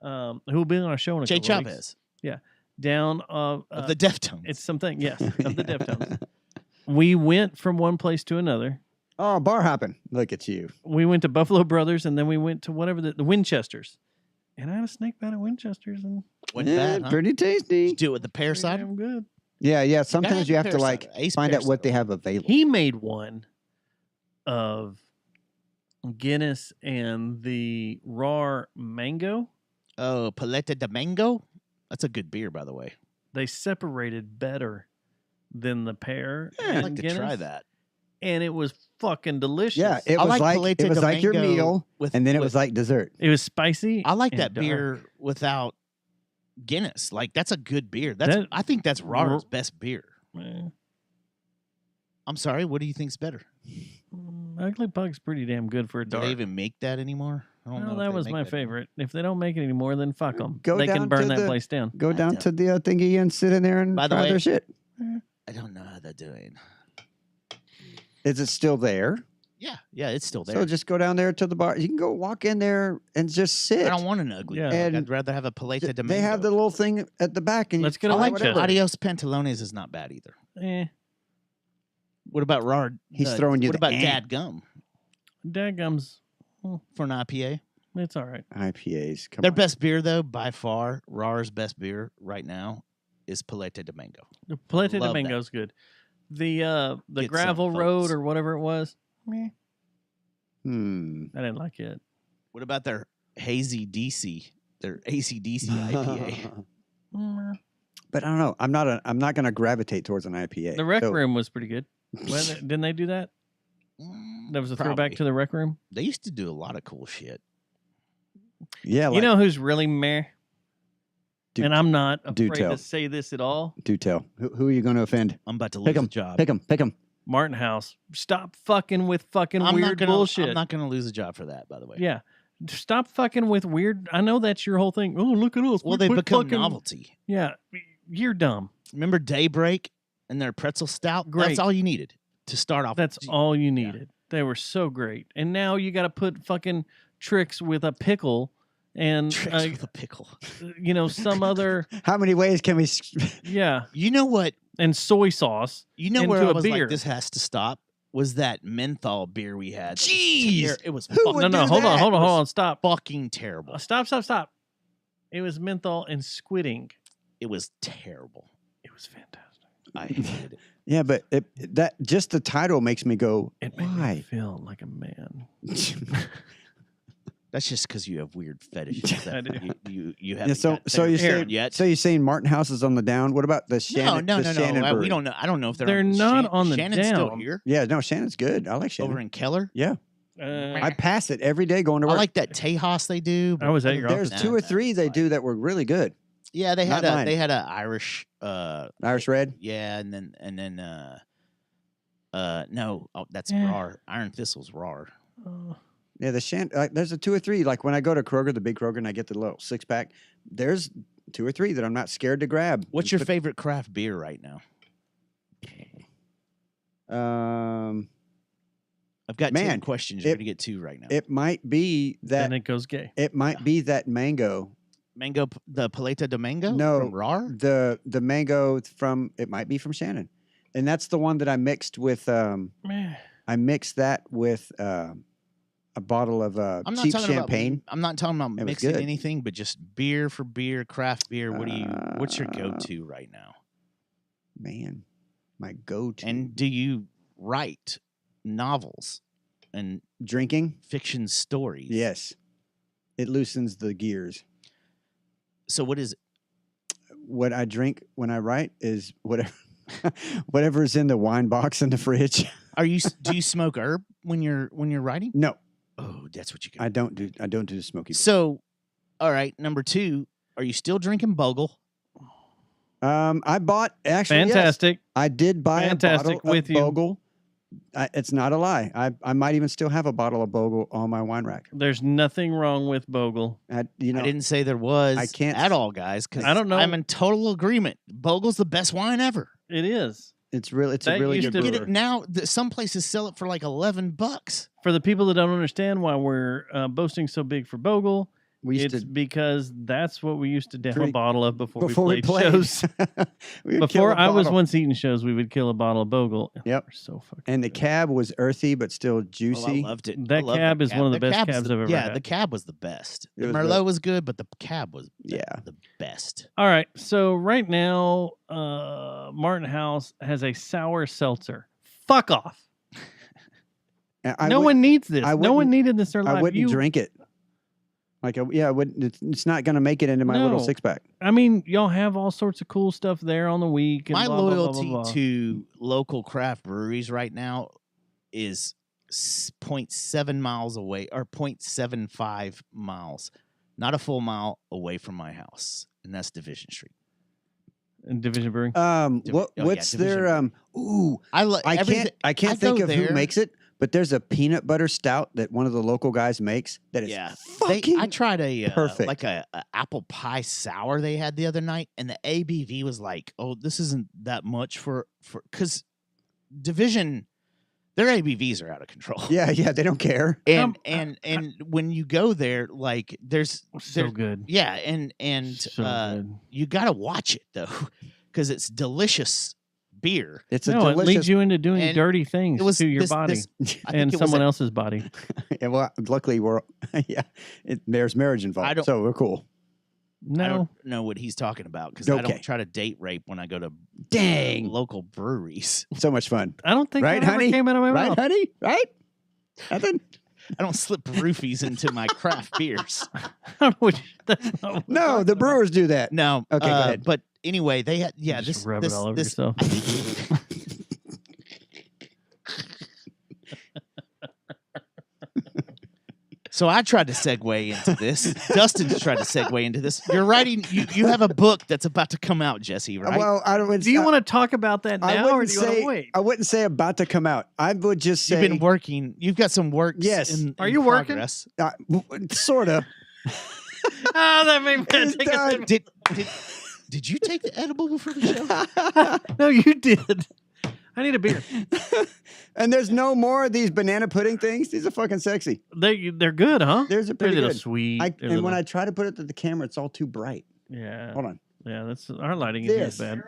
who will be on our show in a Jay couple weeks. Chavez Down of the Deftones. it's something, yes, of the Deftones. We went from one place to another. Oh, bar hopping. Look at you. We went to Buffalo Brothers, and then we went to whatever the Winchesters. And I had a snake bite at Winchesters, and Wasn't Yeah, bad, huh? pretty Did you tasty. do it with the pear pretty cider? damn good. Yeah. Sometimes have you have pear to like cider. Ace find pear out what cider. they have available. He made one of Guinness and the raw mango. Oh, Paleta de Mango. That's a good beer, by the way. They separated better than the pear. I'd and like to try Guinness, that. and it was fucking delicious. Yeah, it I was like like Paleta it was de like your Mango meal, with- and then it with- was like dessert. It was spicy. I like and that dark. beer without Guinness. Like that's a good beer. That's That- I think that's Rar's best beer. Eh, I'm sorry. What do you think's better? Ugly Pug's pretty damn good for a Do dark. they even make that anymore? I don't know. Well, if that they was make my that anymore. favorite. If they don't make it anymore, then fuck them. Go They can down burn to that the- place down. Go down don't- to the thingy and sit in there and By the try way- their shit. I don't know how they're doing. Is it still there? Yeah, it's still there. So just go down there to the bar. You can go walk in there and just sit. I don't want an ugly. Yeah. Pug. And I'd rather have a Paleta de They have Mango. the little thing at the back, and Let's you get a I light like chest. Adios Pantalones is not bad either. Eh, What about Rar? He's throwing you What the about eh. Dad Gum dadgums. for an IPA? It's all right. IPAs. Come Their on. best beer, though, by far, Rar's best beer right now is Paleta de Mango. The Paleta de Love that. Mango's good. The Get some, gravel road folks. or whatever it was. Meh, Hmm. I didn't like it. What about their Hazy DC? Their ACDC IPA. Mm, But I don't know. I'm not going to gravitate towards an IPA. The rec So- room was pretty good. Didn't they do that? That was a throwback Probably. to the rec room. They used to do a lot of cool shit. Yeah, like, You know who's really meh? do, And I'm not do afraid tell. to say this at all. do tell. Who are you going to offend? I'm about to Pick lose a 'em. job. Pick 'em. Pick 'em. Martin House. Stop fucking with fucking I'm weird not gonna, bullshit. I'm not going to lose a job for that, by the way. Yeah. Stop fucking with weird. I know that's your whole thing. Oh, look at us. Well, We they quit become fucking- novelty. Yeah. You're dumb. Remember Daybreak and their pretzel stout? Great. That's all you needed to start off. That's Gee, all you needed. They were so great. And now you got to put fucking tricks with a pickle and, Tricks with a pickle. some other, How many ways can we? yeah, You know what? and soy sauce. You know where Into I a was beer. like, this has to stop? Was that menthol beer we had. that was Jeez! It was Who fucking, would No, no, do hold on, that? hold on, was hold on. Stop. fucking terrible. Stop. It was menthol and squidding. It was terrible. It was fantastic. I hated it. Yeah, but that just the title makes me go. It made me Why? feel like a man. That's just because you have weird fetishes. I That do. you Yeah, haven't so got so there you say yet. so you're saying Martin House is on the down? What about the Shannon? no. the Shannon We Brewery? don't know. I don't know if they're They're on not on the Shannon's still down. here Yeah, no, Shannon's good. I like Shannon. over in Keller. Yeah, Uh, I pass it every day going to I work. like that Tejas they do. I was at your There's office. two or three they do that were really good. Yeah, they had Not mine. a Irish. Irish Red. Yeah, and then no, that's Yeah. Rar. Iron Thistle's Rar. Yeah, the there's a two or three. Like when I go to Kroger, the big Kroger, and I get the little 6-pack. There's two or three that I'm not scared to grab. What's your favorite craft beer right now? I've got 10 Man, questions. You're it- gonna get 2 right now. It might be that. then it goes gay. It might be that mango. Mango, the Paleta de Mango. No. from Rar. The mango from. It might be from Shannon, and that's the one that I mixed with. Meh. I mixed that with a bottle of I'm not cheap talking champagne. about. I'm not talking about It was mixing good. anything, but just beer for beer, craft beer. What's your Uh, go-to right now? Man, my go-to. And do you write novels and drinking. fiction stories? Yes, it loosens the gears. So what is it? What I drink when I write is whatever, whatever's in the wine box in the fridge. Do you smoke herb when you're writing? No, Oh, that's what you I got. don't do the smoky. So, all right, number 2, are you still drinking Bogle? I bought actually. yes, Fantastic. I did buy Fantastic, a bottle with of you. Bogle. It's not a lie. I might even still have a bottle of Bogle on my wine rack. There's nothing wrong with Bogle. I didn't say there was I can't at s- all, guys, because I don't know. I'm in total agreement. Bogle's the best wine ever. It is. It's really That a really used good to- Get brewer. it now. Some places sell it for like $11. For the people that don't understand why we're boasting so big for Bogle, We used it's to because that's what we used to down a Drink- bottle of before we played played. shows. We would kill Before a I was bottle. once eating shows, we would kill a bottle of Bogle. Yep. We're so fucking And the good. cab was earthy but still Oh, I juicy. loved it. That I loved cab is one of the best cab's cabs I've ever Yeah, had. the cab was the best. It The was Merlot real- was good, but the cab was Yeah. the best. All right. So right now, Martin House has a sour seltzer. Fuck off. And I No would- one needs this. I No one wouldn't- needed this in their I life. wouldn't You- drink it. Like, it's not going to make it into my little No. 6-pack. I mean, y'all have all sorts of cool stuff there on the week. And My blah, blah, blah, loyalty blah, blah. to local craft breweries right now is 0.7 miles away or 0.75 miles, not a full mile away from my house, and that's Division Street. In Division Brewing. What's Division their Ooh, I can't think go of who there. makes it, but there's a peanut butter stout that one of the local guys makes that is fucking I tried a perfect. like a apple pie sour they had the other night, and the ABV was like, oh, this isn't that much for because Division, their ABVs are out of control. Yeah, they don't care. And when you go there, like there's So good. yeah, and So good. you got to watch it though, because it's delicious beer. It's a No, it leads delicious. you into doing and dirty things It was to your this- body this- I and think it was someone a- else's body. Yeah, well, luckily we're there's marriage I involved, don't- so we're cool. I No, don't know what he's talking about because I Okay. don't try to date rape when I go to Dang, local breweries. so much fun, I don't think right, that ever honey? came out of my Right, mouth. honey? Right? Nothing. I don't slip roofies into my craft beers. I don't know what that's not what we're No, talking the about. brewers do that. No. Okay, go ahead. But anyway, they had You just rub it all over yourself. So I tried to segue into this. Dustin tried to segue into this. You're writing. You have a book that's about to come out, Jesse, right? Well, I don't. Do you want to talk about that I now, or wouldn't do you want say. to wait? I wouldn't say about to come out. I would just say. You've been working. You've got some work. Yes. Are you working? progress. Sort of. Oh, that made me It's take a done. sip. Did you take the edible before the show? No, you did. I need a beer. And there's no more of these banana pudding things. These are fucking sexy. They're good, huh? There's a They're pretty little good. sweet. And They're when little- I try to put it to the camera, it's all too bright. yeah, Hold on. yeah, that's our lighting is This. bad.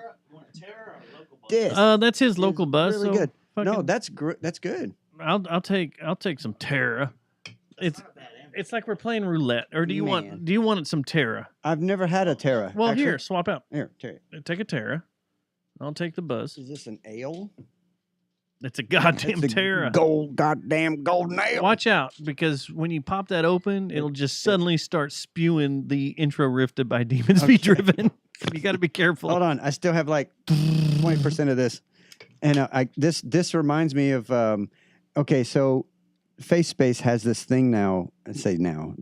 This. That's his is local buzz. Really so good. No, fucking- that's that's good. I'll take some Terra. It's like we're playing roulette. Or do you Man. want some Terra? I've never had a Terra. Well, Actually, here, swap out. Here, Terra. Take a Terra. I'll take the buzz. Is this an ale? It's a goddamn It's a Terra. goddamn golden ale. Watch out, because when you pop that open, it'll just suddenly start spewing the intro riff to By Demons Be Driven. You got to be careful. Hold on, I still have like 20% of this, and this reminds me of okay, so FaceSpace has this thing now. I say now,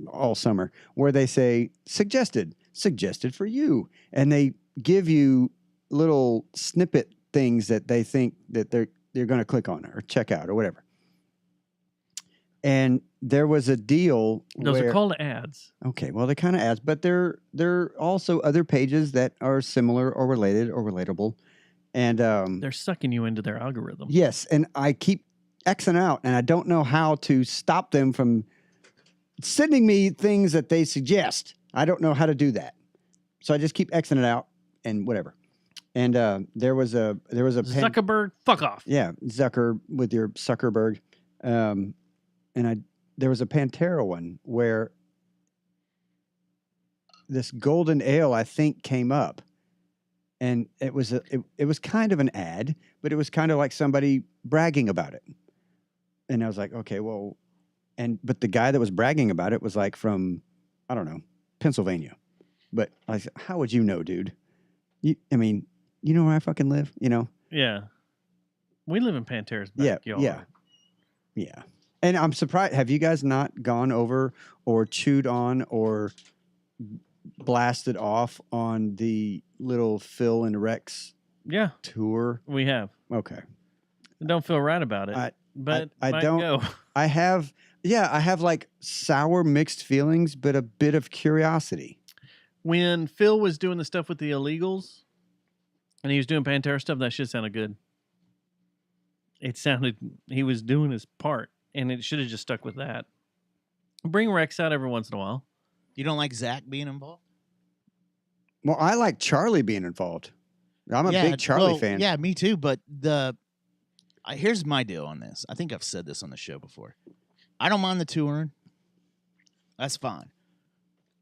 all summer, where they say suggested for you, and they give you little snippet things that they think that they're going to click on or check out or whatever. And there was a deal. Those where, are called ads. Okay, well, they're kind of ads, but there are also other pages that are similar or related or relatable. And They're sucking you into their algorithm. yes, and I keep Xing out, and I don't know how to stop them from sending me things that they suggest. I don't know how to do that, so I just keep Xing it out and whatever. And there was a Zuckerberg, fuck off. yeah, Zucker with your Zuckerberg. And there was a Pantera one where this golden ale, I think, came up. And it was it was kind of an ad, but it was kind of like somebody bragging about it. And I was like, okay, well, but the guy that was bragging about it was like from, I don't know, Pennsylvania. But I said, how would you know, dude? I mean, you know where I fucking live, you know? Yeah. We live in Pantera's Yeah, backyard. yeah. And I'm surprised. Have you guys not gone over or chewed on or blasted off on the little Phil and Rex Yeah, tour? we have. Okay. I don't feel right about it. But I might don't- go. I have like sour mixed feelings, but a bit of curiosity. When Phil was doing the stuff with the illegals and he was doing Pantera stuff, that shit sounded good. It sounded, he was doing his part, and it should have just stuck with that. Bring Rex out every once in a while. You don't like Zach being involved? Well, I like Charlie being involved. I'm a big Charlie fan. Yeah, me too. But here's my deal on this. I think I've said this on the show before. I don't mind the touring. That's fine.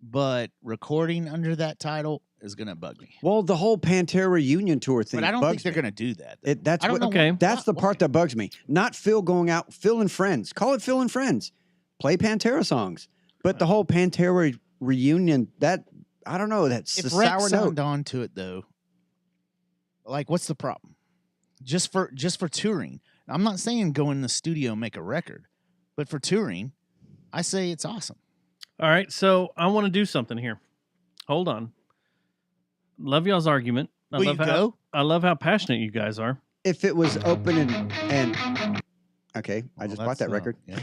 But recording under that title is going to bug me. Well, the whole Pantera reunion tour thing. But I don't think bugs they're me. going to do that. That's I don't what, know Okay. That's the part that bugs me. Not Phil going out, Phil and friends. Call it Phil and friends. Play Pantera songs. But the whole Pantera reunion, that I don't know. That's If a Rex sour signed note. on to it though, like what's the problem? Just for touring. I'm not saying go in the studio and make a record, but for touring, I say it's awesome. All right, so I want to do something here. Hold on. Love y'all's argument. Will you go? I love how passionate you guys are. If it was open and okay, I just bought that record. Yeah.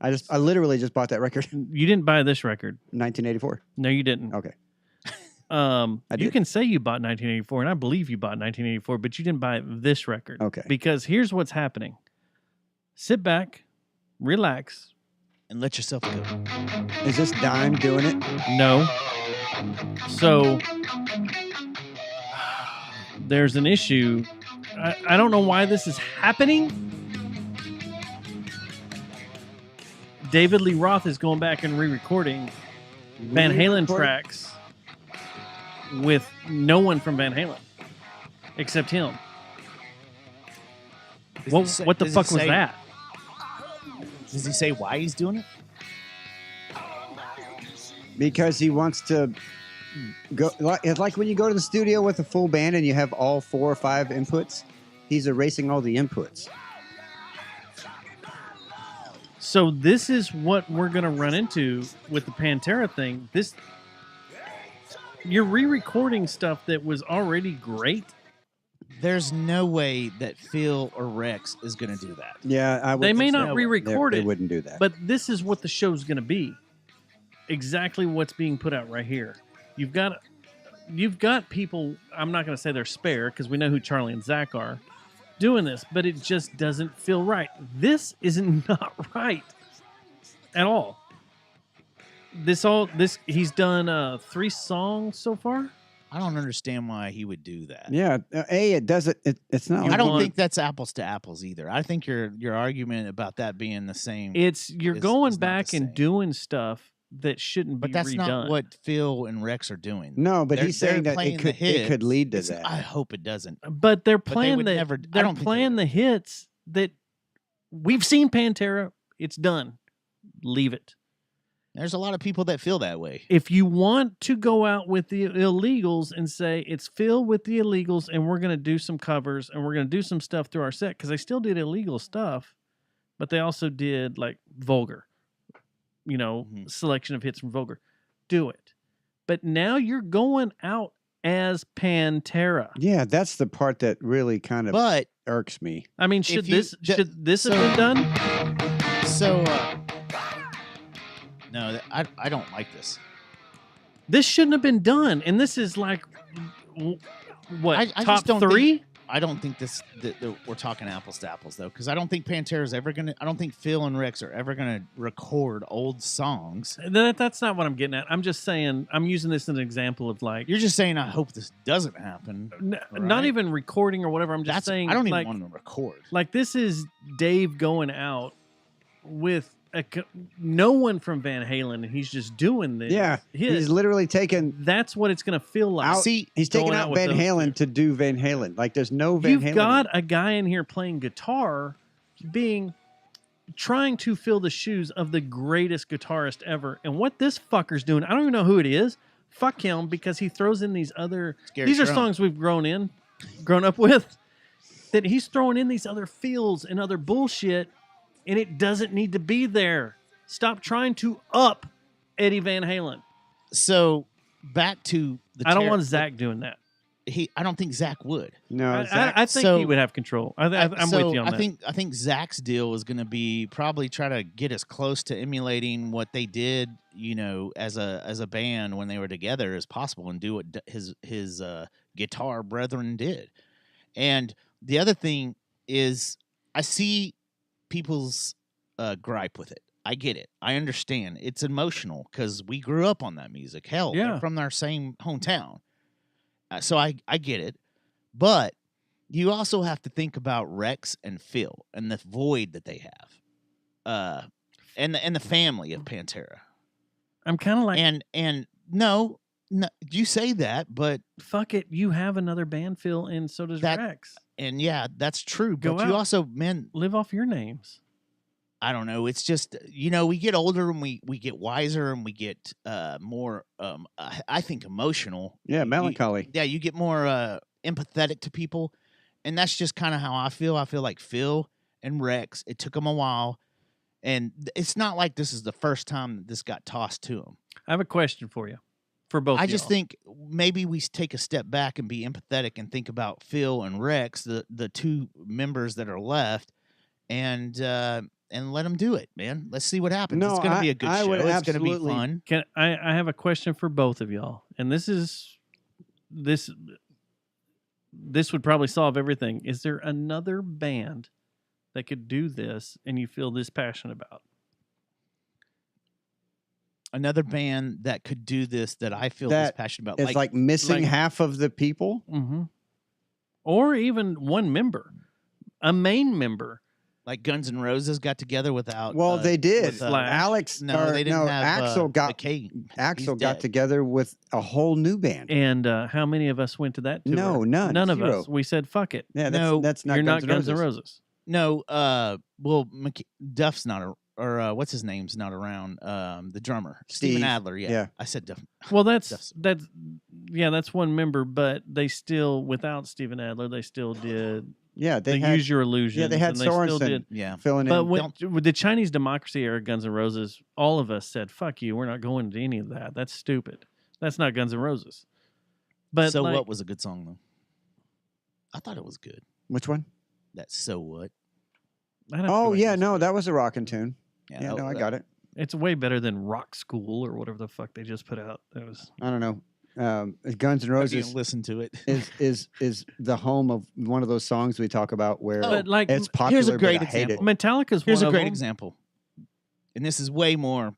I literally just bought that record in You didn't buy this record. 1984. No, you didn't. Okay. I You did. can say you bought 1984, and I believe you bought 1984, but you didn't buy this record. Okay. Because here's what's happening. Sit back, relax. And let yourself go. Is this Dime doing it? No. So there's an issue. I don't know why this is happening. David Lee Roth is going back and re-recording Van Halen Re-record? tracks with no one from Van Halen except him. What the fuck was that? Does he say why he's doing it? Because he wants to go. It's like when you go to the studio with a full band and you have all 4 or 5 inputs. He's erasing all the inputs. So this is what we're going to run into with the Pantera thing. You're re-recording stuff that was already great. There's no way that Phil or Rex is going to do that. Yeah, I would. They may think not so. re-record They it, wouldn't do that. but this is what the show's going to be. Exactly what's being put out right here. You've got people. I'm not going to say they're spare because we know who Charlie and Zach are doing this, but it just doesn't feel right. This isn't not right at all. He's done 3 songs so far. I don't understand why he would do that. yeah, it doesn't. It's not. You I Like, don't want- think that's apples to apples either. I think your argument about that being the same, You're It's going not the back and same. doing stuff that shouldn't but be that's redone. not what Phil and Rex are doing. no, but They're- he's saying they're that playing it the could lead to It's- that. I hope it doesn't. But they're they playing would the never- I they're don't think they playing would. the hits that we've seen. Pantera, it's done. Leave it. There's a lot of people that feel that way. If you want to go out with the Illegals and say it's Phil with the Illegals and we're going to do some covers and we're going to do some stuff through our set, because they still did illegal stuff, but they also did like Vulgar, Mhm. selection of hits from Vulgar. Do it. But now you're going out as Pantera. Yeah, that's the part that really kind of But irks me. I mean, should you- this the- should this so- have been done? so, no, I don't like this. This shouldn't have been done. And this is like what I just top don't 3? I don't think that we're talking apples to apples though, because I don't think Pantera's ever gonna. I don't think Phil and Rex are ever gonna record old songs. That's not what I'm getting at. I'm just saying I'm using this as an example of like You're just saying I hope this doesn't happen. not right? even recording or whatever. I'm just That's saying I don't even like, want to record. like this is Dave going out with no one from Van Halen, and he's just doing this. Yeah, hit. he's literally taking That's what it's going to feel like. out. See, He's taking going out out with Van those Halen two. to do Van Halen. Like there's no Van You've Halen. got a guy in here playing guitar, trying to fill the shoes of the greatest guitarist ever. And what this fucker's doing, I don't even know who it is. Fuck him, because he throws in these other. Gary These are Strong. songs we've grown up with. That he's throwing in these other feels and other bullshit, and it doesn't need to be there. Stop trying to up Eddie Van Halen. So back to the. I don't want Zach doing that. I don't think Zach would. No, Zach, I think so- he would have control. I'm So with you on I that. I think Zach's deal is going to be probably try to get as close to emulating what they did, as a band when they were together as possible, and do what his guitar brethren did. And the other thing is, I see people's gripe with it. I get it. I understand. It's emotional because we grew up on that music. Hell, Yeah. they're from our same hometown. So I get it. But you also have to think about Rex and Phil and the void that they have. And the family of Pantera. I'm kind of like, And no, you say that, but fuck it. You have another band, Phil, and so does That- Rex. and yeah, that's true. Go But you out. also, man, Live off your names. I don't know. It's just, we get older and we get wiser and we get more, I think, emotional. Yeah, melancholy. Yeah, you get more empathetic to people. And that's just kind of how I feel. I feel like Phil and Rex, it took them a while. And it's not like this is the first time that this got tossed to them. I have a question for you, for both. I of just y'all. think maybe we take a step back and be empathetic and think about Phil and Rex, the two members that are left, and let them do it, man. Let's see what happens. No, It's going to be a good I show. would It's going to be absolutely- fun. I have a question for both of y'all, and this would probably solve everything. Is there another band that could do this and you feel this passionate about? Another band that could do this that I feel this That passionate about. It's like missing like- half of the people. Mm-hmm. Or even one member, a main member. like Guns N' Roses got together without. Well, they did. with, Slash. Alex, No, or, they didn't no, have Axel got He's got dead. together with a whole new band. And how many of us went to that tour? No, none. None of Zero. us. We said, fuck it. Yeah, No, that's not You're Guns not Guns N' Roses. No, Duff's not, or what's his name's not around. The drummer, Steven Steve. Adler. Yeah, Yeah. I said Duff. Well, Duff's- that's one member, but they still, without Steven Adler, they still did Yeah, the they had Use Your Illusion. yeah they had still Sorensen did. Yeah, filling But in. with the Chinese Democracy era Guns N' Roses, all of us said, fuck you, we're not going to any of that. That's stupid. That's not Guns N' Roses. But So like, What was a good song though? I thought it was good. Which one? That So What. I'd have to go Oh back yeah, and no, listen. that was a rockin' tune. Yeah, that- no, I that- got it. It's way better than Rock School or whatever the fuck they just put out. That was I don't know. Guns N' I Roses didn't listen to it. is the home of one of those songs we talk about where But, like, it's popular. here's a but great I hate example. Metallica's Here's one a of great them. example, and this is way more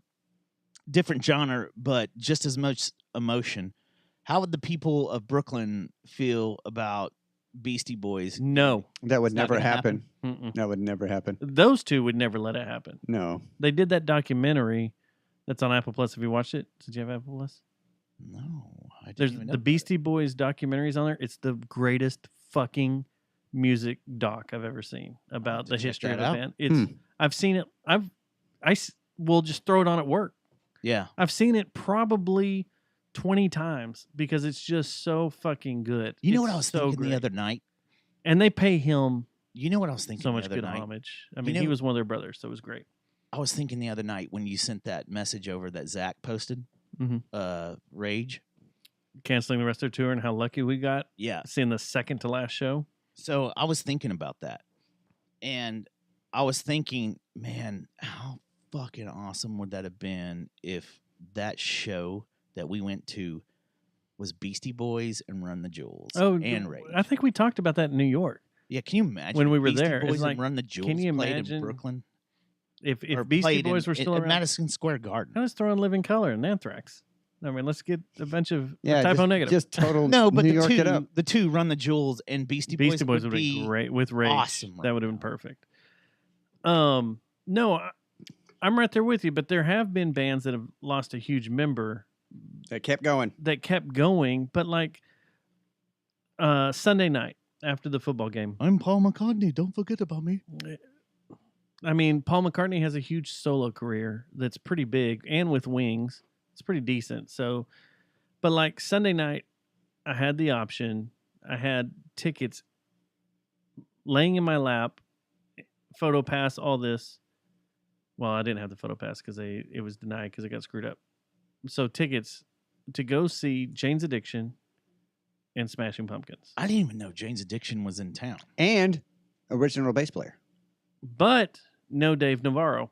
different genre, but just as much emotion. How would the people of Brooklyn feel about Beastie Boys? No. it. That would It's not never gonna happen. Mm-mm. That would never happen. Those two would never let it happen. No. They did that documentary that's on Apple Plus. Have you watched it? Did you have Apple Plus? No, I didn't There's even know the about Beastie Boys documentaries on there. It's the greatest fucking music doc I've ever seen about to the check history of that the out. band. It's Hmm. I've seen it. We'll just throw it on at work. it. Yeah, I've seen it probably 20 times because it's just so fucking good. you know what It's I was so thinking great. the other night. And they pay him You know what I was thinking so much the other good night. homage. I You mean, he know- was one of their brothers, so it was great. I was thinking the other night when you sent that message over that Zach posted. Mhm. Rage. Canceling the rest of their tour and how lucky we got Yeah. seeing the second to last show. So I was thinking about that, and I was thinking, man, how fucking awesome would that have been if that show that we went to was Beastie Boys and Run the Jewels and Rage. I think we talked about that in New York. Yeah, can you imagine when we were Beastie there, it's Boys like, and Run the Jewels can you played imagine in Brooklyn? If Or Beastie played Boys in, were still at around, Madison Square Garden. let's throw in Living Color and Anthrax. I mean, let's get a bunch of Yeah, typo just, negative. just total No, but New the York two, it up. the two Run the Jewels and Beastie Beastie Boys would would be great with Rage. awesome That right would have been now. perfect. No, I'm right there with you. But there have been bands that have lost a huge member They kept going. that kept going. But like Sunday night after the football game, I'm Paul McCartney. Don't forget about me. I mean, Paul McCartney has a huge solo career that's pretty big, and with Wings, it's pretty decent. So, but like Sunday night, I had the option. I had tickets laying in my lap, photo pass, all this. Well, I didn't have the photo pass because it was denied because it got screwed up. So tickets to go see Jane's Addiction and Smashing Pumpkins. I didn't even know Jane's Addiction was in town. And original bass player. But no Dave Navarro.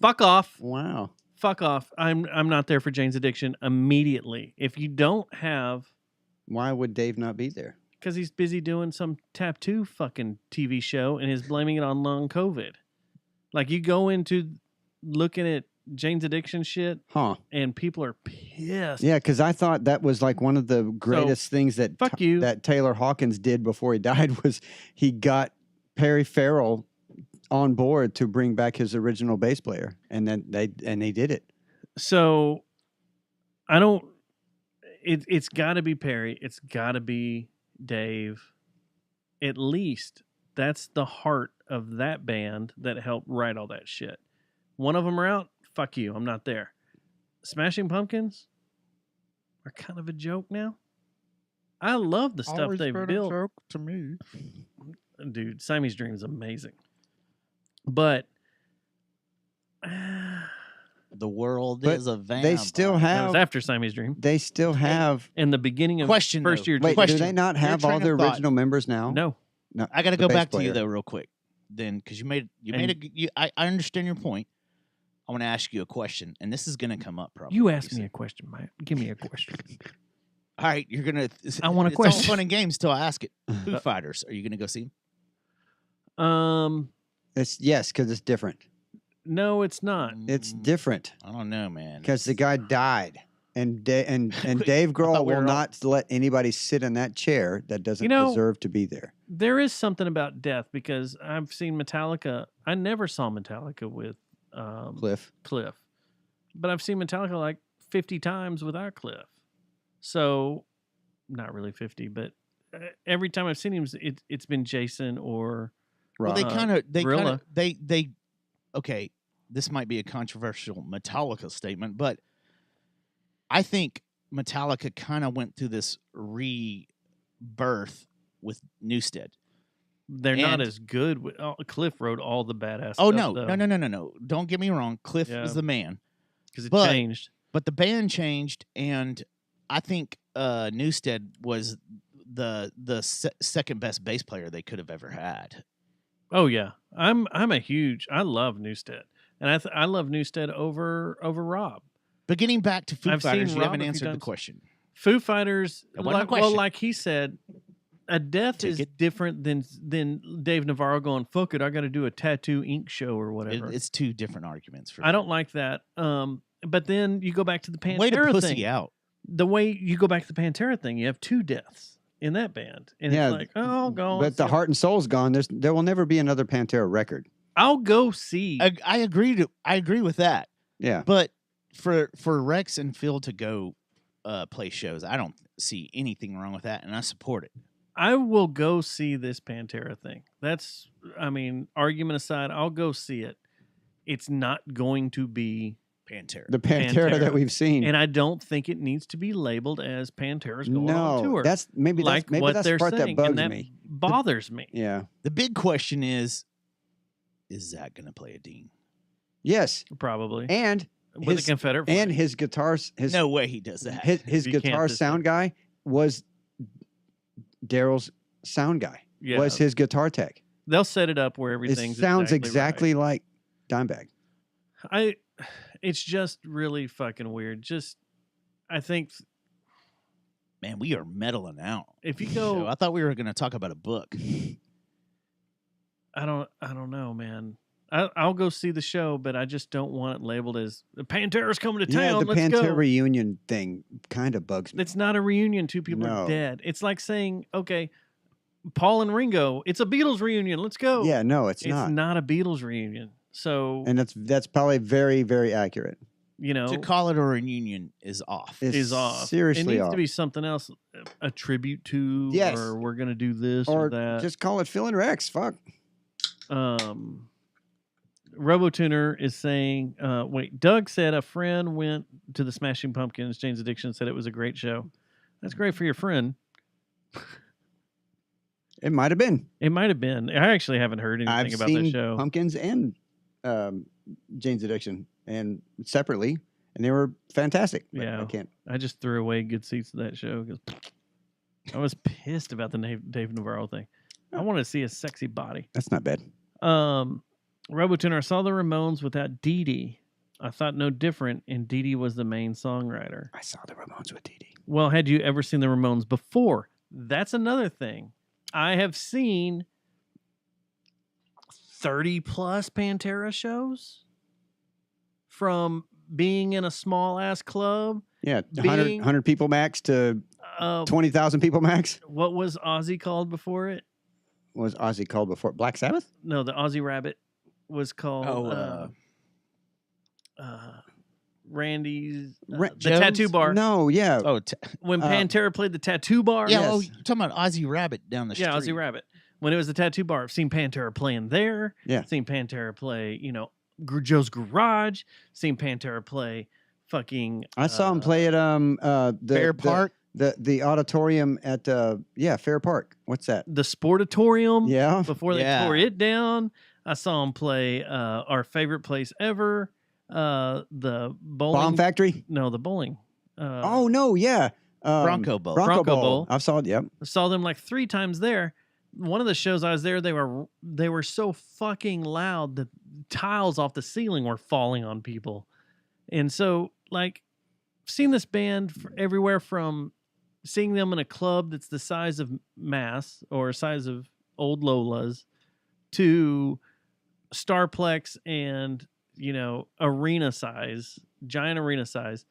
Fuck off. Wow. Fuck off. I'm not there for Jane's Addiction immediately. If you don't have, Why would Dave not be there? because he's busy doing some tattoo fucking TV show and is blaming it on long COVID. Like you go into looking at Jane's Addiction shit Huh. and people are pissed. Yeah, because I thought that was like one of the greatest things that fuck you. that Taylor Hawkins did before he died was he got Perry Farrell on board to bring back his original bass player, and then they did it. So I don't. It's got to be Perry. It's got to be Dave. At least that's the heart of that band that helped write all that shit. One of them are out. Fuck you. I'm not there. Smashing Pumpkins are kind of a joke now. I love the stuff they've built. to me. Dude, Siamese Dream is amazing. But The world But is a vampire. They still that have. was after Siamese Dream. They still have. In the beginning of Question, first though. year. Wait, Question. do they not Your have all train the of thought. original members now? No. No. I got to the go bass back to you player. though, real quick. Then, because you made I understand your point. I want to ask you a question, and this is going to come up probably. You asked me a question, Mike. Give me a question. All right, you're gonna. I want a it's question. all fun and games till I ask it. Foo Fighters, are you gonna go see them? It's yes, because it's different. No, it's not. It's Mm, different I don't know, man. because the guy died, and and Dave thought Grohl we were will all- not let anybody sit in that chair that doesn't know- deserve to be there. There is something about death because I've seen Metallica. I never saw Metallica with Cliff. but I've seen Metallica like 50 times without Cliff. So, not really 50, but every time I've seen him, it's been Jason or Well, they Uh, kind of Gorilla. they okay. This might be a controversial Metallica statement, but I think Metallica kind of went through this rebirth with Newsted. they're not And- as good. Cliff wrote all the badass Oh stuff. no! Don't get me wrong. Cliff Yeah. was the man, Because it but- changed. but the band changed, and I think Newsted was the second best bass player they could have ever had. Oh yeah, I love Newstead, and I love Newstead over Rob. But getting back to Foo I've seen Fighters, you Rob haven't a few answered the times. question. Foo Fighters, That wasn't a like, well, question. like he said, a death is Ticket. different than Dave Navarro going, fuck it, I got to do a tattoo ink show or whatever. It's two different arguments. For I don't like that. But then you go back to the Pantera way to pussy thing. out. The way you go back to the Pantera thing, you have two deaths in that band, and Yeah, it's like, oh, go. But the heart and soul's gone. There will never be another Pantera record. I'll go see. I agree with that. Yeah. But for Rex and Phil to go play shows, I don't see anything wrong with that, and I support it. I will go see this Pantera thing. That's, I mean, argument aside, I'll go see it. It's not going to be, Pantera. The Pantera, Pantera. that we've seen. and I don't think it needs to be labeled as Pantera's going on No, tour. that's maybe like that's what the they're part saying, that bugs and that me. bothers me. Yeah. The big question is Zach going to play a Dean? Yes. Probably And with his- a Confederate and flag. his guitars his No way he does that. his You can't guitar just- sound guy was Daryl's sound guy. Yeah, Was his guitar tech. they'll set it up where It everything's sounds exactly exactly like Dimebag. right. It's just really fucking weird. Just, I think Man, we are meddling out. if you So go, I thought we were going to talk about a book. I don't know, man. I'll go see the show, but I just don't want it labeled as the Pantera's coming to Yeah, town. the Let's Pantera go. reunion thing kind of bugs me. It's not a reunion. Two people No. are dead. It's like saying, okay, Paul and Ringo, it's a Beatles reunion. Let's go. Yeah, no, it's it's not. not a Beatles reunion. So, And that's probably very, very accurate. you know, To call it a reunion is off. It's is off. Seriously it needs off. to be something else, a tribute to, Yes. or we're gonna do this or, or that. just call it Phil and Rex. Fuck. RoboTuner is saying, wait, Doug said a friend went to the Smashing Pumpkins. Jane's Addiction said it was a great show. That's great for your friend. It might have been. It might have been. I actually haven't heard anything I've about seen that show. Pumpkins and Jane's Addiction and separately, and they were fantastic. But Yeah. I can't. I just threw away good seats to that show because I was pissed about the Dave Navarro thing. I wanted to see a sexy body. That's not bad. RoboTuner, I saw the Ramones without Dee Dee. I thought no different, and Dee Dee was the main songwriter. I saw the Ramones with Dee Dee. Well, had you ever seen the Ramones before? That's another thing. I have seen 30 plus Pantera shows from being in a small ass club. Yeah, Being- 100 people max to Uh, 20,000 people max. what was Ozzy called before it? What was Ozzy called before? Black Sabbath? No, the Aussie Rabbit was called Randy's Ra- the Jones? Tattoo Bar. No, yeah. Oh, When uh, Pantera played the Tattoo Bar. yeah. Yes. Oh, you're talking about Ozzy Rabbit down the street. Yeah, Aussie Rabbit. when it was the Tattoo Bar. I've seen Pantera playing there. Yeah. Seen Pantera play, Joe's Garage. Seen Pantera play fucking. I saw him play at the Fair Park. the auditorium at Fair Park. What's that? the Sportatorium. Yeah. Before they Yeah. tore it down. I saw him play our favorite place ever, the bowling. Bomb Factory? No, the bowling. Oh no, yeah. Bronco Bowl. Bronco Bronco Bowl. Bowl. I saw it, yep. I saw them like 3 times there. One of the shows I was there, they were so fucking loud that tiles off the ceiling were falling on people. And so, like, I've seen this band everywhere from seeing them in a club that's the size of Mass or size of Old Lola's to Starplex and, arena size, giant arena size.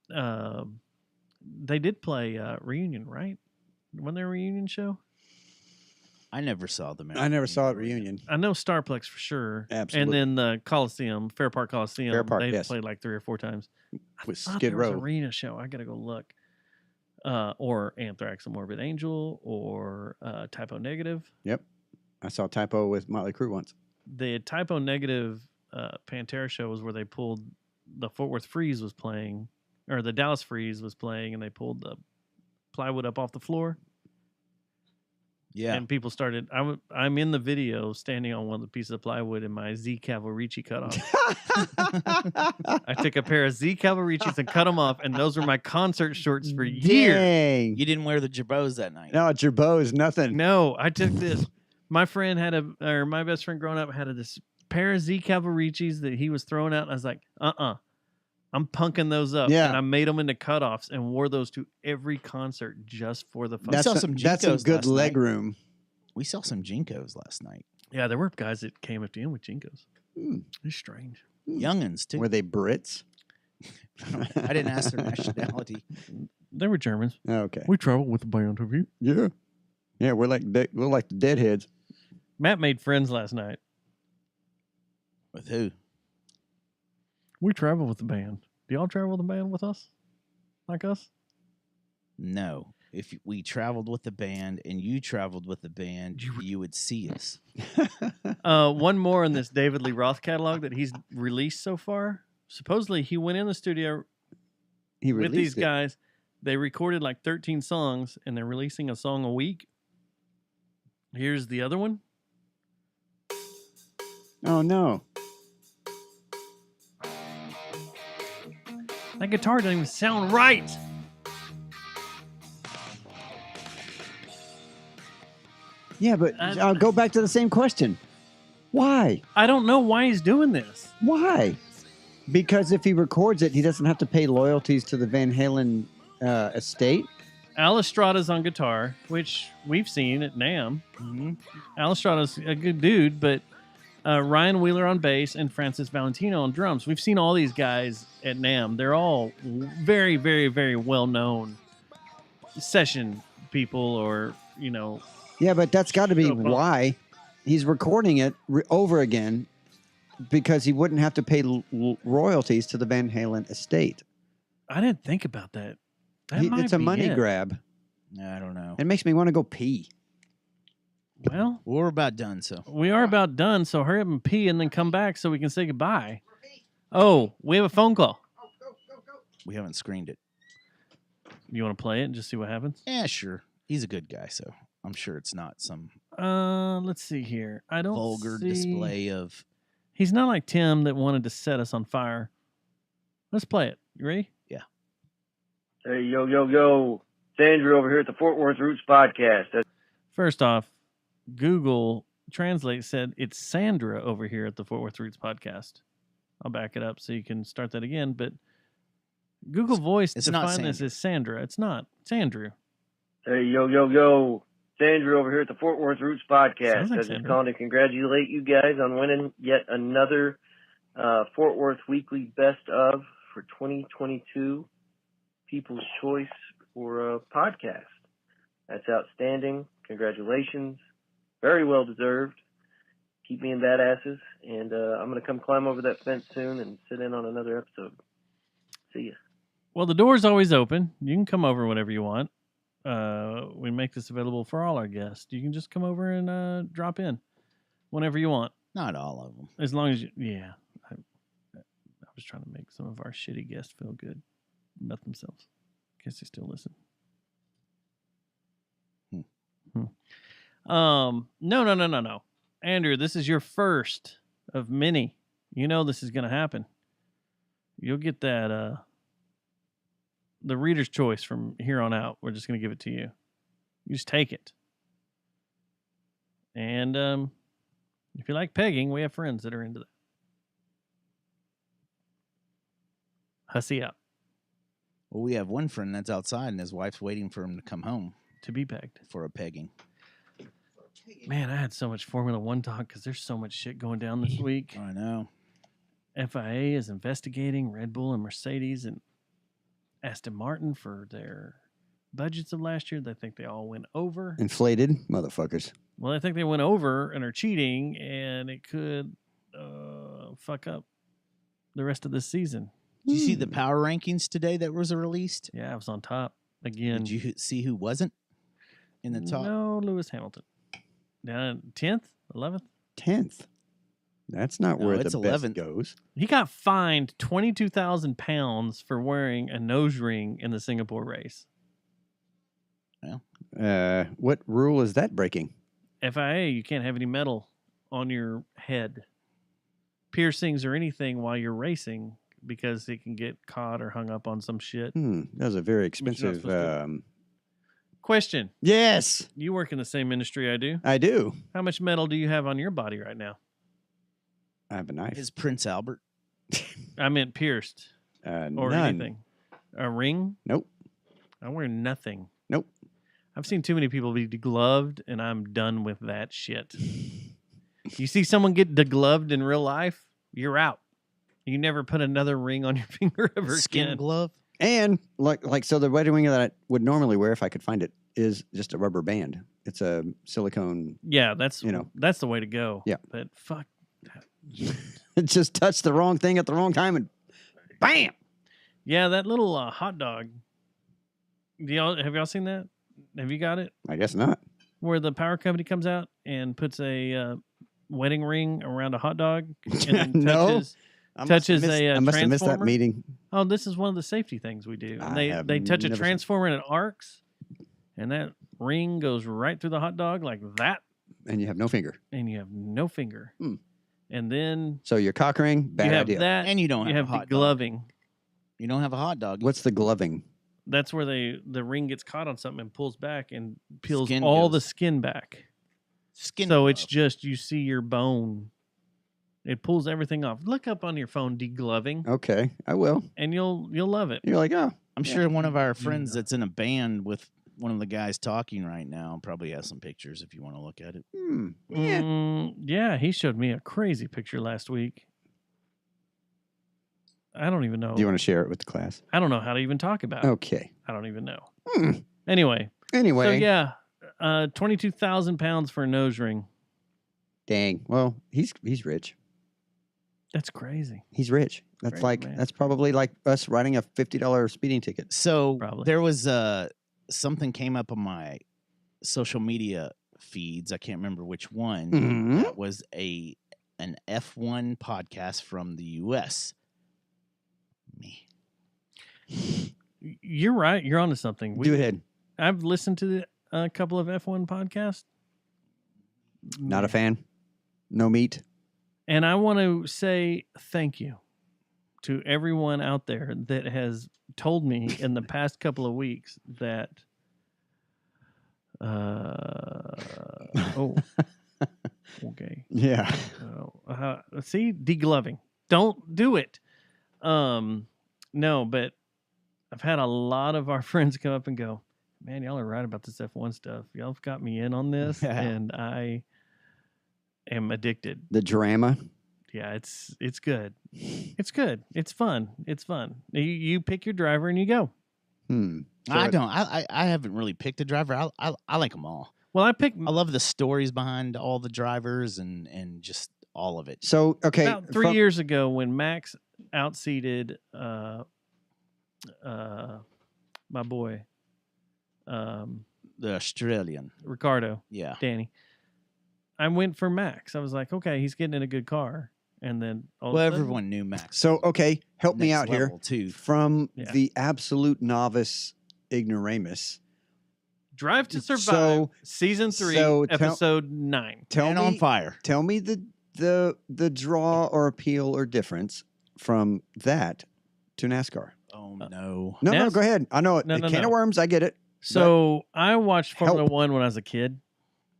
They did play Reunion, right? Wasn't there a Reunion show? I never saw them. I never saw it reunion. I know Starplex for sure. Absolutely. And then the Coliseum, Fair Park Coliseum. Fair Park, they yes. played like 3 or 4 times. With I thought Skid there was Row. an arena show. I gotta go look. Or Anthrax and Morbid Angel or Typo Negative. Yep. I saw Typo with Motley Crue once. The Typo Negative Pantera show was where they pulled the Fort Worth Freeze was playing, or the Dallas Freeze was playing, and they pulled the plywood up off the floor. Yeah. And people started. I'm in the video standing on one of the pieces of plywood in my Z Cavalrici cut off. I took a pair of Z Cavalricis and cut them off, and those were my concert shorts for years. Dang. You didn't wear the Jabos that night. No, Gerbo's nothing. No, I took this. My friend my best friend growing up had this pair of Z Cavalricis that he was throwing out, and I was like, I'm punking those up. Yeah. And I made them into cutoffs and wore those to every concert just for the fun. That's saw some that's some Jinkos good last leg night. room. We saw some Jinkos last night. Yeah, there were guys that came up to him with Jinkos. Hmm. It's strange. Youngins, too. Were they Brits? I didn't ask their nationality. They were Germans. Okay. We traveled with the band, have you? Yeah. Yeah, we're like the Deadheads. Matt made friends last night. With who? We travel with the band. Do y'all travel with the band with us? Like us? No. If we traveled with the band and you traveled with the band, you would see us. One more in this David Lee Roth catalog that he's released so far. Supposedly, he went in the studio He with these released it. guys. They recorded like 13 songs, and they're releasing a song a week. Here's the other one. Oh no. That guitar doesn't even sound right. Yeah, but I'll go back to the same question. Why? I don't know why he's doing this. Why? Because if he records it, he doesn't have to pay loyalties to the Van Halen estate. Al Estrada's on guitar, which we've seen at NAMM. Mm-hmm. Al Estrada's a good dude, but Ryan Wheeler on bass and Francis Valentino on drums. We've seen all these guys at NAMM. They're all very, very, very well-known session people or, Yeah, but that's got to be Show up. why he's recording it over again, because he wouldn't have to pay royalties to the Van Halen estate. I didn't think about that. That might It's a be money it. grab. I don't know. It makes me want to go pee. Well, We're about done, so. we are about done, so hurry up and pee and then come back so we can say goodbye. Oh, we have a phone call. We haven't screened it. You want to play it and just see what happens? Yeah, sure. He's a good guy, so I'm sure it's not some Let's see here. I don't vulgar see- display of. He's not like Tim that wanted to set us on fire. Let's play it. You ready? Hey, yo, yo, yo. It's Andrew over here at the Fort Worth Roots Podcast. First off, Google Translate said it's Sandra over here at the Fort Worth Roots Podcast. I'll back it up so you can start that again. But Google Voice It's not defined this Sandra. as Sandra. It's not. It's Andrew. Hey, yo, yo, yo. It's Andrew over here at the Fort Worth Roots Podcast. Sounds like I just Sandra. calling to congratulate you guys on winning yet another Fort Worth Weekly Best of for 2022 People's Choice for a podcast. That's outstanding. Congratulations. Very well deserved. Keep being badasses. And I'm going to come climb over that fence soon and sit in on another episode. See ya. Well, the door's always open. You can come over whenever you want. we make this available for all our guests. You can just come over and drop in whenever you want, Not all of them. as long as you. Yeah, I was trying to make some of our shitty guests feel good about themselves. Guess they still listen. No. Andrew, this is your first of many. You know this is going to happen. You'll get that the reader's choice from here on out. We're just going to give it to you. You just take it. And if you like pegging, we have friends that are into that. Hussy up Well, we have one friend that's outside, and his wife's waiting for him to come home to be pegged. for a pegging. Man, I had so much Formula One talk because there's so much shit going down this week. I know. FIA is investigating Red Bull and Mercedes and Aston Martin for their budgets of last year. They think they all went over. Inflated motherfuckers. Well, I think they went over and are cheating, and it could fuck up the rest of this season. Did you see the power rankings today that was released? Yeah, I was on top again. Did you see who wasn't in the top? No, Lewis Hamilton. Down 10th, 11th. 10th. That's not No, where it's the 11th. best goes. He got fined 22,000 pounds for wearing a nose ring in the Singapore race. What rule is that breaking? FIA, you can't have any metal on your head, piercings or anything while you're racing because it can get caught or hung up on some shit. That was a very you're not expensive. supposed to. Question. Yes, You work in the same industry I do. I do. How much metal do you have on your body right now? I have a knife. His Prince Albert. I meant pierced or none. anything. A ring? Nope. I wear nothing. Nope. I've seen too many people be degloved, and I'm done with that shit. You see someone get degloved in real life, you're out. You never put another ring on your finger ever Skin again. glove. And like so, the wedding ring that I would normally wear if I could find it is just a rubber band. It's a silicone. Yeah, that's You know. that's the way to go. Yeah. But fuck that. It just touched the wrong thing at the wrong time and bam. Yeah, that little hot dog. Have y'all seen that? Have you got it? I guess not. Where the power company comes out and puts a wedding ring around a hot dog and then No. touches. I Touches must have a, I must have missed that transformer? meeting. Oh, this is one of the safety things we do. And I have they touch a never seen- transformer and it arcs, and that ring goes right through the hot dog like that, And you have no finger. and you have no finger. Hmm. And then So your cock ring, bad you have idea. that, And you don't you have have a hot the dog. gloving. You don't have a hot dog. What's the gloving? That's where the ring gets caught on something and pulls back and peels Skin all goes- the skin back. Skin So glove. it's just you see your bone. It pulls everything off. Look up on your phone degloving, Okay, I will. and you'll love it. You're like, oh, I'm yeah. sure one of our friends that's in a band with one of the guys talking right now probably has some pictures if you want to look at it. yeah. Yeah, he showed me a crazy picture last week. I don't even know. Do you want to share it with the class? I don't know how to even talk about it. Okay. I don't even know. Hmm. Anyway, Anyway, so yeah, 22,000 pounds for a nose ring. dang. Well, he's rich. That's crazy. He's rich. That's Great, like man. that's probably like us writing a $50 speeding ticket. So Probably. there was something came up on my social media feeds. I can't remember which one. Mhm. That was an F1 podcast from the U.S. Me. You're right. You're onto something. Do ahead. I've listened to a couple of F1 podcasts. Not a fan. No meat. And I want to say thank you to everyone out there that has told me in the past couple of weeks that okay. Yeah. See, degloving. Don't do it. No, but I've had a lot of our friends come up and go, man, y'all are right about this F1 stuff. Y'all have got me in on this, and I am addicted. The drama. Yeah, it's good. It's good. It's fun. It's fun. You pick your driver and you go. So I it- don't. I haven't really picked a driver. I like them all. Well, I picked I love the stories behind all the drivers and just all of it. So okay. about 3 years ago when Max outseated my boy The Australian. Ricardo, Yeah. Danny. I went for Max. I was like, okay, he's getting in a good car. And then all Well, of a sudden- everyone knew Max. So, okay, help me Next out here. level, too. From Yeah. the absolute novice ignoramus. Drive to Survive, So- season 3, so tell- episode 9. Tell Man me, on fire. Tell me the draw or appeal or difference from that to NASCAR. Oh, no. No, Nas- go ahead. I know it. No, The no, can no. of worms. I get it. So I watched Formula help. 1 when I was a kid.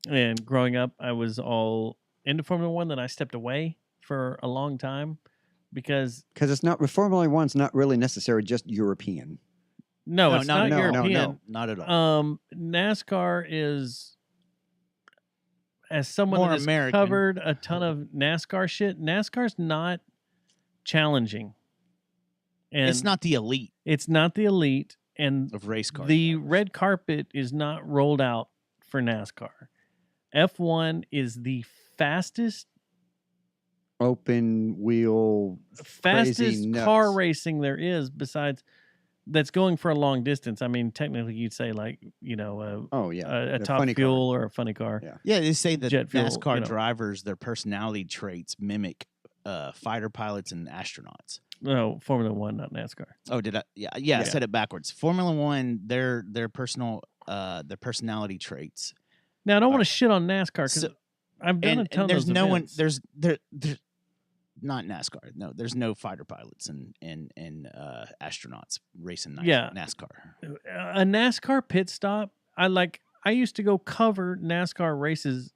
And growing up, I was all into Formula 1. Then I stepped away for a long time because, Because it's not Formula One's not really necessarily just European. no, it's not no, no, European. no. Not at all. NASCAR is, as someone More that has American. covered a ton of NASCAR shit, NASCAR's not challenging. And It's not the elite It's not the elite, and of race cars. the red carpet is not rolled out for NASCAR. F1 is the fastest Open wheel. fastest nuts. car racing there is, besides that's going for a long distance. I mean, technically, you'd say like Oh yeah, a the top funny car. fuel or a funny car. Yeah. Yeah, they say that Jet fuel, NASCAR you know. drivers, their personality traits mimic fighter pilots and astronauts. No, Formula One, not NASCAR. Oh, did I? Yeah. I said it backwards. Formula One, their personality traits. Now, I don't want to shit on NASCAR because So- I've done a ton there's of those no events. one. There's not NASCAR. No, there's no fighter pilots and astronauts racing Yeah. NASCAR. A NASCAR pit stop. I used to go cover NASCAR races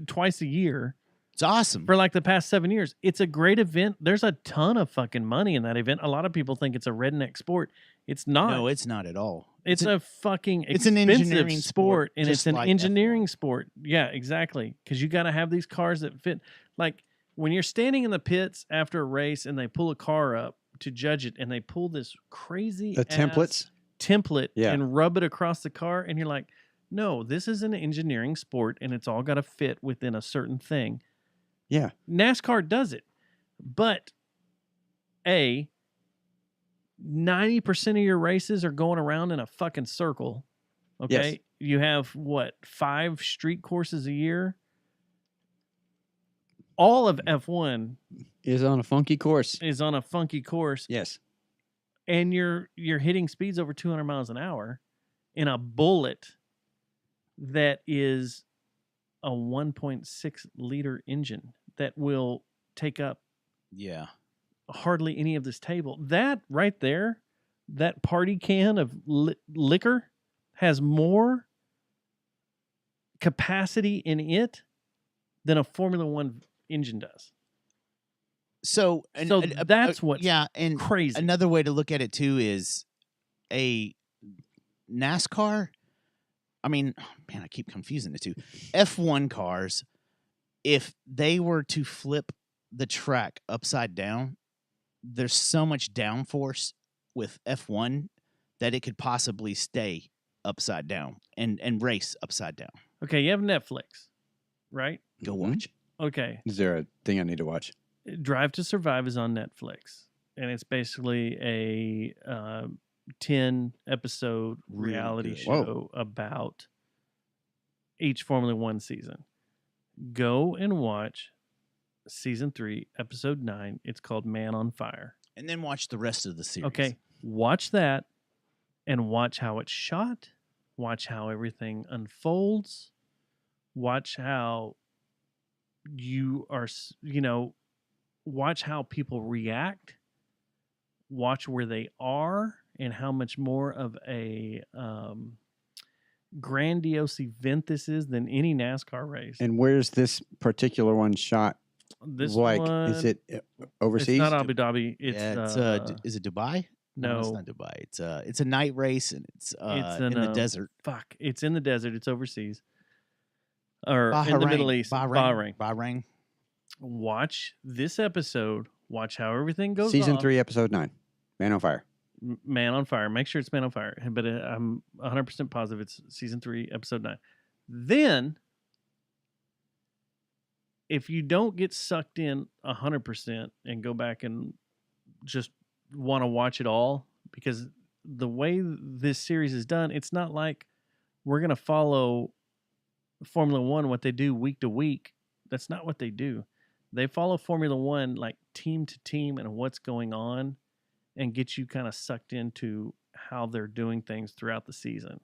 twice a year It's awesome. for like the past 7 years. It's a great event. There's a ton of fucking money in that event. A lot of people think it's a redneck sport. It's not. No, it's not at all. It's a fucking it's an expensive engineering sport, sport, and just it's an like engineering sport. Yeah, exactly. Because you got to have these cars that fit. Like when you're standing in the pits after a race and they pull a car up to judge it, and they pull this crazy The templates. template Yeah. and rub it across the car, and you're like, no, this is an engineering sport, and it's all got to fit within a certain thing. Yeah. NASCAR does it, but 90% of your races are going around in a fucking circle. Okay. Yes. You have 5 street courses a year? All of F1 Is on a funky course. is on a funky course, Yes. and you're hitting speeds over 200 miles an hour in a bullet that is a 1.6 liter engine that will take up Yeah. hardly any of this table. That right there, that party can of liquor has more capacity in it than a Formula One engine does. So, that's what's and crazy. another way to look at it too is a NASCAR. I mean, man, I keep confusing the two. F1 cars, if they were to flip the track upside down, there's so much downforce with F1 that it could possibly stay upside down and race upside down. Okay, you have Netflix, right? Go Mhm. watch. Okay. Is there a thing I need to watch? Drive to Survive is on Netflix, and it's basically a 10 episode Really reality good. show about each Formula One season. Go and watch season 3, episode 9. It's called Man on Fire. And then watch the rest of the series. Okay, watch that and watch how it's shot. Watch how everything unfolds. Watch how watch how people react. Watch where they are and how much more of a grandiose event this is than any NASCAR race. And where's this particular one shot? This like, one, is it overseas? It's not Abu Dhabi. It's is it Dubai? no. it's not Dubai. It's a night race and it's in the desert. Fuck, it's in the desert. It's overseas, or in the Middle East. Bahrain. Watch this episode. Watch how everything goes. Season off. 3, episode 9. Man on Fire. Man on Fire. Make sure it's Man on Fire. But I'm 100% positive it's season 3, episode 9. Then, if you don't get sucked in 100% and go back and just want to watch it all, because the way this series is done, it's not like we're going to follow Formula One, what they do week to week. That's not what they do. They follow Formula One like team to team and what's going on, and get you kind of sucked into how they're doing things throughout the season.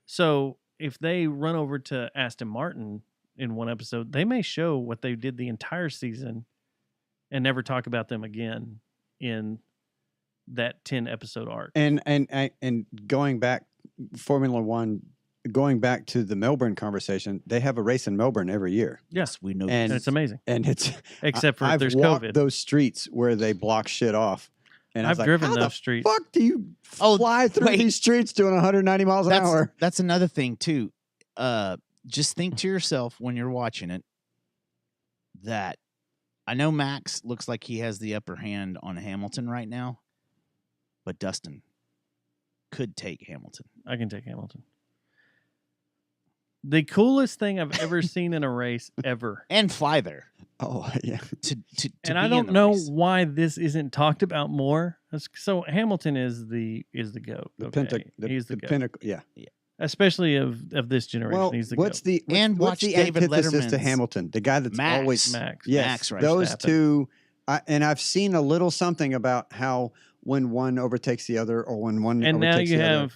So if they run over to Aston Martin in one episode, they may show what they did the entire season and never talk about them again in that 10 episode arc. And going back, Formula One, going back to the Melbourne conversation, they have a race in Melbourne every year. Yes, we know, and it's amazing. And it's except for if I've there's walked COVID. those streets where they block shit off. And I was I've like, driven how those the streets. fuck do you fly through wait. these streets doing 190 miles an hour? That's another thing too. Just think to yourself when you're watching it that I know Max looks like he has the upper hand on Hamilton right now, but Dustin could take Hamilton. I can take Hamilton. The coolest thing I've ever seen in a race ever. And fly there. Oh, yeah. To And I be in don't the know race. why this isn't talked about more. So Hamilton is the GOAT. Okay? He's the GOAT. pinnacle. Yeah. Especially of this generation. Well, He's the what's GOAT. the what's, And what's watch the David antithesis to Letterman's Hamilton? The guy that's Max. always Max. Yes, Max those Verstappen. two. And I've seen a little something about how when one overtakes the other, or when one And now overtakes you the other.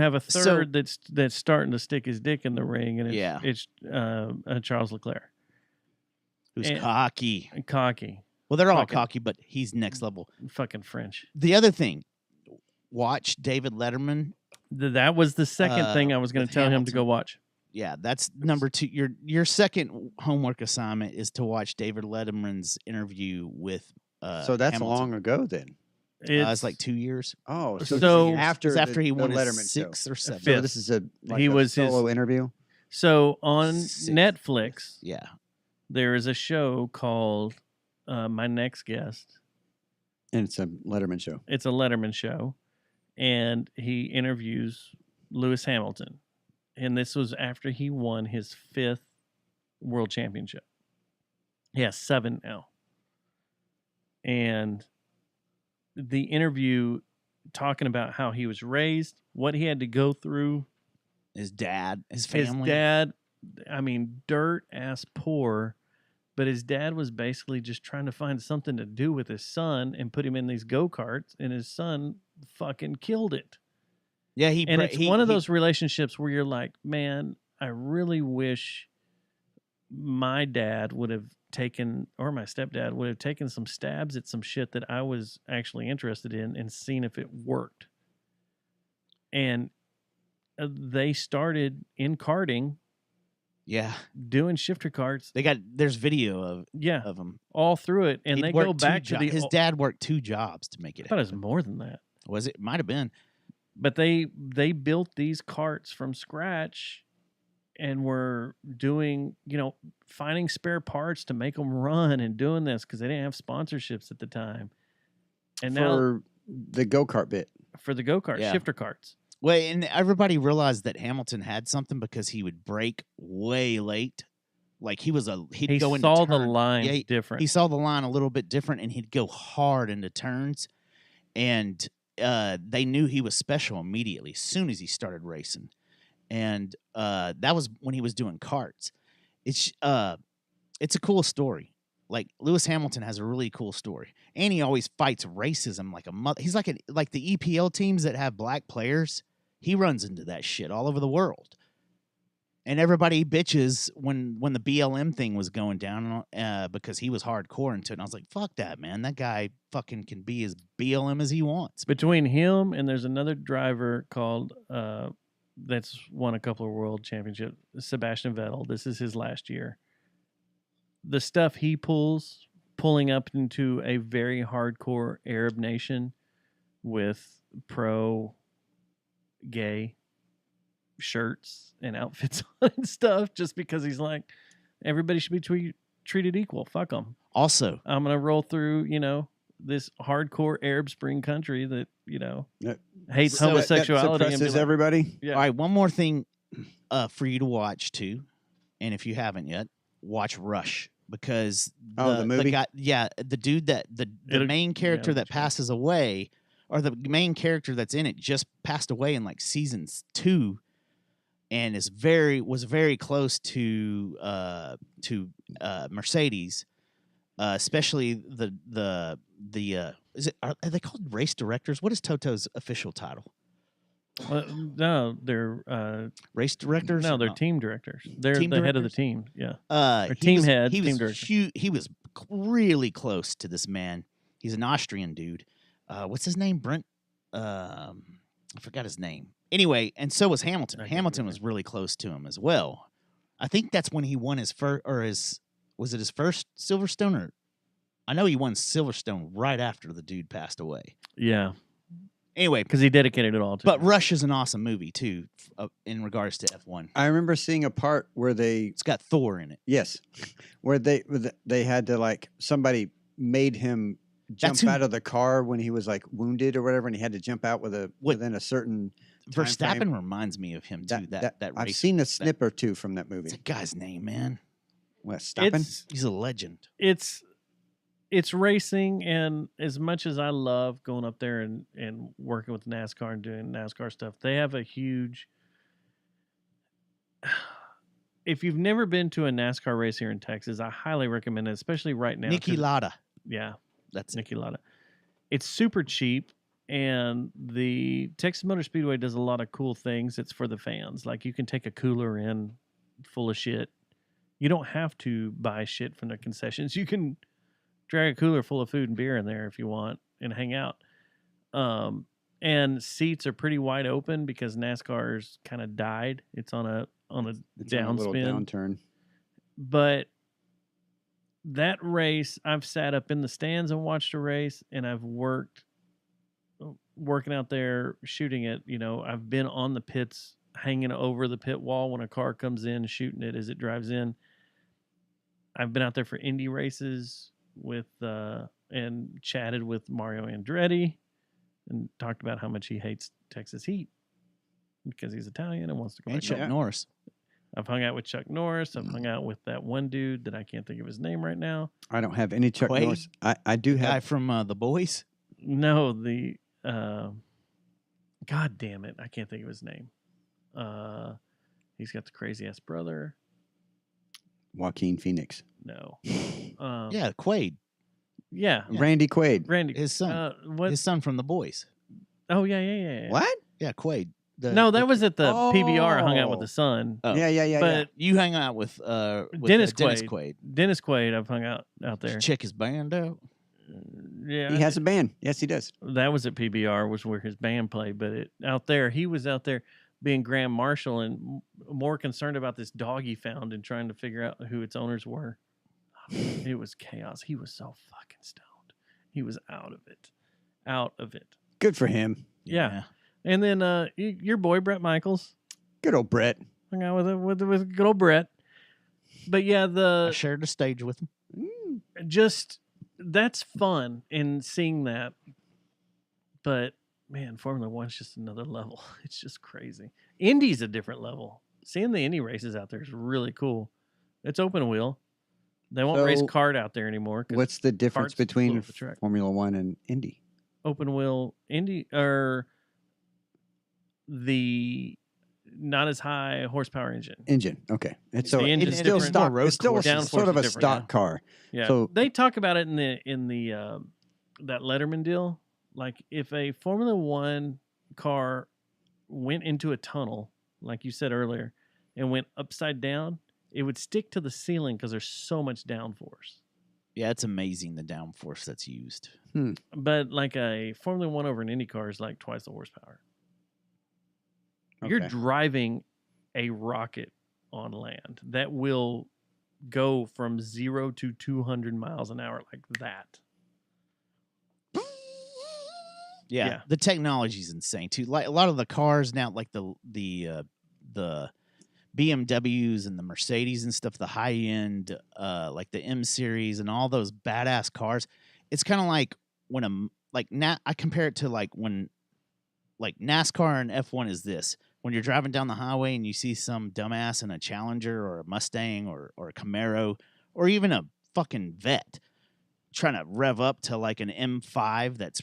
have a So- third that's starting to stick his dick in the ring, and Yeah. it's Charles Leclerc. Who's and- cocky. Cocky. Well, they're all fucking- cocky, but he's next level. Fucking French. The other thing, watch David Letterman. That was the second thing I was going with to tell him to Hamilton. go watch. Yeah, that's number 2. Your second homework assignment is to watch David Letterman's interview with. So that's Hamilton. long ago then. It's like 2 years. Oh, So- so after It's after he the won his Letterman 6th show. or 7th. So this is a He a was his- solo interview. So on Sixth. Netflix, Yeah. there is a show called My Next Guest. And it's a Letterman show. It's a Letterman show, and he interviews Lewis Hamilton. And this was after he won his 5th world championship. He has 7 now. And the interview talking about how he was raised, what he had to go through. His dad, his His family. dad, I mean, dirt ass poor, but his dad was basically just trying to find something to do with his son and put him in these go-karts, and his son fucking killed it. Yeah, And it's one of those relationships where you're like, man, I really wish my dad would have taken, or my stepdad would have taken some stabs at some shit that I was actually interested in and seen if it worked. And they started in karting, Yeah, doing shifter karts. there's video of Yeah, him. all through it. And He'd they worked go back two to the. his dad worked 2 jobs to make it I thought it was happen. more than that. Was it? Might have been. But they built these carts from scratch and were doing, finding spare parts to make them run and doing this because they didn't have sponsorships at the time. And now For the go-kart bit. for the go-kart, Yeah. shifter carts. Well, and everybody realized that Hamilton had something because he would brake way late. Like he'd He go into saw the turn. line Yeah, different. He saw the line a little bit different, and he'd go hard into turns. And they knew he was special immediately, as soon as he started racing. And that was when he was doing karts. It's a cool story. Like Lewis Hamilton has a really cool story, and he always fights racism like a mother. He's like the EPL teams that have black players. He runs into that shit all over the world. And everybody bitches when the BLM thing was going down because he was hardcore into it. And I was like, fuck that, man. That guy fucking can be as BLM as he wants. Between him and there's another driver called that's won a couple of world championships, Sebastian Vettel. This is his last year. The stuff he pulling up into a very hardcore Arab nation with pro gay shirts and outfits and stuff, just because he's like, everybody should be treated equal. Fuck them. Also, I'm gonna roll through, this hardcore Arab Spring country that hates So homosexuality and be suppresses like, everybody. Yeah. all right, one more thing for you to watch too, and if you haven't yet, watch Rush because The movie? guy, the dude that the main character that passes away, or the main character that's in it just passed away in like season 2, and was very close to Mercedes, especially the are they called race directors? What is Toto's official title? No, they're Race directors? no, they're team directors. They're Team the head of the directors? team. Yeah, or He team was- heads, He team was director. he was really close to this man. He's an Austrian dude. What's his name? Brent. I forgot his name. Anyway, and so was Hamilton. I can't Hamilton remember. was really close to him as well. I think that's when he won his first, was it his first Silverstone? Or I know he won Silverstone right after the dude passed away. Yeah, Anyway, because he dedicated it all to. but him. Rush is an awesome movie too, in regards to F1. I remember seeing a part where they It's got Thor in it. yes, where they had to like somebody made him That's jump who- out of the car when he was like wounded or whatever, and he had to jump out within a certain. time Verstappen frame. reminds me of him too. That I've race. seen a snip or two from that movie. What's that guy's name, man? What, stopping? He's a legend. It's racing, and as much as I love going up there and working with NASCAR and doing NASCAR stuff, they have a huge. If you've never been to a NASCAR race here in Texas, I highly recommend it, especially right now. Nicky 'cause- Lauda. Yeah, That's it. Nicky Lauda. It's super cheap, and the Texas Motor Speedway does a lot of cool things. It's for the fans. Like you can take a cooler in full of shit. You don't have to buy shit from the concessions. You can drag a cooler full of food and beer in there if you want and hang out. And seats are pretty wide open because NASCAR's kind of died. It's on a It's on a little downspin. downturn. But that race, I've sat up in the stands and watched a race, and I've working out there shooting it. You know, I've been on the pits, hanging over the pit wall when a car comes in, shooting it as it drives in. I've been out there for Indy races with and chatted with Mario Andretti and talked about how much he hates Texas heat because he's Italian and wants to go And back Chuck home. Norris. I've hung out with Chuck Norris. I've hung out with that one dude that I can't think of his name right now. I don't have any Chuck Quaid? Norris. I do Guy have. from The Boys. No, the God damn it, I can't think of his name. He's got the crazy ass brother. Joaquin Phoenix. No. Yeah, Quaid. Yeah. Randy Quaid. Randy. His son. What? His son from The Boys. Oh yeah. What? Yeah, Quaid. No, that was at the PBR. I hung out with Oh. the son. Oh. Yeah. But You hang out with Dennis Quaid. Dennis Quaid, I've hung out Did there. you check his band out? Yeah, He has a band. Yes, he does. that was at PBR, was where his band played. But he was out there being Grand Marshal and more concerned about this dog he found and trying to figure out who its owners were. It was chaos. He was so fucking stoned. He was out of it. Good for him. Yeah. And then your boy Brett Michaels Good old Brett. hung out with good old Brett. But yeah, I shared the stage with him. just that's fun in seeing that. But man, Formula One's just another level. It's just crazy. Indy's a different level. Seeing the Indy races out there is really cool. It's open wheel. They won't race So, kart out there anymore. 'Cause What's the difference carts pull between up the track. Formula One and Indy? Open wheel Indy or the not as high horsepower engine. Engine. Okay. It's The so engine's it's still different. stock. Road It's still course. Downforce sort of is a different, stock yeah. car. Yeah, So- they talk about it in the that Letterman deal. Like if a Formula One car went into a tunnel, like you said earlier, and went upside down, it would stick to the ceiling because there's so much downforce. Yeah, it's amazing the downforce that's used. But like a Formula One over an Indy car is like twice the horsepower. You're Okay. driving a rocket on land that will go from 0 to 200 miles an hour like that. Yeah, Yeah. the technology's insane too. Like a lot of the cars now, like the BMWs and the Mercedes and stuff, the high end, like the M series and all those badass cars. It's kind of like when I compare it to like when like NASCAR and F1 is this. When you're driving down the highway and you see some dumbass in a Challenger or a Mustang or a Camaro or even a fucking Vet trying to rev up to like an M5 that's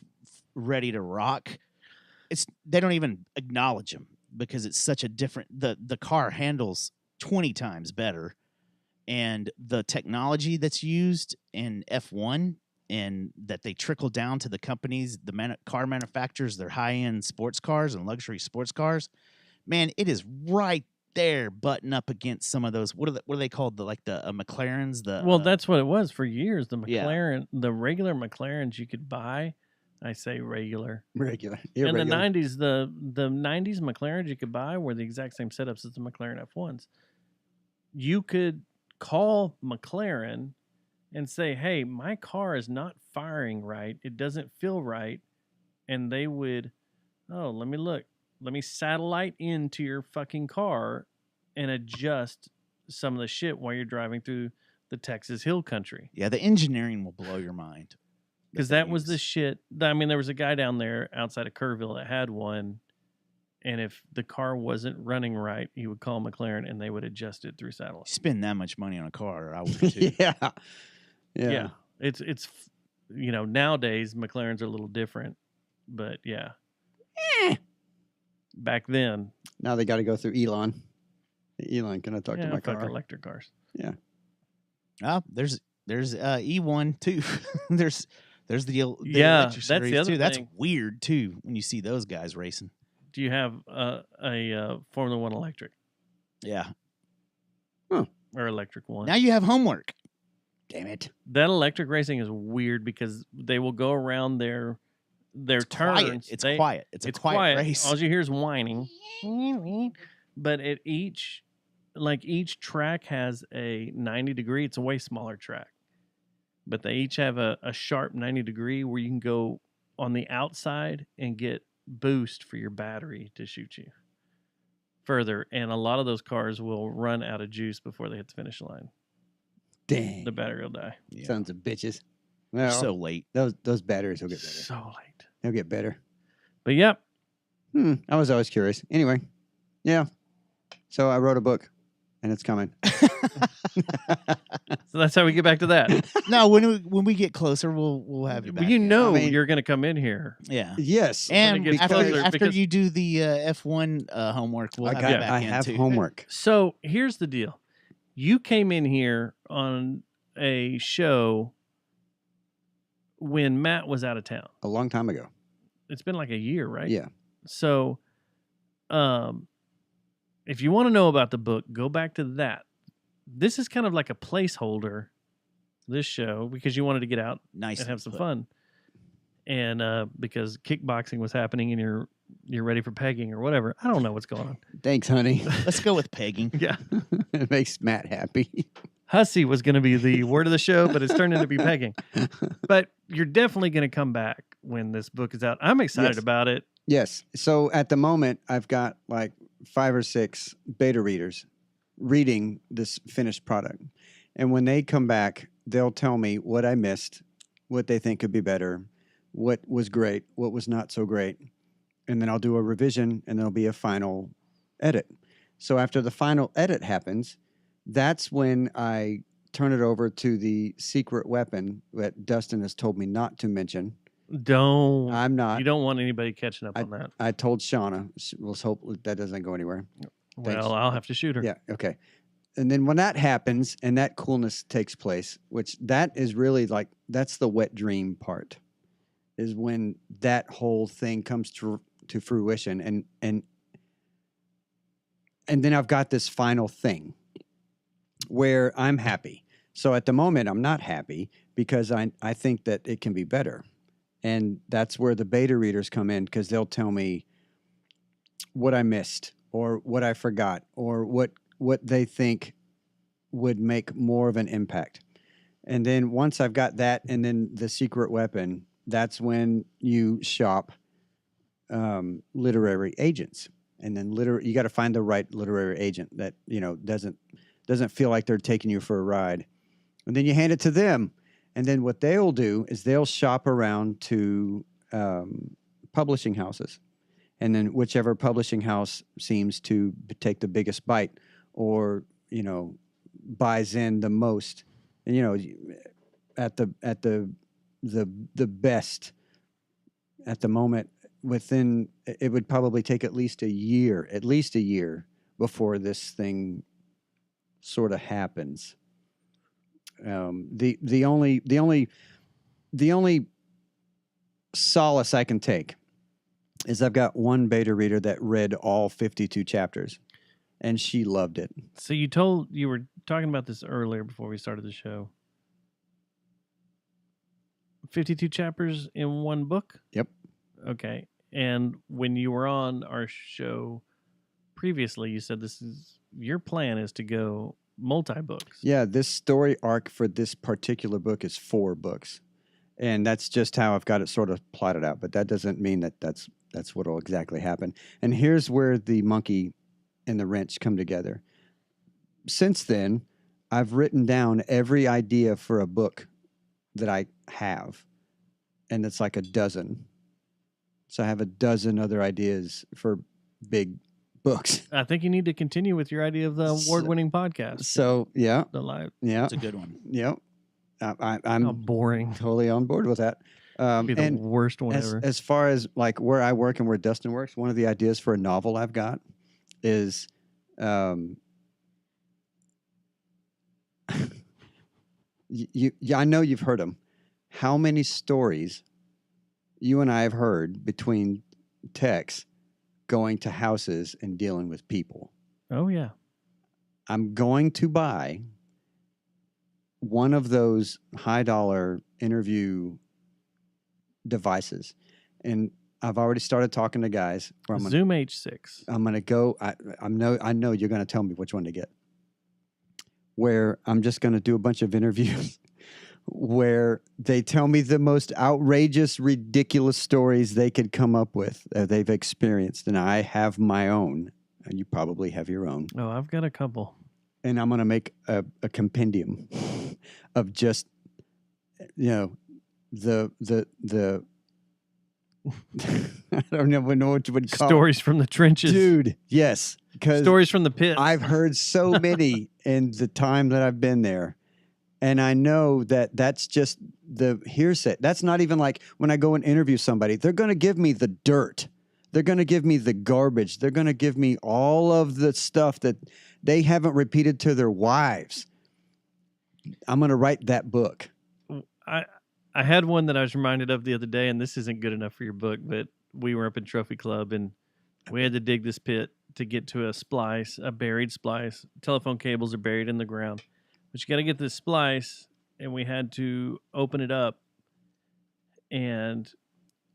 ready to rock, they don't even acknowledge them. because it's such a different. The car handles 20 times better, and the technology that's used in F1 and that they trickle down to the companies, the car manufacturers, their high-end sports cars and luxury sports cars, man, it is right there butting up against some of those. What are they called? The McLarens. Well, that's what it was for years. The Yeah. McLaren, the regular McLarens you could buy. I say regular. Regular. In the Irregular. 90s, the 90s McLarens you could buy were the exact same setups as the McLaren F1s. You could call McLaren and say, hey, my car is not firing right. It doesn't feel right. And they would, oh, let me look. Let me satellite into your fucking car and adjust some of the shit while you're driving through the Texas Hill Country. Yeah, the engineering will blow your mind. Because that was the shit. I mean, there was a guy down there outside of Kerrville that had one. And if the car wasn't running right, he would call McLaren and they would adjust it through satellite. Spend that much money on a car, I would too. Yeah. Yeah. It's nowadays McLarens are a little different, but yeah. Back then, Now they got to go through Elon. Elon, can I talk to my fuck car? electric cars. There's E1 too. there's the Yeah, electric that's the series other too. That's thing. weird too when you see those guys racing. Do you have a Formula One electric Yeah. or electric one? Now you have homework. Damn it. That electric racing is weird because they will go around their turns. Quiet. It's quiet. It's a quiet race. All you hear is whining. But at each track has a 90-degree. It's a way smaller track. But they each have a sharp 90-degree where you can go on the outside and get boost for your battery to shoot you further. And a lot of those cars will run out of juice before they hit the finish line. Dang. The battery will die. Yeah. Sons of bitches. Well, So late. those batteries will get better. So late. They'll get better. But yep. I was always curious. Anyway, yeah. So I wrote a book, and it's coming. So that's how we get back to that. No, when we get closer, we'll have you back. You know I mean- you're going to come in here. Yeah. Yes. And gets after, closer, after because- you do the F1 homework, we'll have you back I in have too. homework. So here's the deal. You came in here on a show when Matt was out of town. A long time ago. It's been like a year, right? Yeah. So if you want to know about the book, go back to that. This is kind of like a placeholder, this show, because you wanted to get out Nice. and have some put. fun. And because kickboxing was happening and you're ready for pegging or whatever. I don't know what's going on. Thanks, honey. Let's go with pegging. Yeah. It makes Matt happy. Hussy was going to be the word of the show, but it's turned into be pegging. But you're definitely going to come back when this book is out. I'm excited Yes. about it. Yes. So at the moment, I've got like 5 or 6 beta readers reading this finished product. And when they come back, they'll tell me what I missed, what they think could be better, what was great, what was not so great. And then I'll do a revision and there'll be a final edit. So after the final edit happens, that's when I turn it over to the secret weapon that Dustin has told me not to mention. Don't. I'm not. You don't want anybody catching up on that. I told Shauna. Let's hope that doesn't go anywhere. Thanks. Well, I'll have to shoot her. Yeah. Okay. And then when that happens and that coolness takes place, which that is really like, that's the wet dream part, is when that whole thing comes to fruition. And then I've got this final thing where I'm happy. So at the moment, I'm not happy because I think that it can be better. And that's where the beta readers come in, because they'll tell me what I missed or what I forgot or what they think would make more of an impact. And then once I've got that and then the secret weapon, that's when you shop literary agents. And then you got to find the right literary agent that, doesn't feel like they're taking you for a ride. And then you hand it to them. And then what they'll do is they'll shop around to publishing houses. And then whichever publishing house seems to take the biggest bite or, buys in the most. And, at the best at the moment, it would probably take at least a year before this thing sort of happens. The only solace I can take is I've got one beta reader that read all 52 chapters, and she loved it. So you were talking about this earlier before we started the show. 52 chapters in one book? Yep. Okay. And when you were on our show previously, you said your plan is to go multi-books. Yeah, this story arc for this particular book is 4 books. And that's just how I've got it sort of plotted out. But that doesn't mean that's what will exactly happen. And here's where the monkey and the wrench come together. Since then, I've written down every idea for a book that I have. And it's like a dozen. So I have a dozen other ideas for big books. I think you need to continue with your idea of the award-winning podcast. So, yeah. The live. Yeah. It's a good one. Yeah. How I'm boring. totally on board with that. Be the worst one ever. As far as like where I work and where Dustin works, one of the ideas for a novel I've got is I know you've heard them. How many stories you and I have heard between techs going to houses and dealing with people? Oh, yeah. I'm going to buy one of those high-dollar interview devices, and I've already started talking to guys. Zoom H6. I'm going to go. I know you're going to tell me which one to get. Where I'm just going to do a bunch of interviews where they tell me the most outrageous, ridiculous stories they could come up with that they've experienced, and I have my own, and you probably have your own. Oh, I've got a couple. And I'm going to make a compendium of just, the I don't even know what you would call Stories from the trenches. Dude, yes. Because Stories from the pit. I've heard so many in the time that I've been there. And I know that that's just the hearsay. That's not even like when I go and interview somebody, they're going to give me the dirt. They're going to give me the garbage. They're going to give me all of the stuff that they haven't repeated to their wives. I'm going to write that book. I had one that I was reminded of the other day, and this isn't good enough for your book, but we were up in Trophy Club, and we had to dig this pit to get to a splice, a buried splice. Telephone cables are buried in the ground. But you got to get this splice, and we had to open it up and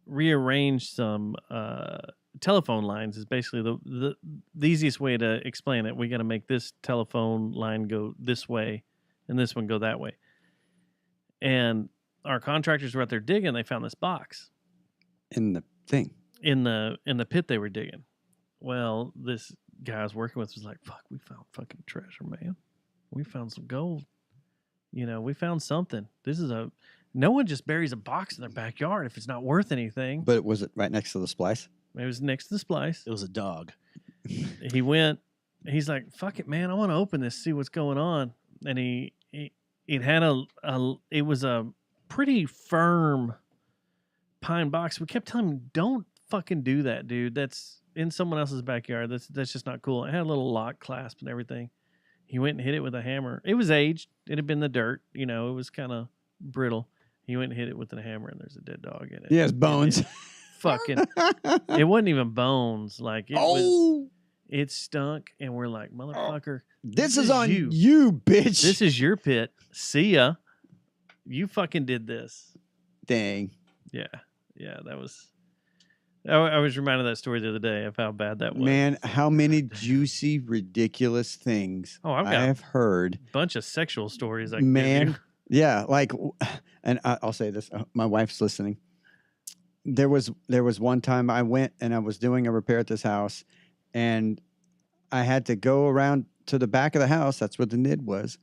rearrange some telephone lines is basically the easiest way to explain it. We got to make this telephone line go this way and this one go that way. And our contractors were out there digging. They found this box In the thing. in the pit they were digging. Well, this guy I was working with was like, "Fuck, we found fucking treasure, man. We found some gold. We found something. No one just buries a box in their backyard if it's not worth anything." But was it right next to the splice? It was next to the splice. It was a dog. He went. He's like, "Fuck it, man. I want to open this, see what's going on." And it had it was a pretty firm pine box. We kept telling him, "Don't fucking do that, dude. That's in someone else's backyard. That's just not cool." It had a little lock clasp and everything. He went and hit it with a hammer. It was aged. It had been the dirt. It was kind of brittle. He went and hit it with a hammer, and there's a dead dog in it. Yes, bones. It wasn't even bones. Like it was. Oh, It stunk, and we're like, "Motherfucker, this is on you. you, bitch. This is your pit. See ya. You fucking did this." Dang. Yeah, that was. I was reminded of that story the other day of how bad that was. Man, how many juicy, ridiculous things I've I got have heard. a bunch of sexual stories. I can give you. Yeah, and I'll say this. My wife's listening. There was one time I went and I was doing a repair at this house, and I had to go around to the back of the house. That's where the NID was,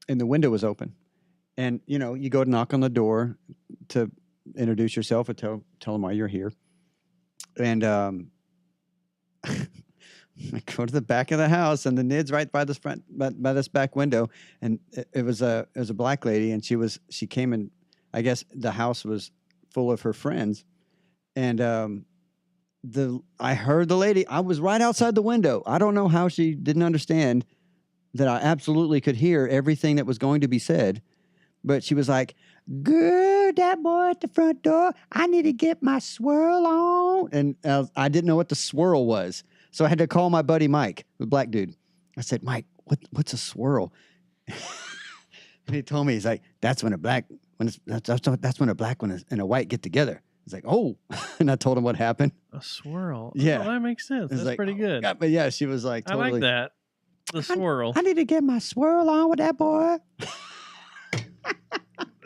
and the window was open. And you go to knock on the door to introduce yourself and tell them why you're here. And I go to the back of the house, and the NID's right by this by this back window. And it was a black lady, and she came in. I guess the house was full of her friends, and I heard the lady. I was right outside the window. I don't know how she didn't understand that I absolutely could hear everything that was going to be said. But she was like, "Good, that boy at the front door. I need to get my swirl on." And I didn't know what the swirl was. So I had to call my buddy Mike, the black dude. I said, "Mike, what's a swirl?" And he told me, he's like, that's when a black and a white get together. He's like, "Oh," and I told him what happened. A swirl. Yeah. Oh, that makes sense. It's That's like, pretty "Oh, good. God," but yeah, she was like, I totally. like that. The swirl. I need to get my swirl on with that boy.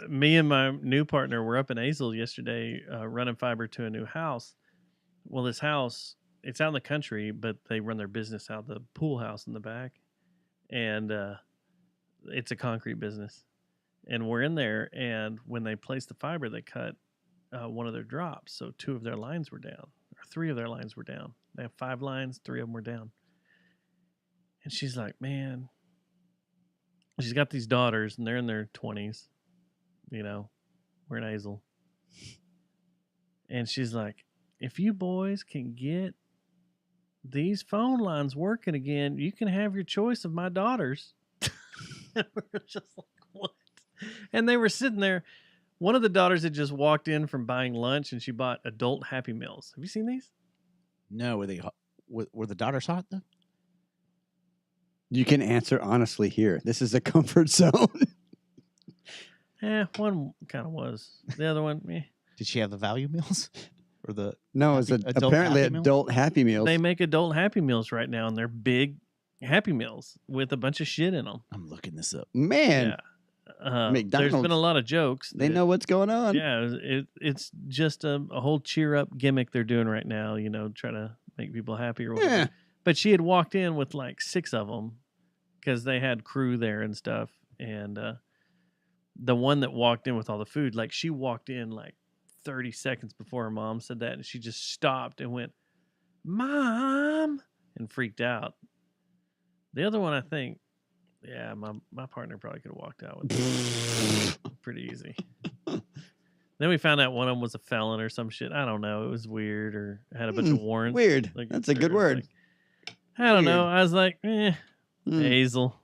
Me and my new partner were up in Azle yesterday running fiber to a new house. Well, this house, it's out in the country, but they run their business out the pool house in the back. And it's a concrete business. And we're in there, and when they placed the fiber, they cut one of their drops. So 2 of their lines were down, or 3 of their lines were down. They have 5 lines, 3 of them were down. And she's like, man, she's got these daughters, and they're in their 20s. You know, we're in Azle. And she's like, if you boys can get these phone lines working again, you can have your choice of my daughters. And we're just like, what? And they were sitting there. One of the daughters had just walked in from buying lunch, and she bought adult Happy Meals. Have you seen these? No, were the daughters hot though? You can answer honestly here. This is a comfort zone. One kind of was. The other one, eh. Did she have the value meals? Or the No, it's adult apparently Happy Meals? adult Happy Meals. They make adult Happy Meals right now, and they're big Happy Meals with a bunch of shit in them. I'm looking this up. Man, There's McDonald's, been a lot of jokes. they know what's going on. Yeah, it's just a whole cheer up gimmick they're doing right now. You know, trying to make people happy or whatever. Yeah. But she had walked in with like 6 of them because they had crew there and stuff. And the one that walked in with all the food, like she walked in like 30 seconds before her mom said that, and she just stopped and went, "Mom," and freaked out. The other one, I think, yeah, my partner probably could have walked out with it. Pretty easy. Then we found out one of them was a felon or some shit. I don't know. It was weird or had a bunch of warrants. Weird. Like, That's a good or, word. like, I don't know. I was like, Hazel,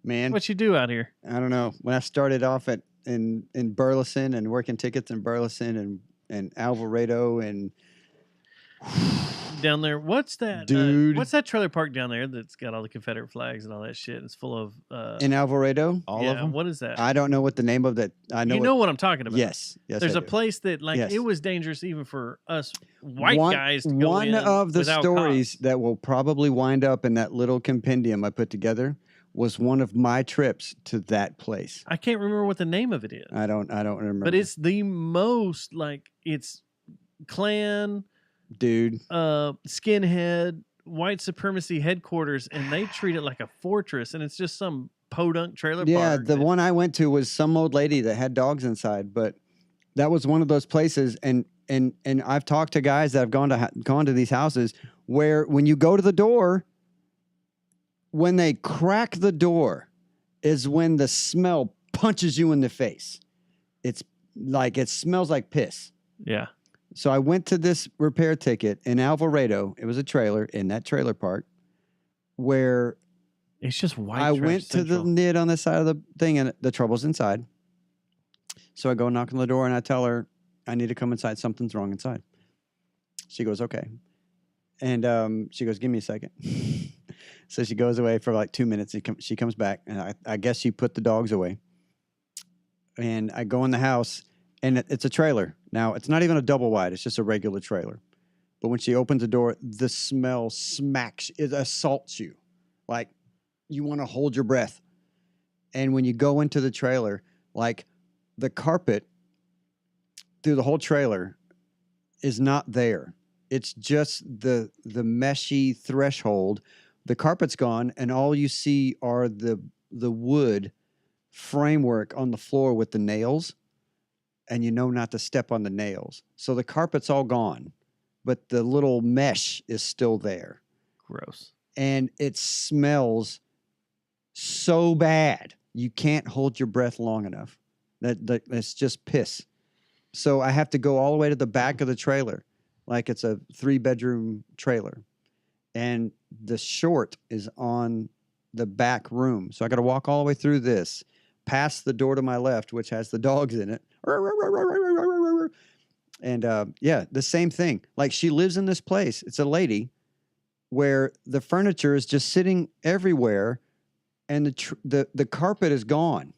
Man, what you do out here? I don't know. When I started off in Burleson and working tickets in Burleson and Alvarado and Down there, what's that? Dude. What's that trailer park down there that's got all the Confederate flags and all that shit? It's full of in Alvarado, All yeah, of them? What is that? I don't know what the name of that. I know. You know what I'm talking about. Yes. There's I a do. place that like Yes. it was dangerous even for us white one, guys to go one in of the without stories cops. that will probably wind up in that little compendium I put together was one of my trips to that place. I can't remember what the name of it is. I don't remember. But it's the most like it's Klan, dude. skinhead, white supremacy headquarters, and they treat it like a fortress, and it's just some podunk trailer Yeah, park. the one I went to was some old lady that had dogs inside, but that was one of those places. And I've talked to guys that have gone to these houses where when you go to the door, when they crack the door, is when the smell punches you in the face. It's like it smells like piss. Yeah. So I went to this repair ticket in Alvarado. It was a trailer in that trailer park where It's just white. I trash went to the central. lid on the side of the thing, and the trouble's inside. So I go knock on the door, and I tell her, I need to come inside. Something's wrong inside. She goes, okay. And she goes, give me a second. So she goes away for like 2 minutes. She comes back, and I guess she put the dogs away. And I go in the house, and it's a trailer. Now, it's not even a double wide. It's just a regular trailer. But when she opens the door, the smell smacks, it assaults you. Like, you want to hold your breath. And when you go into the trailer, like the carpet through the whole trailer is not there. It's just the meshy threshold. The carpet's gone, and all you see are the wood framework on the floor with the nails, and you know not to step on the nails. So the carpet's all gone, but the little mesh is still there. Gross. And it smells so bad. You can't hold your breath long enough. That's just piss. So I have to go all the way to the back of the trailer like it's a 3-bedroom trailer. And the short is on the back room. So I got to walk all the way through this, past the door to my left, which has the dogs in it. And yeah, the same thing. Like she lives in this place. It's a lady where the furniture is just sitting everywhere and the carpet is gone.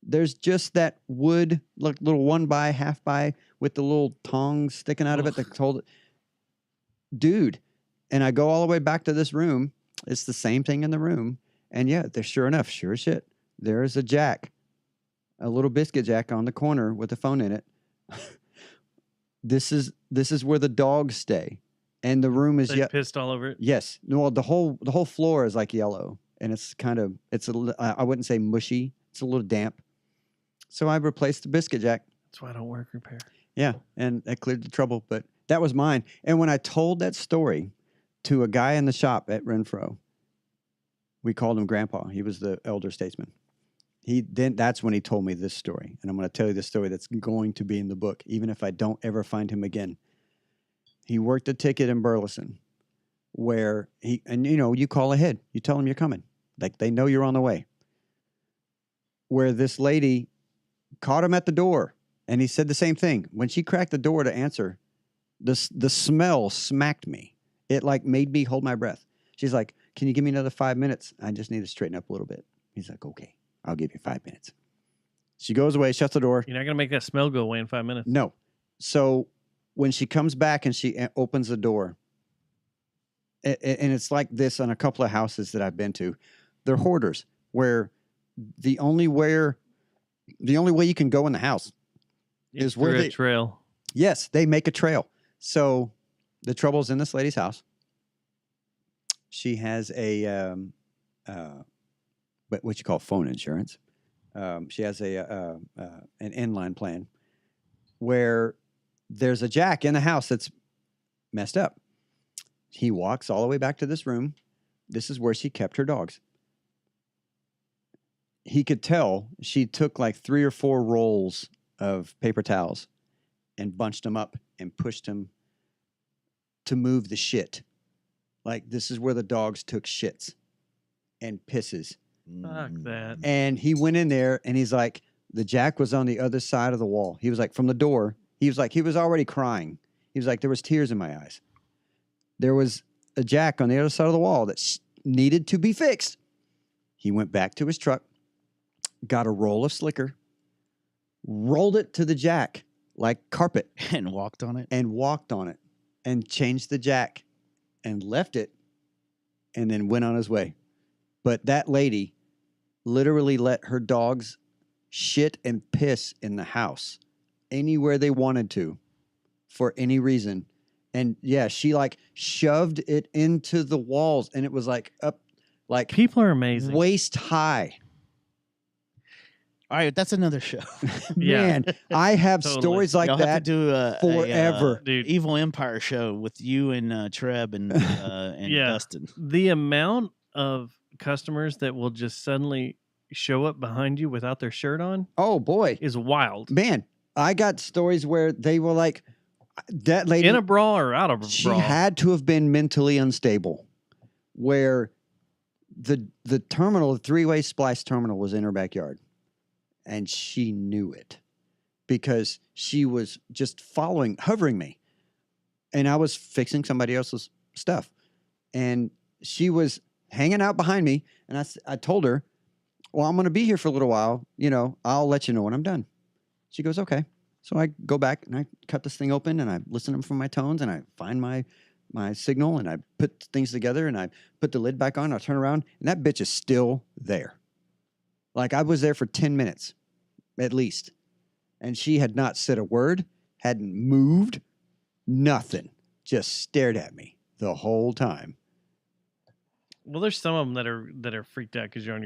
There's just that wood, like little 1x, half by with the little tongs sticking out of it that hold it. Dude. And I go all the way back to this room. It's the same thing in the room. And yeah, there's sure enough, sure as shit, there is a jack, a little biscuit jack on the corner with a phone in it. This is where the dogs stay. And the room is They pissed all over it. Yes. No, the whole floor is like yellow. And it's I wouldn't say mushy. It's a little damp. So I replaced the biscuit jack. That's why I don't work repair. Yeah, and that cleared the trouble. But that was mine. And when I told that story to a guy in the shop at Renfro, we called him Grandpa. He was the elder statesman. That's when he told me this story. And I'm going to tell you this story that's going to be in the book, even if I don't ever find him again. He worked a ticket in Burleson where you call ahead. You tell them you're coming. Like they know you're on the way. Where this lady caught him at the door, and he said the same thing. When she cracked the door to answer, the smell smacked me. It like made me hold my breath. She's like, "Can you give me another 5 minutes? I just need to straighten up a little bit." He's like, "Okay, I'll give you 5 minutes." She goes away, shuts the door. You're not going to make that smell go away in 5 minutes. No. So when she comes back and she opens the door, and it's like this on a couple of houses that I've been to, they're hoarders where the only way you can go in the house is where through they a trail. Yes, they make a trail. So the trouble's in this lady's house. She has what you call phone insurance. She has an inline plan where there's a jack in the house that's messed up. He walks all the way back to this room. This is where she kept her dogs. He could tell she took like 3 or 4 rolls of paper towels and bunched them up and pushed them to move the shit. Like this is where the dogs took shits and pisses. Fuck that. And he went in there and he's like, the jack was on the other side of the wall. He was like, from the door, he was already crying. He was like, there was tears in my eyes. There was a jack on the other side of the wall that needed to be fixed. He went back to his truck, got a roll of slicker, rolled it to the jack like carpet. And walked on it. And changed the jack and left it and then went on his way. But that lady literally let her dogs shit and piss in the house anywhere they wanted to for any reason. And yeah, she like shoved it into the walls and it was like up, like People are amazing. waist high. All right, that's another show. Yeah. Man, I have Totally. stories like Y'all have that to do a forever. Dude. Evil Empire show with you and Treb and Yeah. Dustin. The amount of customers that will just suddenly show up behind you without their shirt on Oh boy. is wild. Man, I got stories where they were like, that lady, In a bra or out of a she bra. had to have been mentally unstable, where the terminal, the 3-way splice terminal was in her backyard, and she knew it because she was just hovering me, and I was fixing somebody else's stuff, and she was hanging out behind me, and I told her, well, I'm going to be here for a little while, I'll let you know when I'm done. She goes, okay. So I go back and I cut this thing open and I listen to them from my tones and I find my signal and I put things together and I put the lid back on. I turn around and that bitch is still there. Like I was there for 10 minutes at least. And she had not said a word, hadn't moved, nothing, just stared at me the whole time. Well, there's some of them that are freaked out because you're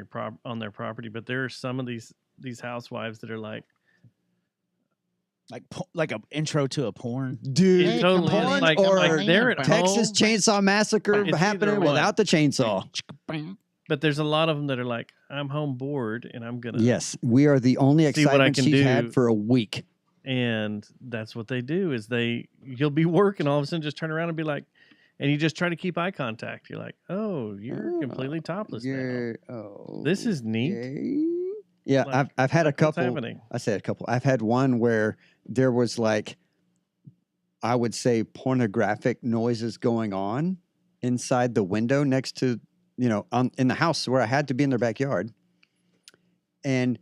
on their property, but there are some of these housewives that are like, Like an intro to a porn. Dude, it totally porn is like, or like they're at Texas home, Chainsaw Massacre It's happening either one. without the chainsaw. but there's a lot of them that are like, I'm home bored and I'm gonna Yes, we are the only See what I excitement can she's do. had for a week. And that's what they do is you'll be working, all of a sudden just turn around and be like, and you just try to keep eye contact. You're like, oh, you're completely topless now. Oh, This is neat. yay. Yeah, Like, I've had a what's couple. happening? I said a couple. I've had one where there was like, I would say, pornographic noises going on inside the window next to, in the house where I had to be in their backyard. And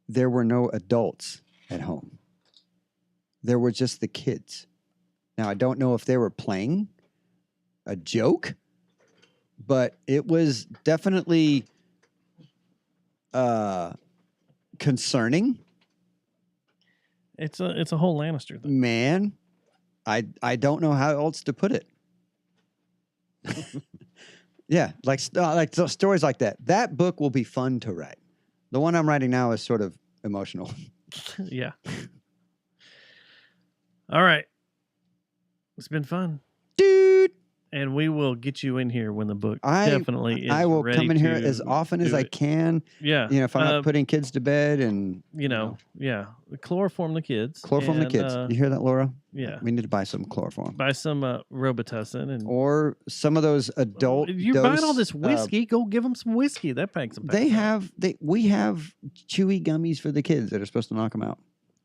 there were no adults at home. There were just the kids. Now, I don't know if they were playing a joke, but it was definitely concerning. It's a whole Lannister thing. Man, I don't know how else to put it. Yeah, like stories like that. That book will be fun to write. The one I'm writing now is sort of emotional. Yeah. All right. It's been fun. Dude, And we will get you in here when the book I definitely is I will ready come in here to as often as do I it. can. Yeah. If I'm not putting kids to bed and yeah. Chloroform the kids. chloroform the and, kids. You hear that, Laura? Yeah. We need to buy some chloroform. Buy some Robitussin and Or some of those adult. you're buying all dose, this whiskey. Go give them some whiskey. That packs some. we have chewy gummies for the kids that are supposed to knock them out.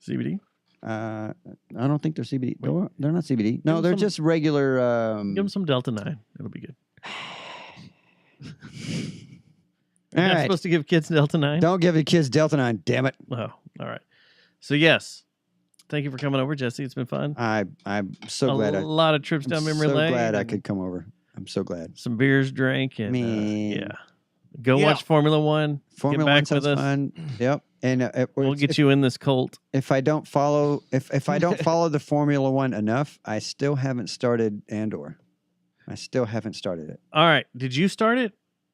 CBD. I don't think they're CBD. They're not CBD. No, them they're some- just regular. Give them some Delta 9. It'll be good. All You're not right. supposed to give kids Delta 9. Don't give your kids Delta 9, damn it. Oh, all right. So yes, thank you for coming over, Jesse. It's been fun. I'm so a glad. lot of trips I'm down memory so lane. glad I and could come over. I'm so glad. Some beers drank and Man. yeah. Go Yeah. watch Formula One. Formula back One with sounds us. fun. Yep. And We'll get you in this cult. if I don't follow if I don't follow the Formula One enough, I still haven't started Andor. I still haven't started it. All right. Did you start it?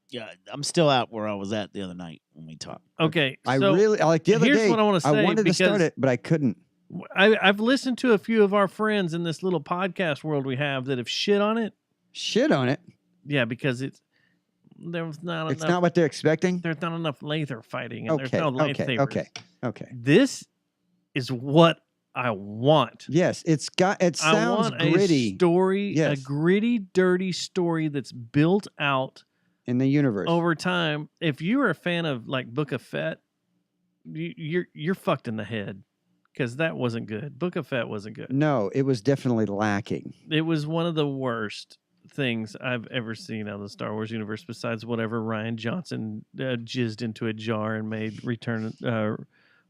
Yeah, I'm still out where I was at the other night when we talked. Okay. I so really like the other here's day. what I wanna say, wanted to start because- it, but I couldn't. I've listened to a few of our friends in this little podcast world we have that have shit on it. Shit on it. Yeah, because there was not It's enough. not what they're expecting. There's not enough laser fighting, and Okay. there's no Okay. lightsabers. Okay. This is what I want. Yes, it I sounds want gritty a story, Yes. a gritty, dirty story that's built out in the universe. over time. If you are a fan of like Book of Fett, you're fucked in the head because that wasn't good. Book of Fett wasn't good. No, it was definitely lacking. It was one of the worst things I've ever seen out of the Star Wars universe, besides whatever Ryan Johnson jizzed into a jar and made Return,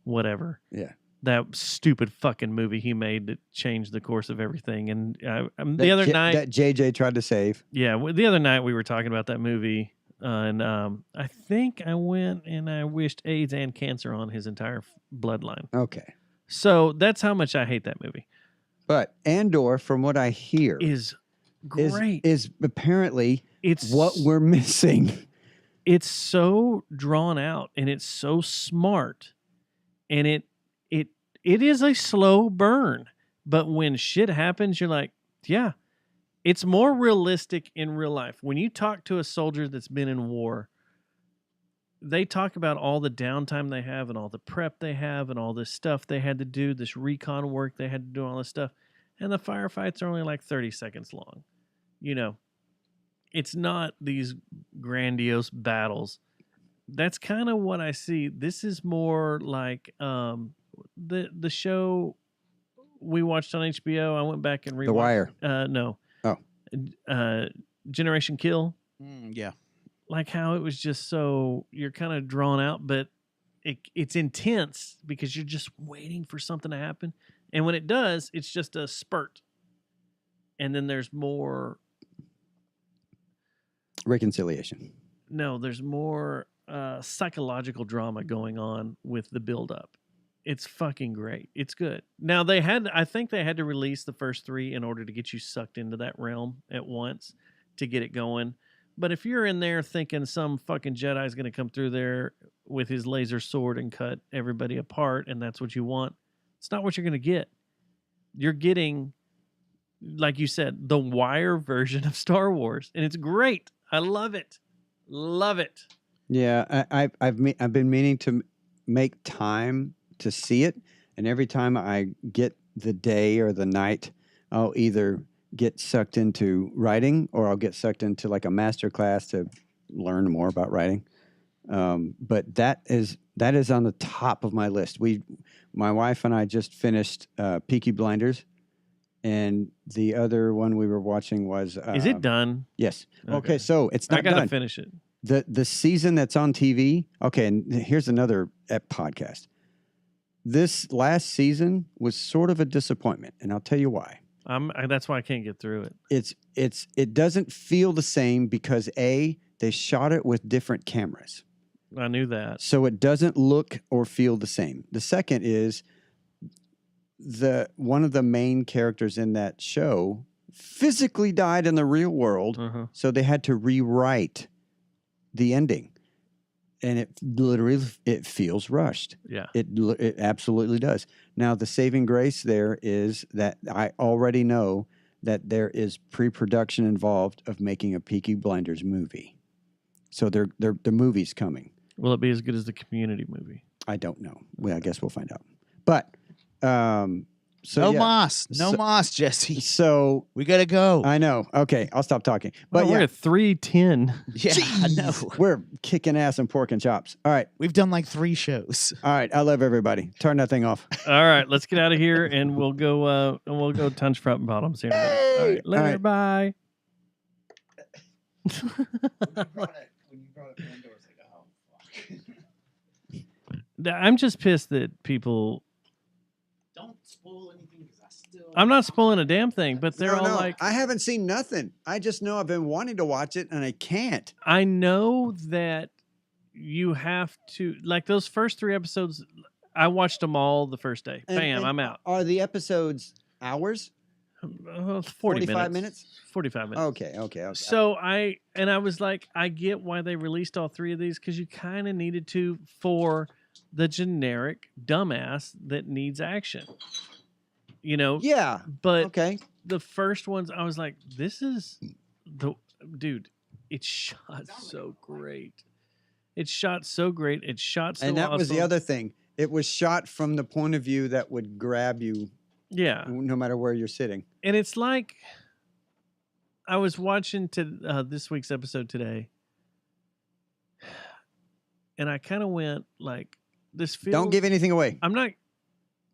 whatever. Yeah. That stupid fucking movie he made that changed the course of everything. And the other night, that JJ tried to save. yeah, the other night we were talking about that movie, and I think I went and I wished AIDS and cancer on his entire bloodline. Okay. So that's how much I hate that movie. But Andor, from what I hear, Is great. is apparently It's what we're missing. It's so drawn out and it's so smart, and it is a slow burn, but when shit happens you're like, yeah, it's more realistic in real life. When you talk to a soldier that's been in war, they talk about all the downtime they have and all the prep they have and all this stuff they had to do, this recon work they had to do, all this stuff, and the firefights are only like 30 seconds long. It's not these grandiose battles. That's kind of what I see. This is more like the show we watched on HBO. I went back and rewatched. The Wire. No. Oh. Generation Kill. Yeah. Like how it was just so you're kind of drawn out, but it's intense because you're just waiting for something to happen. And when it does, it's just a spurt. And then there's more. Reconciliation. No, there's more psychological drama going on with the build-up. It's fucking great. It's good. Now I think they had to release the first 3 in order to get you sucked into that realm at once to get it going. But if you're in there thinking some fucking Jedi is going to come through there with his laser sword and cut everybody apart, and that's what you want, it's not what you're going to get. You're getting, like you said, the Wire version of Star Wars, and it's great. I love it. Love it. Yeah, I've been meaning to make time to see it, And every time I get the day or the night, I'll either get sucked into writing or I'll get sucked into like a master class to learn more about writing. But that is on the top of my list. My wife and I just finished Peaky Blinders, and the other one we were watching was. Is it done? Yes. Okay, so it's not I gotta done. finish it. The season that's on TV. Okay, and here's another podcast. This last season was sort of a disappointment, and I'll tell you why. That's why I can't get through it. It doesn't feel the same because they shot it with different cameras. I knew that. So it doesn't look or feel the same. The second is one of the main characters in that show physically died in the real world, so they had to rewrite the ending. And it feels rushed. Yeah. It absolutely does. Now, the saving grace there is that I already know that there is pre-production involved of making a Peaky Blinders movie. So the movie's coming. Will it be as good as the Community movie? I don't know. Well, I guess we'll find out. But No moss, Jesse. So we gotta go. I know. Okay, I'll stop talking. But we're at 3:10. Yeah, I know. We're kicking ass and pork and chops. All right, we've done like 3 shows. All right, I love everybody. Turn that thing off. All right, let's get out of here and we'll go Tunch front and bottoms here. Hey! All right, later, All right. bye. When you brought up Andor, I was like, oh, fuck. I'm just pissed that people. Don't spoil anything because I still. I'm not spoiling a damn thing, but they're all like, I haven't seen nothing. I just know I've been wanting to watch it and I can't. I know that you have to, like those first 3 episodes, I watched them all the first day. Bam, I'm out. Are the episodes hours? 45 minutes? 45 minutes. Okay. So I was like, I get why they released all 3 of these because you kind of needed to for the generic dumbass that needs action. You know? Yeah. But okay. The first ones, I was like, this is dude, it's shot so great. It's shot so great. It's shot so And that was the awesome. other thing. It was shot from the point of view that would grab you. Yeah. No matter where you're sitting. And it's like, I was watching this week's episode today, and I kind of went like, "This feels." Don't give anything away. I'm not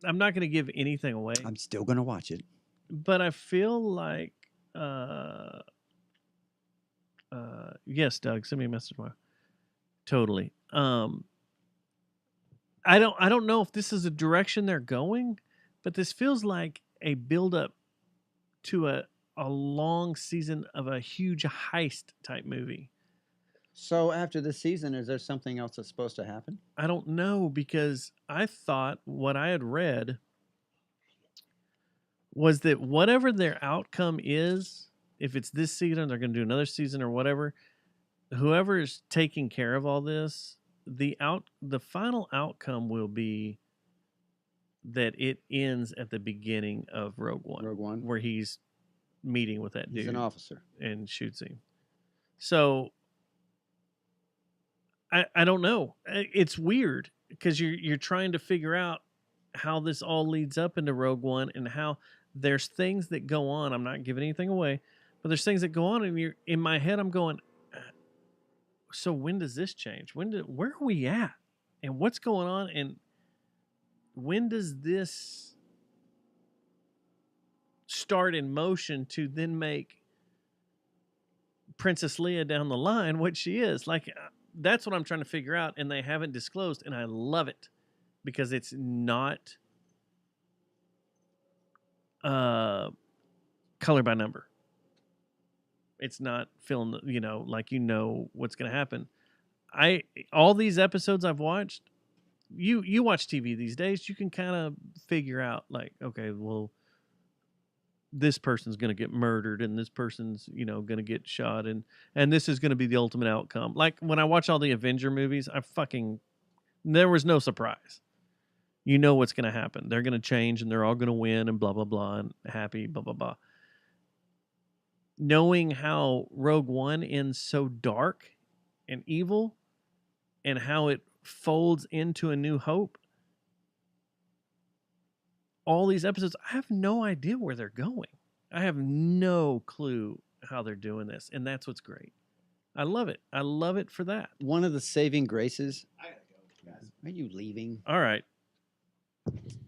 going to give anything away. I'm still going to watch it. But I feel like, yes, Doug, send me a message tomorrow. Totally. I don't know if this is a direction they're going, but this feels like a build-up to a long season of a huge heist type movie. So after this season, is there something else that's supposed to happen? I don't know, because I thought what I had read was that whatever their outcome is, if it's this season, they're going to do another season or whatever, whoever is taking care of all this, the final outcome will be that it ends at the beginning of Rogue One, where he's meeting with that dude. He's an officer and shoots him. So I don't know. It's weird because you're trying to figure out how this all leads up into Rogue One and how there's things that go on. I'm not giving anything away, but there's things that go on, and in my head I'm going, so when does this change? Where are we at? And what's going on? And when does this start in motion to then make Princess Leia down the line what she is? Like, that's what I'm trying to figure out, and they haven't disclosed, and I love it because it's not color by number. It's not filling, like what's going to happen. All these episodes I've watched, you watch TV these days, you can kind of figure out like, okay, well, this person's going to get murdered and this person's, going to get shot and this is going to be the ultimate outcome. Like when I watch all the Avenger movies, there was no surprise. You know what's going to happen. They're going to change and they're all going to win and blah, blah, blah, and happy, blah, blah, blah. Knowing how Rogue One ends so dark and evil and how it folds into A New Hope, all these episodes, I have no idea where they're going. I have no clue how they're doing this, and that's what's great. I love it. I love it for that. One of the saving graces. I gotta go, guys. Are you leaving? All right,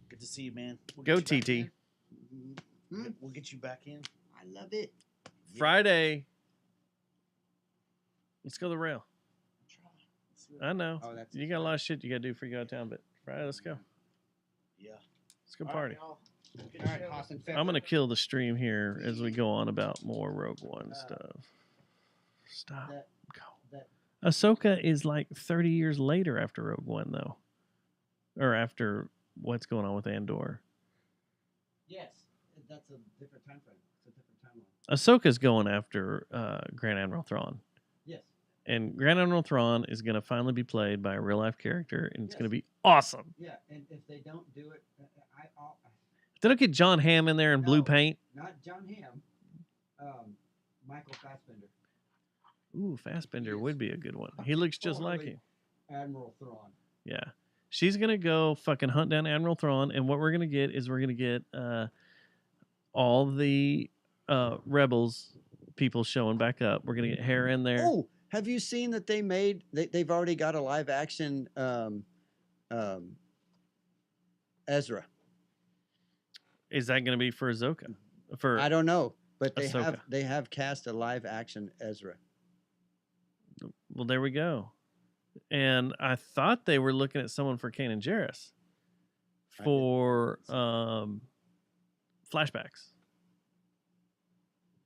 Good to see you, man. We'll go get you back TT. in. We'll get you back in. I love it. Friday. Let's go the rail. I know. Oh, that's You got a lot of shit you got to do before you go out of town, but Friday, let's go. Yeah. Let's go party. All right, Austin. I'm going to kill the stream here as we go on about more Rogue One stuff. Stop. Go. Ahsoka is like 30 years later after Rogue One, though. Or after what's going on with Andor. Yes, that's a different time frame. It's a different timeline. Ahsoka's going after Grand Admiral Thrawn. Yes. And Grand Admiral Thrawn is going to finally be played by a real life character, and it's Yes. going to be awesome. Yeah, and if they don't do it, If they don't get John Hamm in there in blue No. paint. not John Hamm, Michael Fassbender, Ooh, Fassbender He is would be a good one. He looks just like totally him. Admiral Thrawn. Yeah. She's going to go fucking hunt down Admiral Thrawn, and what we're going to get is we're going to get all the Rebels people showing back up. We're going to get Hera in there. Oh, have you seen that they've already got a live action Ezra? Is that going to be for Ahsoka? For I don't know, but Ahsoka. they have cast a live action Ezra. Well, there we go. And I thought they were looking at someone for Kanan Jarrus I didn't for see flashbacks.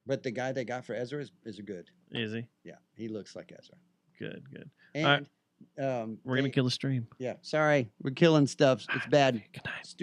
But the guy they got for Ezra is good. Is he? Yeah, he looks like Ezra. Good, good. And right. We're going to kill the stream. Yeah, sorry, we're killing stuff. It's bad. Good night.